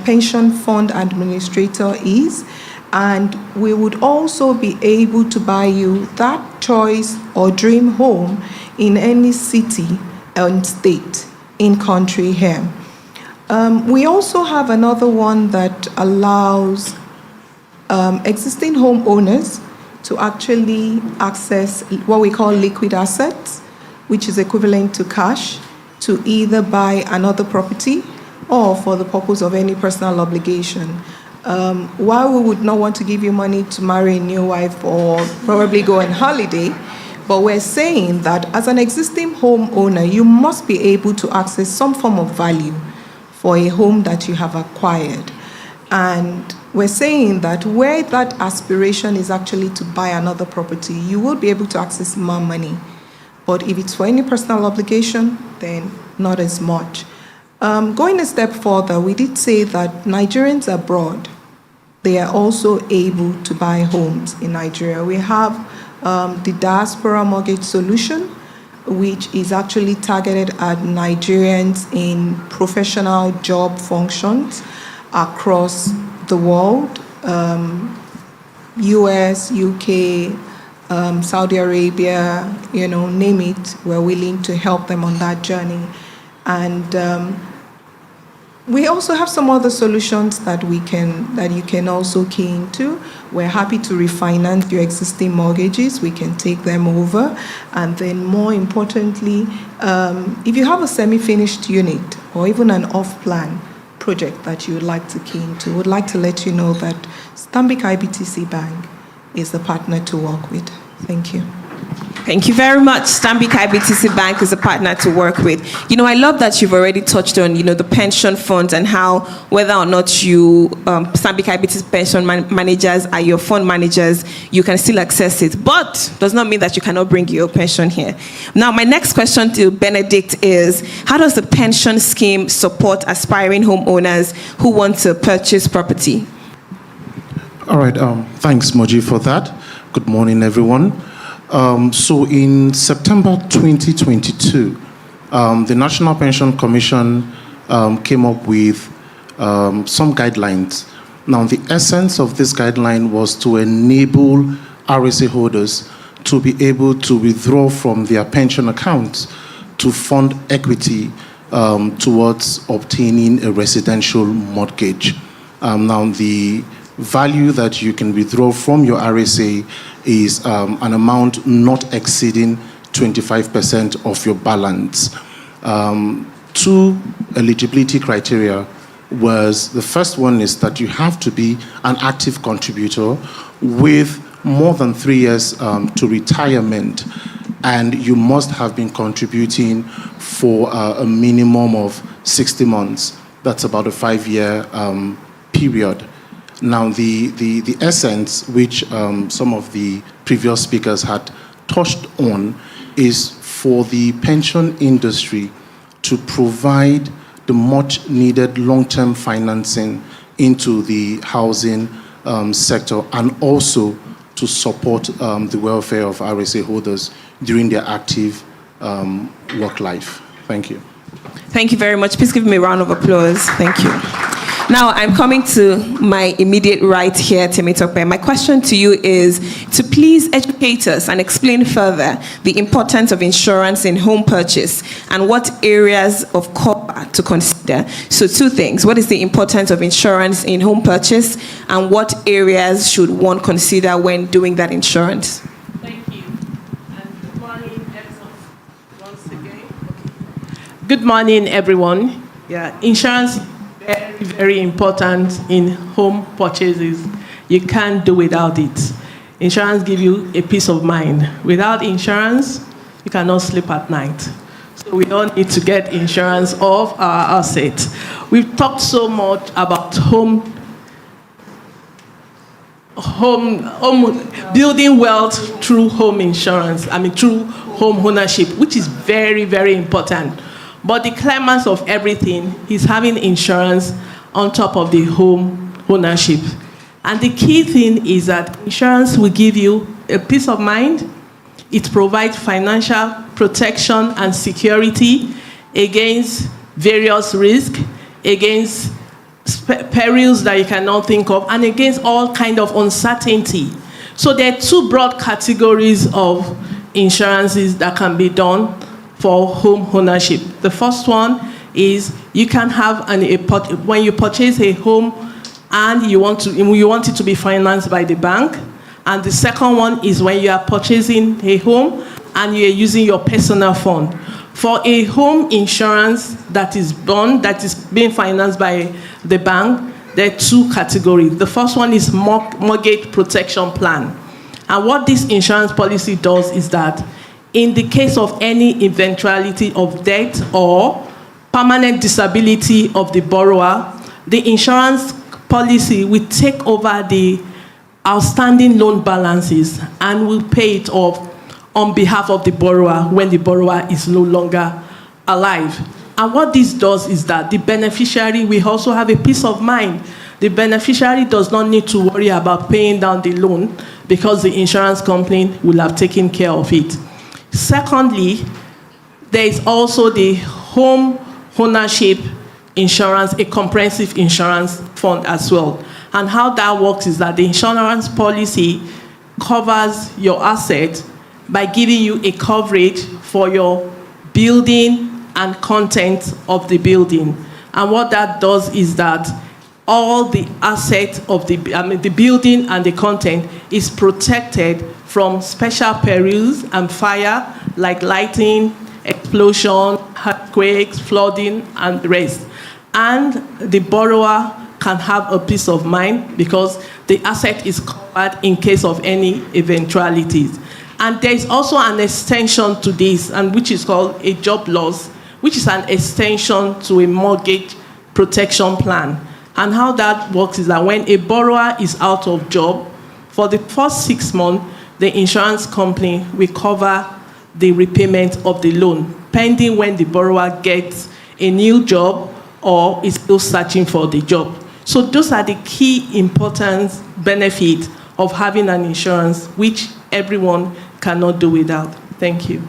pension fund administrator is. And we would also be able to buy you that choice or dream home in any city and state in country here. We also have another one that allows existing homeowners to actually access what we call liquid assets, which is equivalent to cash, to either buy another property or for the purpose of any personal obligation. While we would not want to give you money to marry a new wife or probably go on holiday, but we're saying that as an existing homeowner, you must be able to access some form of value for a home that you have acquired. And we're saying that where that aspiration is actually to buy another property, you will be able to access more money. But if it's for any personal obligation, then not as much. Going a step further, we did say that Nigerians abroad, they are also able to buy homes in Nigeria. We have the Diaspora Mortgage Solution, which is actually targeted at Nigerians in professional job functions across the world, US, UK, Saudi Arabia, name it. We're willing to help them on that journey. And we also have some other solutions that you can also key into. We're happy to refinance your existing mortgages. We can take them over. And then more importantly, if you have a semi-finished unit or even an off-plan project that you would like to key into, we would like to let you know that Stanbic IBTC Bank is the partner to work with. Thank you. Thank you very much. Stanbic IBTC Bank is a partner to work with. I love that you've already touched on, the pension funds and how whether or not you, Stanbic IBTC pension managers are your fund managers, you can still access it. But does not mean that you cannot bring your pension here. Now, my next question to Benedict is, how does the pension scheme support aspiring homeowners who want to purchase property? All right. Thanks, Moji, for that. Good morning, everyone. So in September 2022, the National Pension Commission came up with some guidelines. Now, the essence of this guideline was to enable RSA holders to be able to withdraw from their pension accounts to fund equity towards obtaining a residential mortgage. Now, the value that you can withdraw from your RSA is an amount not exceeding 25% of your balance. Two eligibility criteria was, the first one is that you have to be an active contributor with more than 3 years to retirement, and you must have been contributing for a minimum of 60 months. That's about a 5-year period. Now, the essence, which some of the previous speakers had touched on, is for the pension industry to provide the much needed long-term financing into the housing sector, and also to support the welfare of RSA holders during their active work life. Thank you. Thank you very much. Please give me a round of applause. Thank you. Now, I'm coming to my immediate right here, Temitope. My question to you is to please educate us and explain further the importance of insurance in home purchase and what areas of cover to consider. So 2 things. What is the importance of insurance in home purchase, and what areas should one consider when doing that insurance? Thank you. And good morning, everyone. Once again. Good morning, everyone. Yeah, insurance very, very important in home purchases. You can't do without it. Insurance gives you a peace of mind. Without insurance, you cannot sleep at night. So we all need to get insurance of our assets. We've talked so much about home building wealth through home insurance. Through home ownership, which is very, very important. But the climax of everything is having insurance on top of the home ownership. And the key thing is that insurance will give you a peace of mind. It provides financial protection and security against various risks, against perils that you cannot think of, and against all kind of uncertainty. So there are 2 broad categories of insurances that can be done for home ownership. The first one is you can have when you purchase a home and you want it to be financed by the bank. And the second one is when you are purchasing a home and you are using your personal fund. For a home insurance that is being financed by the bank, there are 2 categories. The first one is mortgage protection plan. And what this insurance policy does is that in the case of any eventuality of death or permanent disability of the borrower, the insurance policy will take over the outstanding loan balances and will pay it off on behalf of the borrower when the borrower is no longer alive. And what this does is that the beneficiary will also have a peace of mind. The beneficiary does not need to worry about paying down the loan because the insurance company will have taken care of it. Secondly, there is also the home ownership insurance, a comprehensive insurance fund as well. And how that works is that the insurance policy covers your asset by giving you a coverage for your building and content of the building. And what that does is that all the assets of the building and the content is protected from special perils and fire, like lighting, explosion, earthquakes, flooding, and the rest. And the borrower can have a peace of mind because the asset is covered in case of any eventualities. And there is also an extension to this, and which is called a job loss, which is an extension to a mortgage protection plan. And how that works is that when a borrower is out of job, for the first 6 months, the insurance company will cover the repayment of the loan, pending when the borrower gets a new job or is still searching for the job. So those are the key important benefits of having an insurance, which everyone cannot do without. Thank you.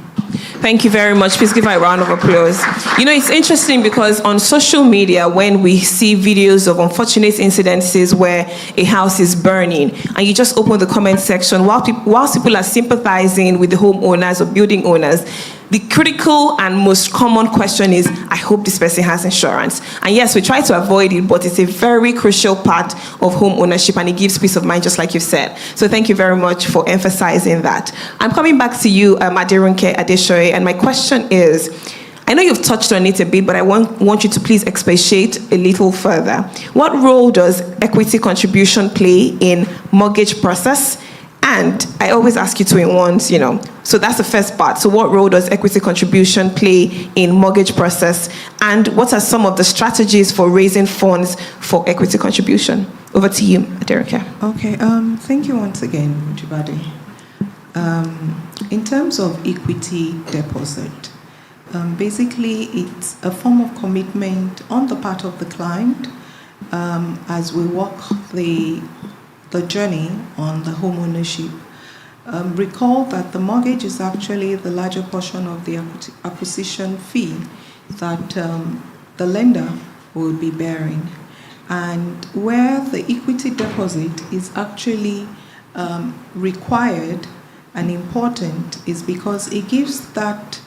Thank you very much. Please give her a round of applause. You know, it's interesting because on social media, when we see videos of unfortunate incidences where a house is burning, and you just open the comment section, whilst people are sympathizing with the homeowners or building owners, the critical and most common question is, I hope this person has insurance. And yes, we try to avoid it, but it's a very crucial part of home ownership, and it gives peace of mind, just like you said. So thank you very much for emphasizing that. I'm coming back to you, Adirunke Adeshoye, and my question is, I know you've touched on it a bit, but I want you to please expatiate a little further. What role does equity contribution play in mortgage process? And I always ask you two in ones, you know. So that's the first part. So what role does equity contribution play in mortgage process? And what are some of the strategies for raising funds for equity contribution? Over to you, Adirunke. Okay, thank you once again, Mujibade. In terms of equity deposit, basically it's a form of commitment on the part of the client as we walk the journey on the home ownership. Recall that the mortgage is actually the larger portion of the acquisition fee that the lender will be bearing. And where the equity deposit is actually required and important is because it gives that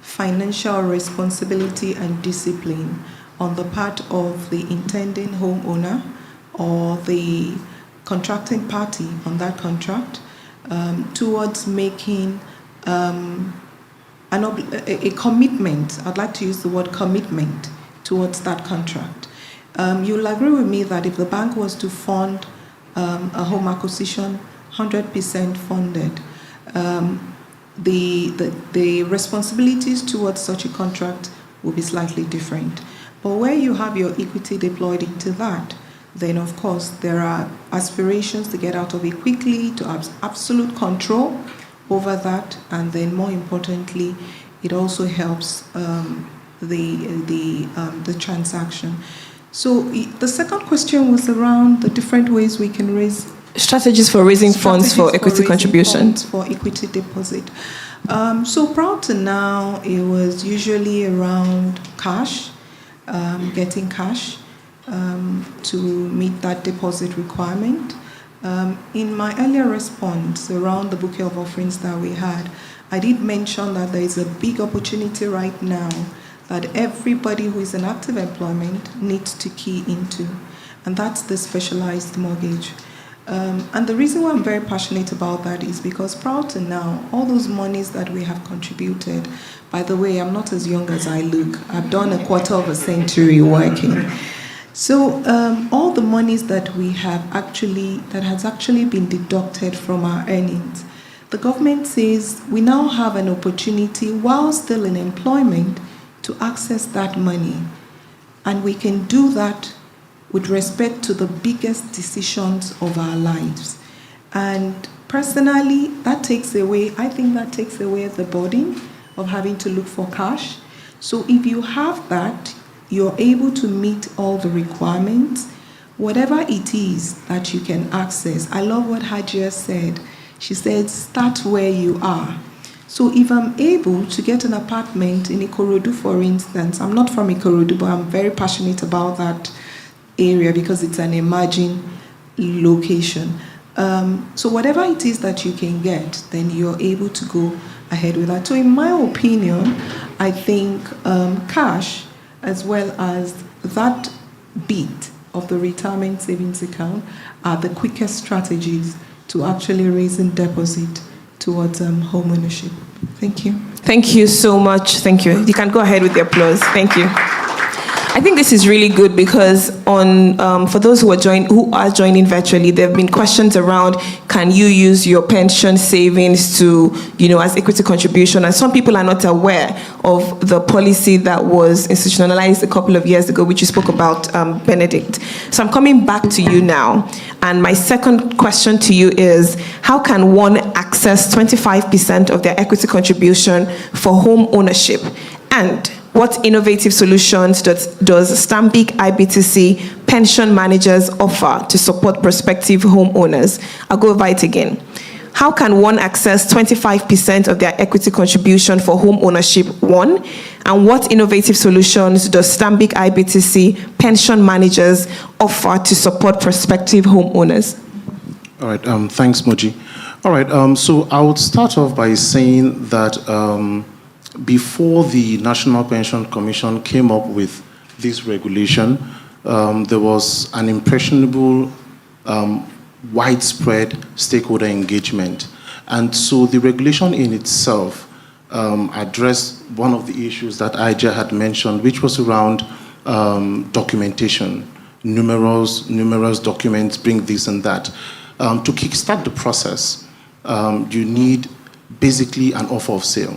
financial responsibility and discipline on the part of the intending homeowner or the contracting party on that contract towards making a commitment. I'd like to use the word commitment towards that contract. You'll agree with me that if the bank was to fund a home acquisition 100% funded, the responsibilities towards such a contract will be slightly different. But where you have your equity deployed into that, then of course there are aspirations to get out of it quickly, to have absolute control over that, and then more importantly, it also helps the transaction. So the second question was around the different ways we can raise strategies for raising funds for equity contributions. For equity deposit. So prior to now, it was usually around cash, getting cash to meet that deposit requirement. In my earlier response around the bouquet of offerings that we had, I did mention that there is a big opportunity right now that everybody who is in active employment needs to key into, and that's the specialized mortgage. And the reason why I'm very passionate about that is because prior to now, all those monies that we have contributed, by the way, I'm not as young as I look. I've done a quarter of a century working. So all the monies that we have that has actually been deducted from our earnings, the government says we now have an opportunity while still in employment to access that money. And we can do that with respect to the biggest decisions of our lives. And personally, I think that takes away the burden of having to look for cash. So if you have that, you're able to meet all the requirements, whatever it is that you can access. I love what Hajia said. She said, start where you are. So if I'm able to get an apartment in Ikorodu, for instance, I'm not from Ikorodu, but I'm very passionate about that area because it's an emerging location. So whatever it is that you can get, then you're able to go ahead with that. So in my opinion, I think cash as well as that bit of the retirement savings account are the quickest strategies to actually raising deposit towards home ownership. Thank you. Thank you so much. Thank you. You can go ahead with the applause. Thank you. I think this is really good because for those who are joining virtually, there have been questions around, can you use your pension savings to, as equity contribution? And some people are not aware of the policy that was institutionalized a couple of years ago, which you spoke about, Benedict. So I'm coming back to you now. And my second question to you is, how can one access 25% of their equity contribution for home ownership? And what innovative solutions does Stanbic IBTC pension managers offer to support prospective homeowners? I'll go over it again. How can one access 25% of their equity contribution for home ownership? One, and what innovative solutions does Stanbic IBTC pension managers offer to support prospective homeowners? All right, thanks, Moji. All right, so I would start off by saying that before the National Pension Commission came up with this regulation, there was an impressionable, widespread stakeholder engagement. And so the regulation in itself addressed one of the issues that Aija had mentioned, which was around documentation. Numerous documents bring this and that. To kickstart the process, you need basically an offer of sale.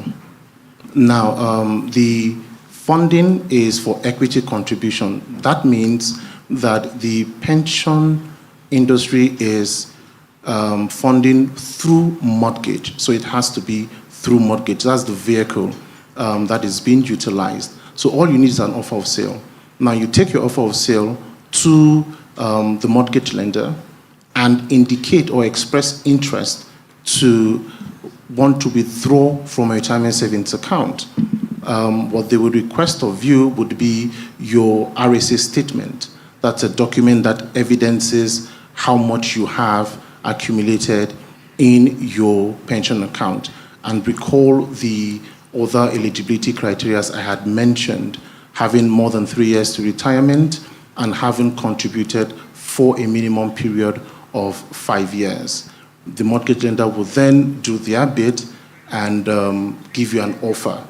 Now, the funding is for equity contribution. That means that the pension industry is funding through mortgage. So it has to be through mortgage. That's the vehicle that is being utilized. So all you need is an offer of sale. Now you take your offer of sale to the mortgage lender and indicate or express interest to want to withdraw from a retirement savings account. What they would request of you would be your RSA statement. That's a document that evidences how much you have accumulated in your pension account. And recall the other eligibility criteria I had mentioned, having more than 3 years to retirement and having contributed for a minimum period of 5 years. The mortgage lender will then do their bit and give you an offer,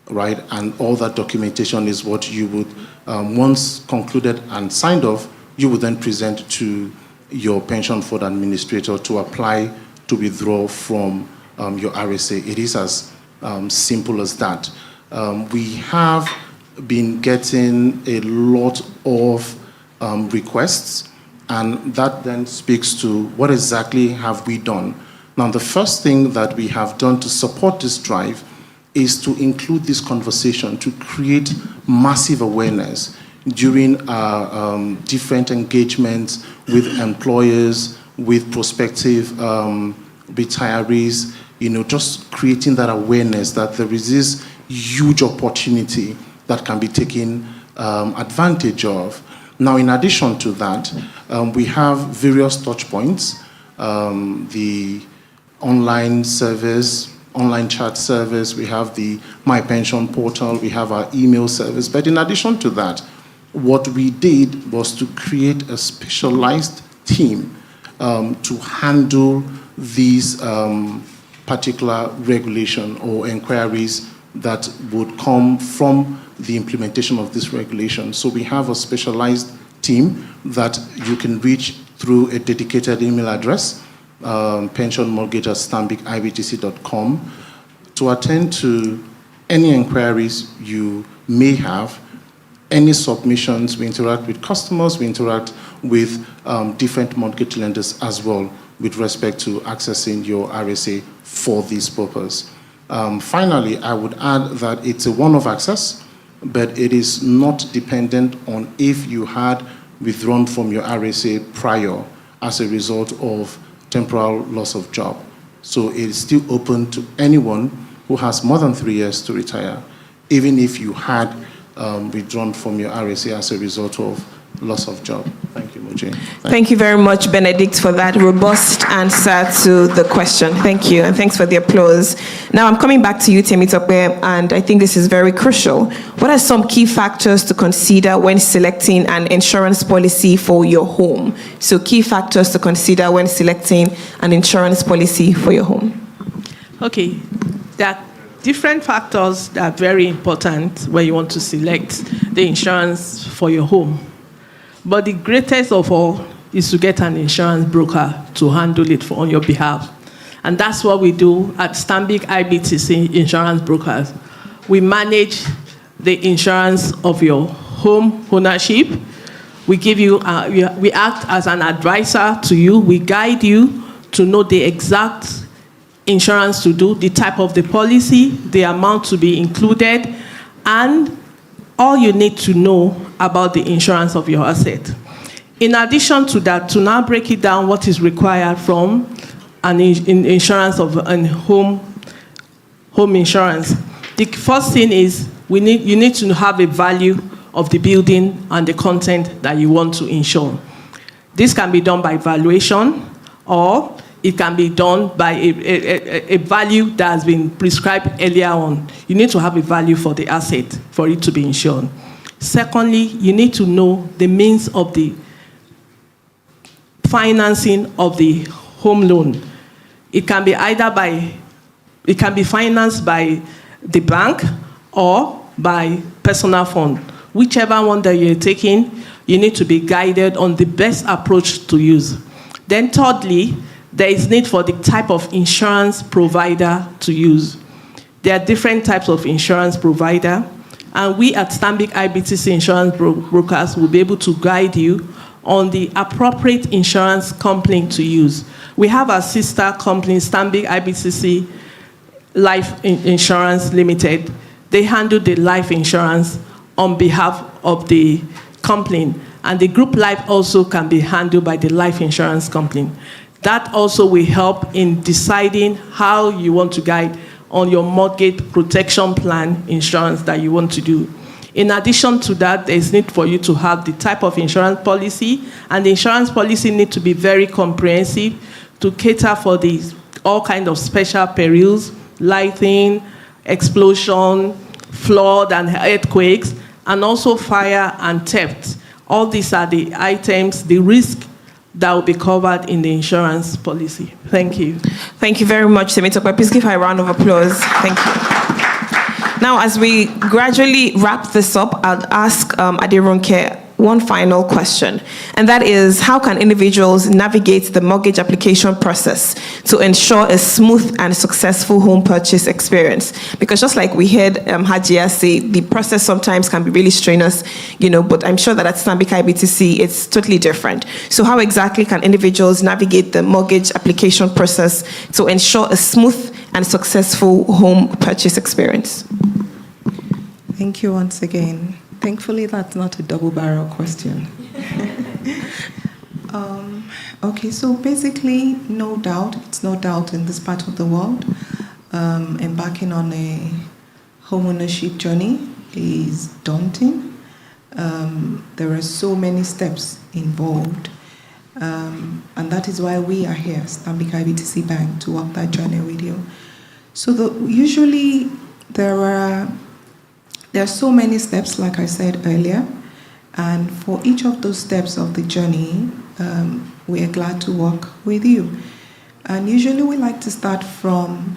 right? And all that documentation is what you would, once concluded and signed off, you would then present to your pension fund administrator to apply to withdraw from your RSA. It is as simple as that. We have been getting a lot of requests, and that then speaks to what exactly have we done. Now, the first thing that we have done to support this drive is to include this conversation, to create massive awareness during our different engagements with employers, with prospective retirees, just creating that awareness that there is this huge opportunity that can be taken advantage of. Now, in addition to that, we have various touch points, the online service, online chat service, we have the My Pension portal, we have our email service. But in addition to that, what we did was to create a specialized team to handle these particular regulation or inquiries that would come from the implementation of this regulation. So we have a specialized team that you can reach through a dedicated email address, pensionmortgage@stanbicibtc.com, to attend to any inquiries you may have, any submissions. We interact with customers, we interact with different mortgage lenders as well with respect to accessing your RSA for this purpose. Finally, I would add that it's a one-off access, but it is not dependent on if you had withdrawn from your RSA prior as a result of temporal loss of job. So it is still open to anyone who has more than 3 years to retire, even if you had withdrawn from your RSA as a result of loss of job. Thank you, Moji. Thank you very much, Benedict, for that robust answer to the question. Thank you, and thanks for the applause. Now I'm coming back to you, Temitope, and I think this is very crucial. What are some key factors to consider when selecting an insurance policy for your home? So key factors to consider when selecting an insurance policy for your home. Okay, there are different factors that are very important when you want to select the insurance for your home. But the greatest of all is to get an insurance broker to handle it on your behalf. And that's what we do at Stanbic IBTC Insurance Brokers. We manage the insurance of your home ownership. We give you, we act as an advisor to you. We guide you to know the exact insurance to do, the type of the policy, the amount to be included, and all you need to know about the insurance of your asset. In addition to that, to now break it down, what is required from an insurance of a home insurance. The first thing is you need to have a value of the building and the content that you want to insure. This can be done by valuation, or it can be done by a value that has been prescribed earlier on. You need to have a value for the asset for it to be insured. Secondly, you need to know the means of the financing of the home loan. It can be it can be financed by the bank or by personal fund. Whichever one that you're taking, you need to be guided on the best approach to use. Then thirdly, there is need for the type of insurance provider to use. There are different types of insurance provider, and we at Stanbic IBTC Insurance Brokers will be able to guide you on the appropriate insurance company to use. We have our sister company, Stanbic IBTC Life Insurance Limited. They handle the life insurance on behalf of the company, and the group life also can be handled by the life insurance company. That also will help in deciding how you want to guide on your mortgage protection plan insurance that you want to do. In addition to that, there is need for you to have the type of insurance policy, and the insurance policy need to be very comprehensive to cater for all kinds of special perils, lightning, explosion, flood and earthquakes, and also fire and theft. All these are the items, the risk that will be covered in the insurance policy. Thank you. Thank you very much, Temitope. Please give her a round of applause. Thank you. Now, as we gradually wrap this up, I'll ask Aderonke one final question, and that is, how can individuals navigate the mortgage application process to ensure a smooth and successful home purchase experience? Because just like we heard Hajia say, the process sometimes can be really strenuous, but I'm sure that at Stanbic IBTC, it's totally different. So how exactly can individuals navigate the mortgage application process to ensure a smooth and successful home purchase experience? Thank you once again. Thankfully, that's not a double-barrel question. Okay, so basically, no doubt, it's no doubt in this part of the world, embarking on a homeownership journey is daunting. There are so many steps involved, and that is why we are here, Stanbic IBTC Bank, to walk that journey with you. So usually there are so many steps, like I said earlier, and for each of those steps of the journey, we are glad to work with you. And usually we like to start from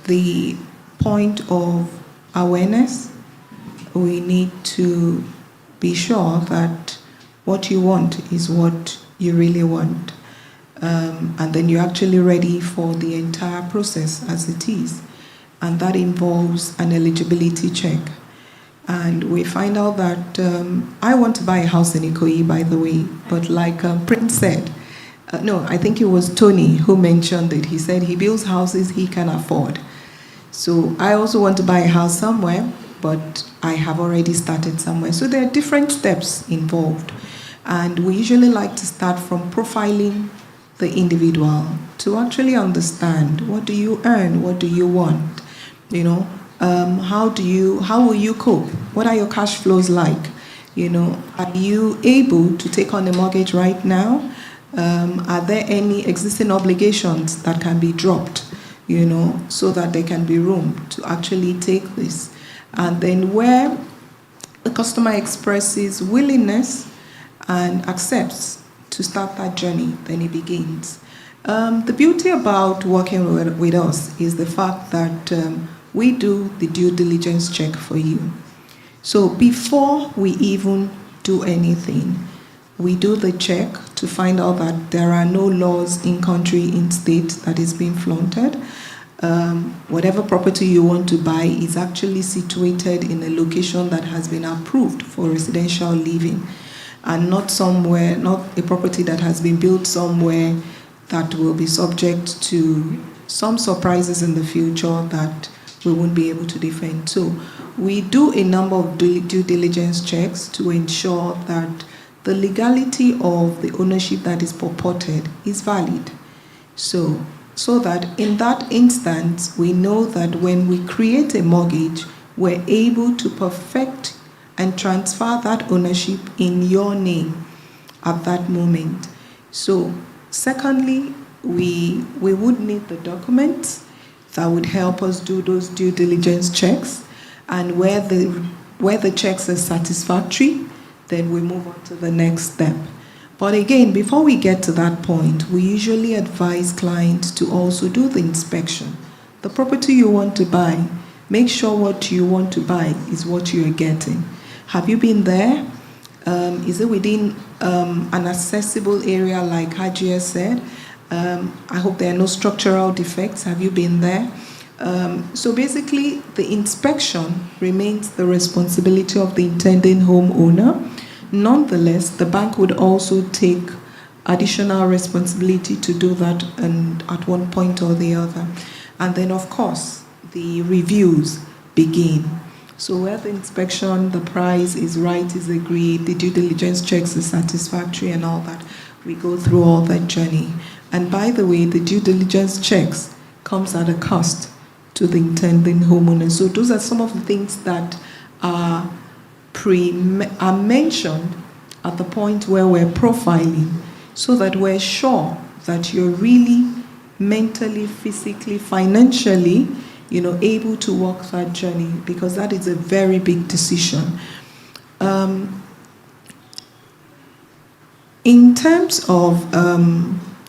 the point of awareness. We need to be sure that what you want is what you really want, and then you're actually ready for the entire process as it is. And that involves an eligibility check. And we find out that I want to buy a house in Ikoyi, by the way, but like Prince said, I think it was Tony who mentioned it. He said he builds houses he can afford. So I also want to buy a house somewhere, but I have already started somewhere. So there are different steps involved. And we usually like to start from profiling the individual to actually understand, what do you earn? What do you want? How will you cope? What are your cash flows like? Are you able to take on a mortgage right now? Are there any existing obligations that can be dropped, so that there can be room to actually take this? And then where the customer expresses willingness and accepts to start that journey, then it begins. The beauty about working with us is the fact that we do the due diligence check for you. So before we even do anything, we do the check to find out that there are no laws in country, in state that is being flaunted. Whatever property you want to buy is actually situated in a location that has been approved for residential living, and not a property that has been built somewhere that will be subject to some surprises in the future that we won't be able to defend. So we do a number of due diligence checks to ensure that the legality of the ownership that is purported is valid. So that in that instance, we know that when we create a mortgage, we're able to perfect and transfer that ownership in your name at that moment. So secondly, we would need the documents that would help us do those due diligence checks, and where the checks are satisfactory, then we move on to the next step. But again, before we get to that point, we usually advise clients to also do the inspection. The property you want to buy, make sure what you want to buy is what you're getting. Have you been there? Is it within an accessible area like Hajia said? I hope there are no structural defects. Have you been there? So basically, the inspection remains the responsibility of the intending homeowner. Nonetheless, the bank would also take additional responsibility to do that and at one point or the other. And then, of course, the reviews begin. So where the inspection, the price is right, is agreed, the due diligence checks are satisfactory and all that, we go through all that journey. And by the way, the due diligence checks comes at a cost to the intending homeowner. So those are some of the things that are mentioned at the point where we're profiling, so that we're sure that you're really mentally, physically, financially, able to walk that journey, because that is a very big decision. In terms of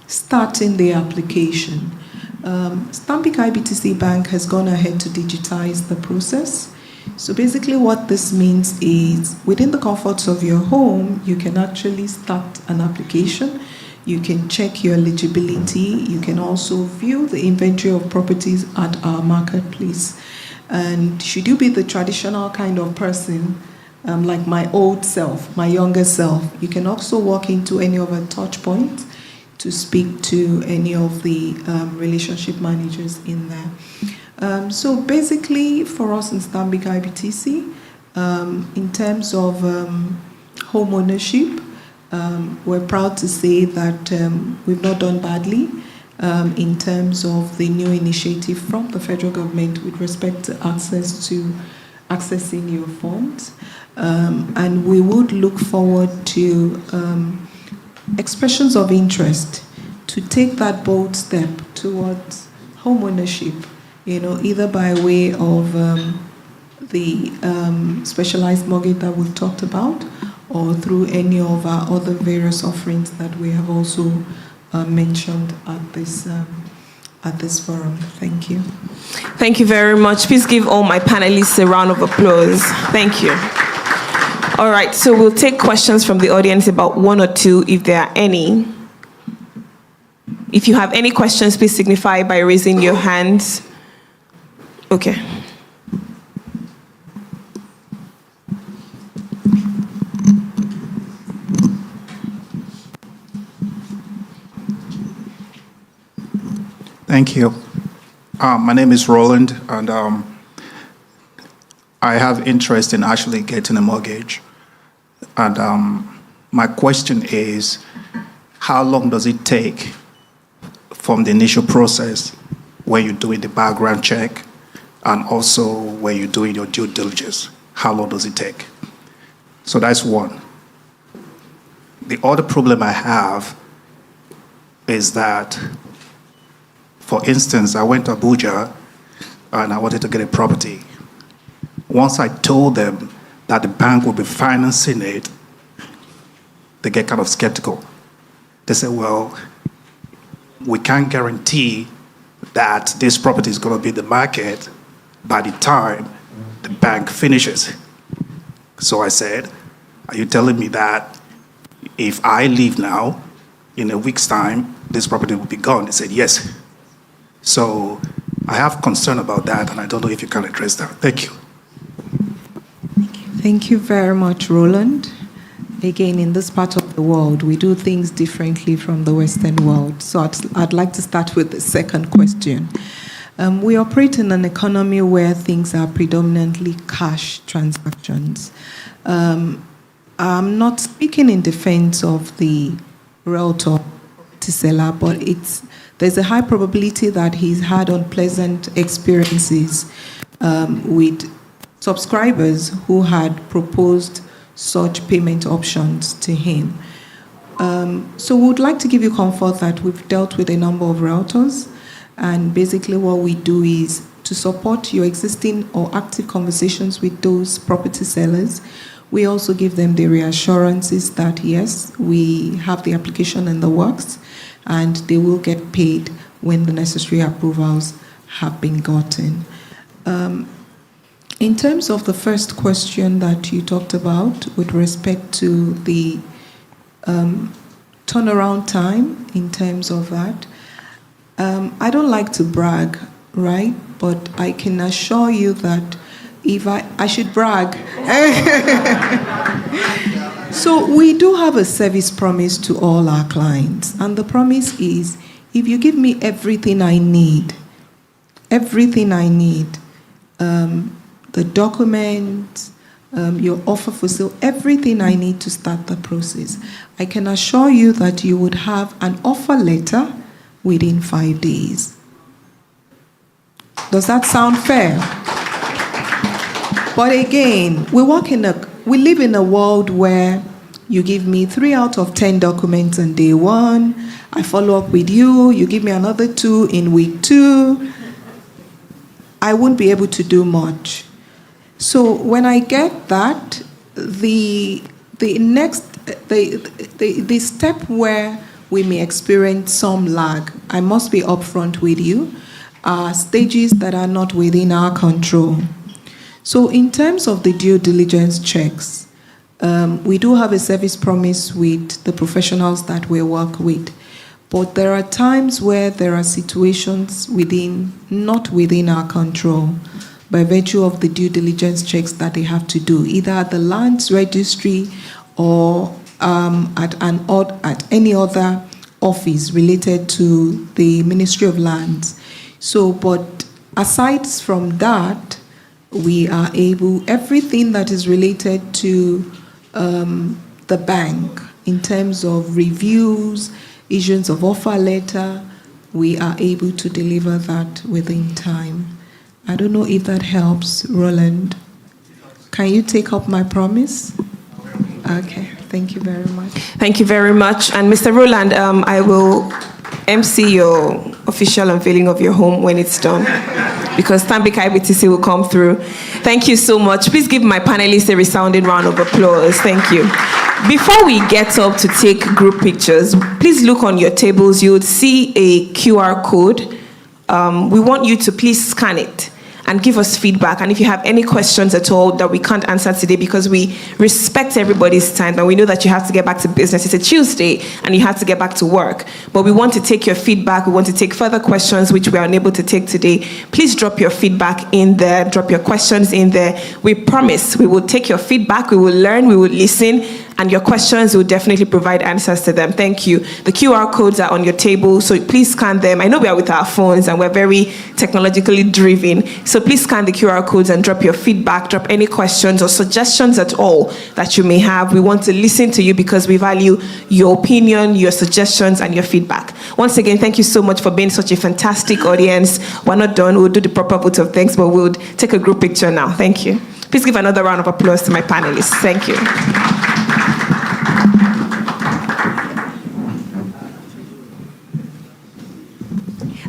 starting the application, Stanbic IBTC Bank has gone ahead to digitize the process. So basically what this means is, within the comforts of your home, you can actually start an application. You can check your eligibility. You can also view the inventory of properties at our marketplace. And should you be the traditional kind of person, like my old self, my younger self, you can also walk into any of our touch points to speak to any of the relationship managers in there. So basically, for us in Stanbic IBTC, in terms of home ownership, we're proud to say that we've not done badly in terms of the new initiative from the federal government with respect to accessing your funds. And we would look forward to expressions of interest to take that bold step towards home ownership, either by way of the specialized mortgage that we've talked about, or through any of our other various offerings that we have also mentioned at this forum. Thank you. Thank you very much. Please give all my panelists a round of applause. Thank you. All right, so we'll take questions from the audience, about one or two, if there are any. If you have any questions, please signify by raising your hands. Okay. Thank you. My name is Roland, and I have interest in actually getting a mortgage. And my question is, how long does it take from the initial process when you're doing the background check and also when you're doing your due diligence? How long does it take? So that's one. The other problem I have is that, for instance, I went to Abuja and I wanted to get a property. Once I told them that the bank would be financing it, they get kind of skeptical. They say, well, we can't guarantee that this property is going to be in the market by the time the bank finishes. So I said, are you telling me that if I leave now, in a week's time, this property will be gone? They said, yes. So I have concern about that, and I don't know if you can address that. Thank you. Thank you very much, Roland. Again, in this part of the world, we do things differently from the Western world. So I'd like to start with the second question. We operate in an economy where things are predominantly cash transactions. I'm not speaking in defense of the realtor to seller, but there's a high probability that he's had unpleasant experiences with subscribers who had proposed such payment options to him. So we would like to give you comfort that we've dealt with a number of realtors, and basically what we do is to support your existing or active conversations with those property sellers. We also give them the reassurances that yes, we have the application in the works and they will get paid when the necessary approvals have been gotten. In terms of the first question that you talked about with respect to the turnaround time in terms of that, I don't like to brag, right? But I can assure you that if I should brag. So we do have a service promise to all our clients. And the promise is, if you give me everything I need, the documents, your offer for sale, everything I need to start the process, I can assure you that you would have an offer letter within 5 days. Does that sound fair? But again, we live in a world where you give me 3 out of 10 documents on day 1, I follow up with you, you give me another 2 in week 2. I won't be able to do much. So when I get that, the step where we may experience some lag, I must be upfront with you, are stages that are not within our control. So in terms of the due diligence checks, we do have a service promise with the professionals that we work with. But there are times where there are situations not within our control by virtue of the due diligence checks that they have to do, either at the lands registry or at any other office related to the Ministry of Lands. So, but aside from that, we are able, everything that is related to the bank in terms of reviews, issuance of offer letter, we are able to deliver that within time. I don't know if that helps, Roland. Can you take up my promise? Okay, thank you very much. Thank you very much. And Mr. Roland, I will MC your official unveiling of your home when it's done, because Stanbic IBTC will come through. Thank you so much. Please give my panelists a resounding round of applause. Thank you. Before we get up to take group pictures, please look on your tables. You would see a QR code. We want you to please scan it and give us feedback. And if you have any questions at all that we can't answer today, because we respect everybody's time and we know that you have to get back to business. It's a Tuesday and you have to get back to work. But we want to take your feedback. We want to take further questions which we are unable to take today. Please drop your feedback in there. Drop your questions in there. We promise we will take your feedback. We will learn. We will listen. And your questions will definitely provide answers to them. Thank you. The QR codes are on your table, so please scan them. I know we are with our phones and we're very technologically driven, so please scan the QR codes and drop your feedback, drop any questions or suggestions at all that you may have. We want to listen to you because we value your opinion, your suggestions, and your feedback. Once again, thank you so much for being such a fantastic audience. We're not done. We'll do the proper vote of thanks, but we'll take a group picture now. Thank you. Please give another round of applause to my panelists. Thank you.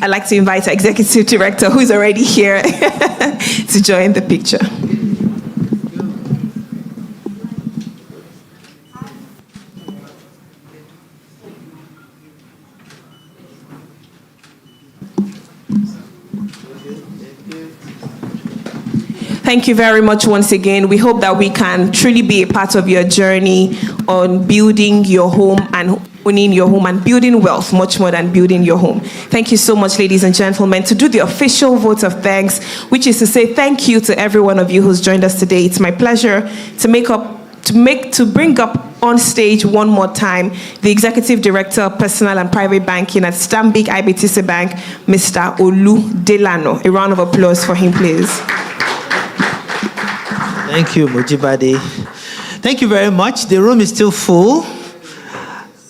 I'd like to invite our executive director, who is already here, to join the picture. Thank you very much once again. We hope that we can truly be a part of your journey on building your home and owning your home and building wealth, much more than building your home. Thank you so much, ladies and gentlemen, to do the official vote of thanks, which is to say thank you to every one of you who's joined us today. It's my pleasure to bring up on stage one more time the Executive Director of Personal and Private Banking at Stanbic IBTC Bank, Mr. Olu Delano. A round of applause for him, please. Thank you, Mojibade. Thank you very much. The room is still full.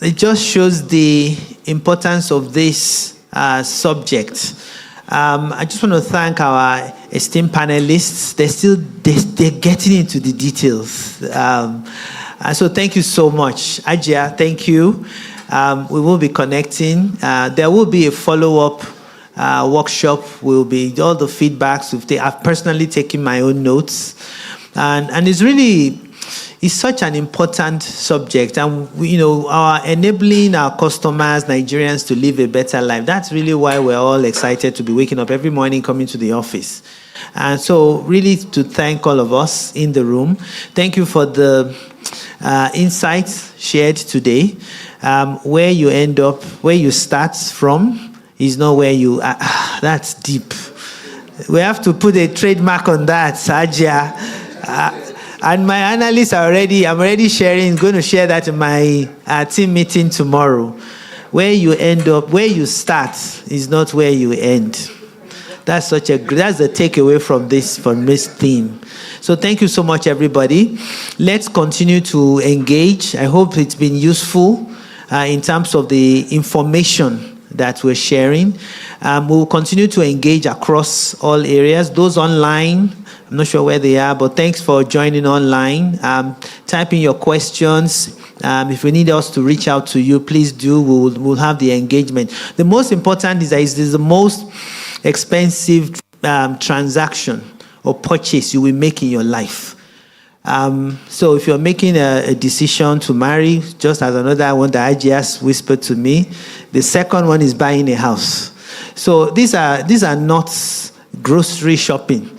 It just shows the importance of this subject. I just want to thank our esteemed panelists. They're getting into the details. So thank you so much. Ajia, thank you. We will be connecting. There will be a follow-up workshop. Will be all the feedbacks. I've personally taken my own notes. And it's such an important subject, and our enabling our customers, Nigerians, to live a better life. That's really why we're all excited to be waking up every morning, coming to the office. And so really to thank all of us in the room. Thank you for the insights shared today. Where you end up, where you start from is not where you are. That's deep. We have to put a trademark on that, Sajia. And my analysts I'm already sharing, going to share that in my team meeting tomorrow. Where you end up, where you start is not where you end. That's the takeaway from this theme. So thank you so much, everybody. Let's continue to engage. I hope it's been useful in terms of the information that we're sharing. We'll continue to engage across all areas. Those online, I'm not sure where they are, but thanks for joining online. Type in your questions. If you need us to reach out to you, please do. We'll have the engagement. The most important is that this is the most expensive transaction or purchase you will make in your life. So if you're making a decision to marry, just as another one that I just whispered to me, the second one is buying a house. So these are not grocery shopping.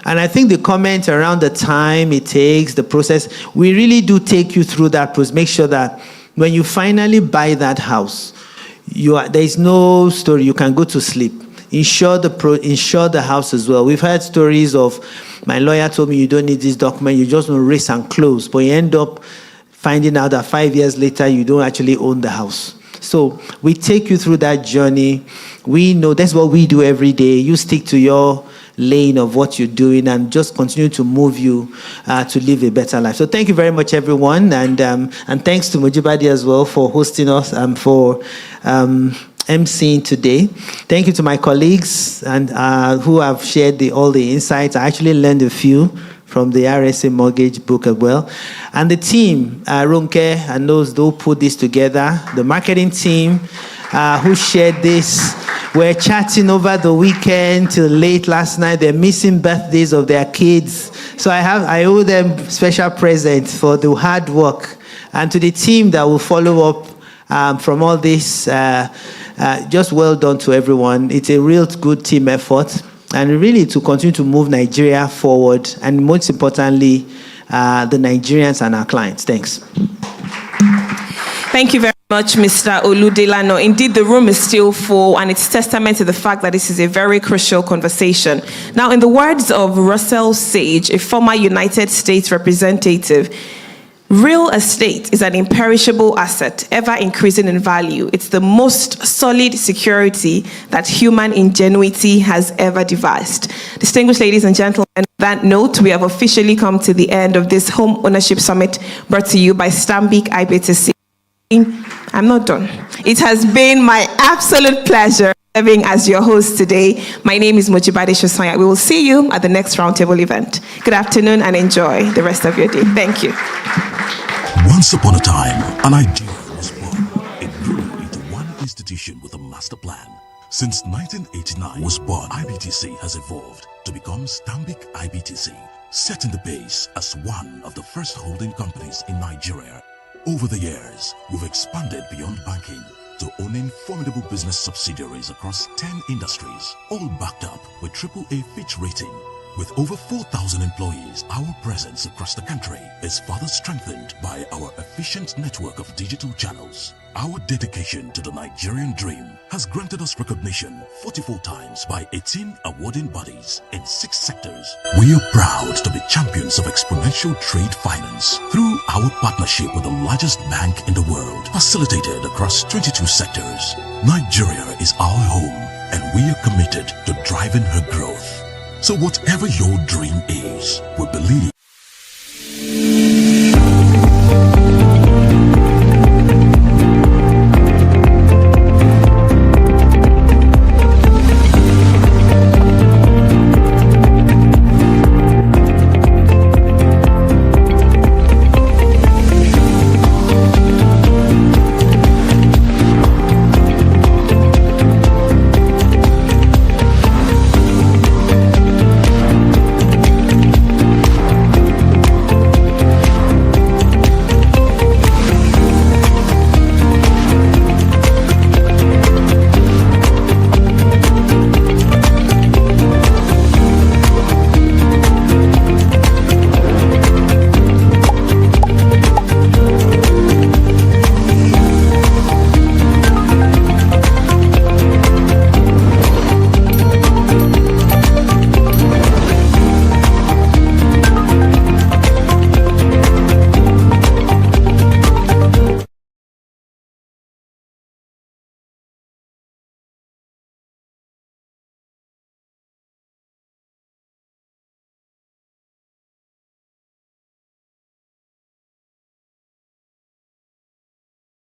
And I think the comment around the time it takes, the process, we really do take you through that process. Make sure that when you finally buy that house, there is no story. You can go to sleep. Insure the house as well. We've heard stories of, my lawyer told me you don't need this document, you just want to raise and close, but you end up finding out that 5 years later you don't actually own the house. So we take you through that journey. We know that's what we do every day. You stick to your lane of what you're doing and just continue to move you to live a better life. So thank you very much, everyone, and thanks to Mojibade as well for hosting us and for emceeing today. Thank you to my colleagues and who have shared all the insights. I actually learned a few from the RSA Mortgage book as well. And the team, Ronke and those who put this together, the marketing team who shared this. We're chatting over the weekend till late last night. They're missing birthdays of their kids. So I owe them special presents for the hard work. And to the team that will follow up from all this, just well done to everyone. It's a real good team effort. And really to continue to move Nigeria forward. And most importantly, the Nigerians and our clients. Thanks. Thank you very much, Mr. Oludelano. Indeed, the room is still full, and it's testament to the fact that this is a very crucial conversation. Now, in the words of Russell Sage, a former United States representative, real estate is an imperishable asset, ever increasing in value. It's the most solid security that human ingenuity has ever devised. Distinguished ladies and gentlemen, on that note, we have officially come to the end of this Home Ownership Summit brought to you by Stanbic IBTC. I'm not done. It has been my absolute pleasure serving as your host today. My name is Mojibade Shosanya. We will see you at the next roundtable event. Good afternoon and enjoy the rest of your day. Thank you. Once upon a time, an idea was born. It grew into one institution with a master plan. Since 1989 was born, IBTC has evolved to become Stanbic IBTC, setting the pace as one of the first holding companies in Nigeria. Over the years, we've expanded beyond banking to owning formidable business subsidiaries across 10 industries, all backed up with AAA Fitch rating. With over 4,000 employees, our presence across the country is further strengthened by our efficient network of digital channels. Our dedication to the Nigerian dream has granted us recognition 44 times by 18 awarding bodies in 6 sectors. We are proud to be champions of exponential trade finance through our partnership with the largest bank in the world, facilitated across 22 sectors. Nigeria is our home, and we are committed to driving her growth. So whatever your dream is, we believe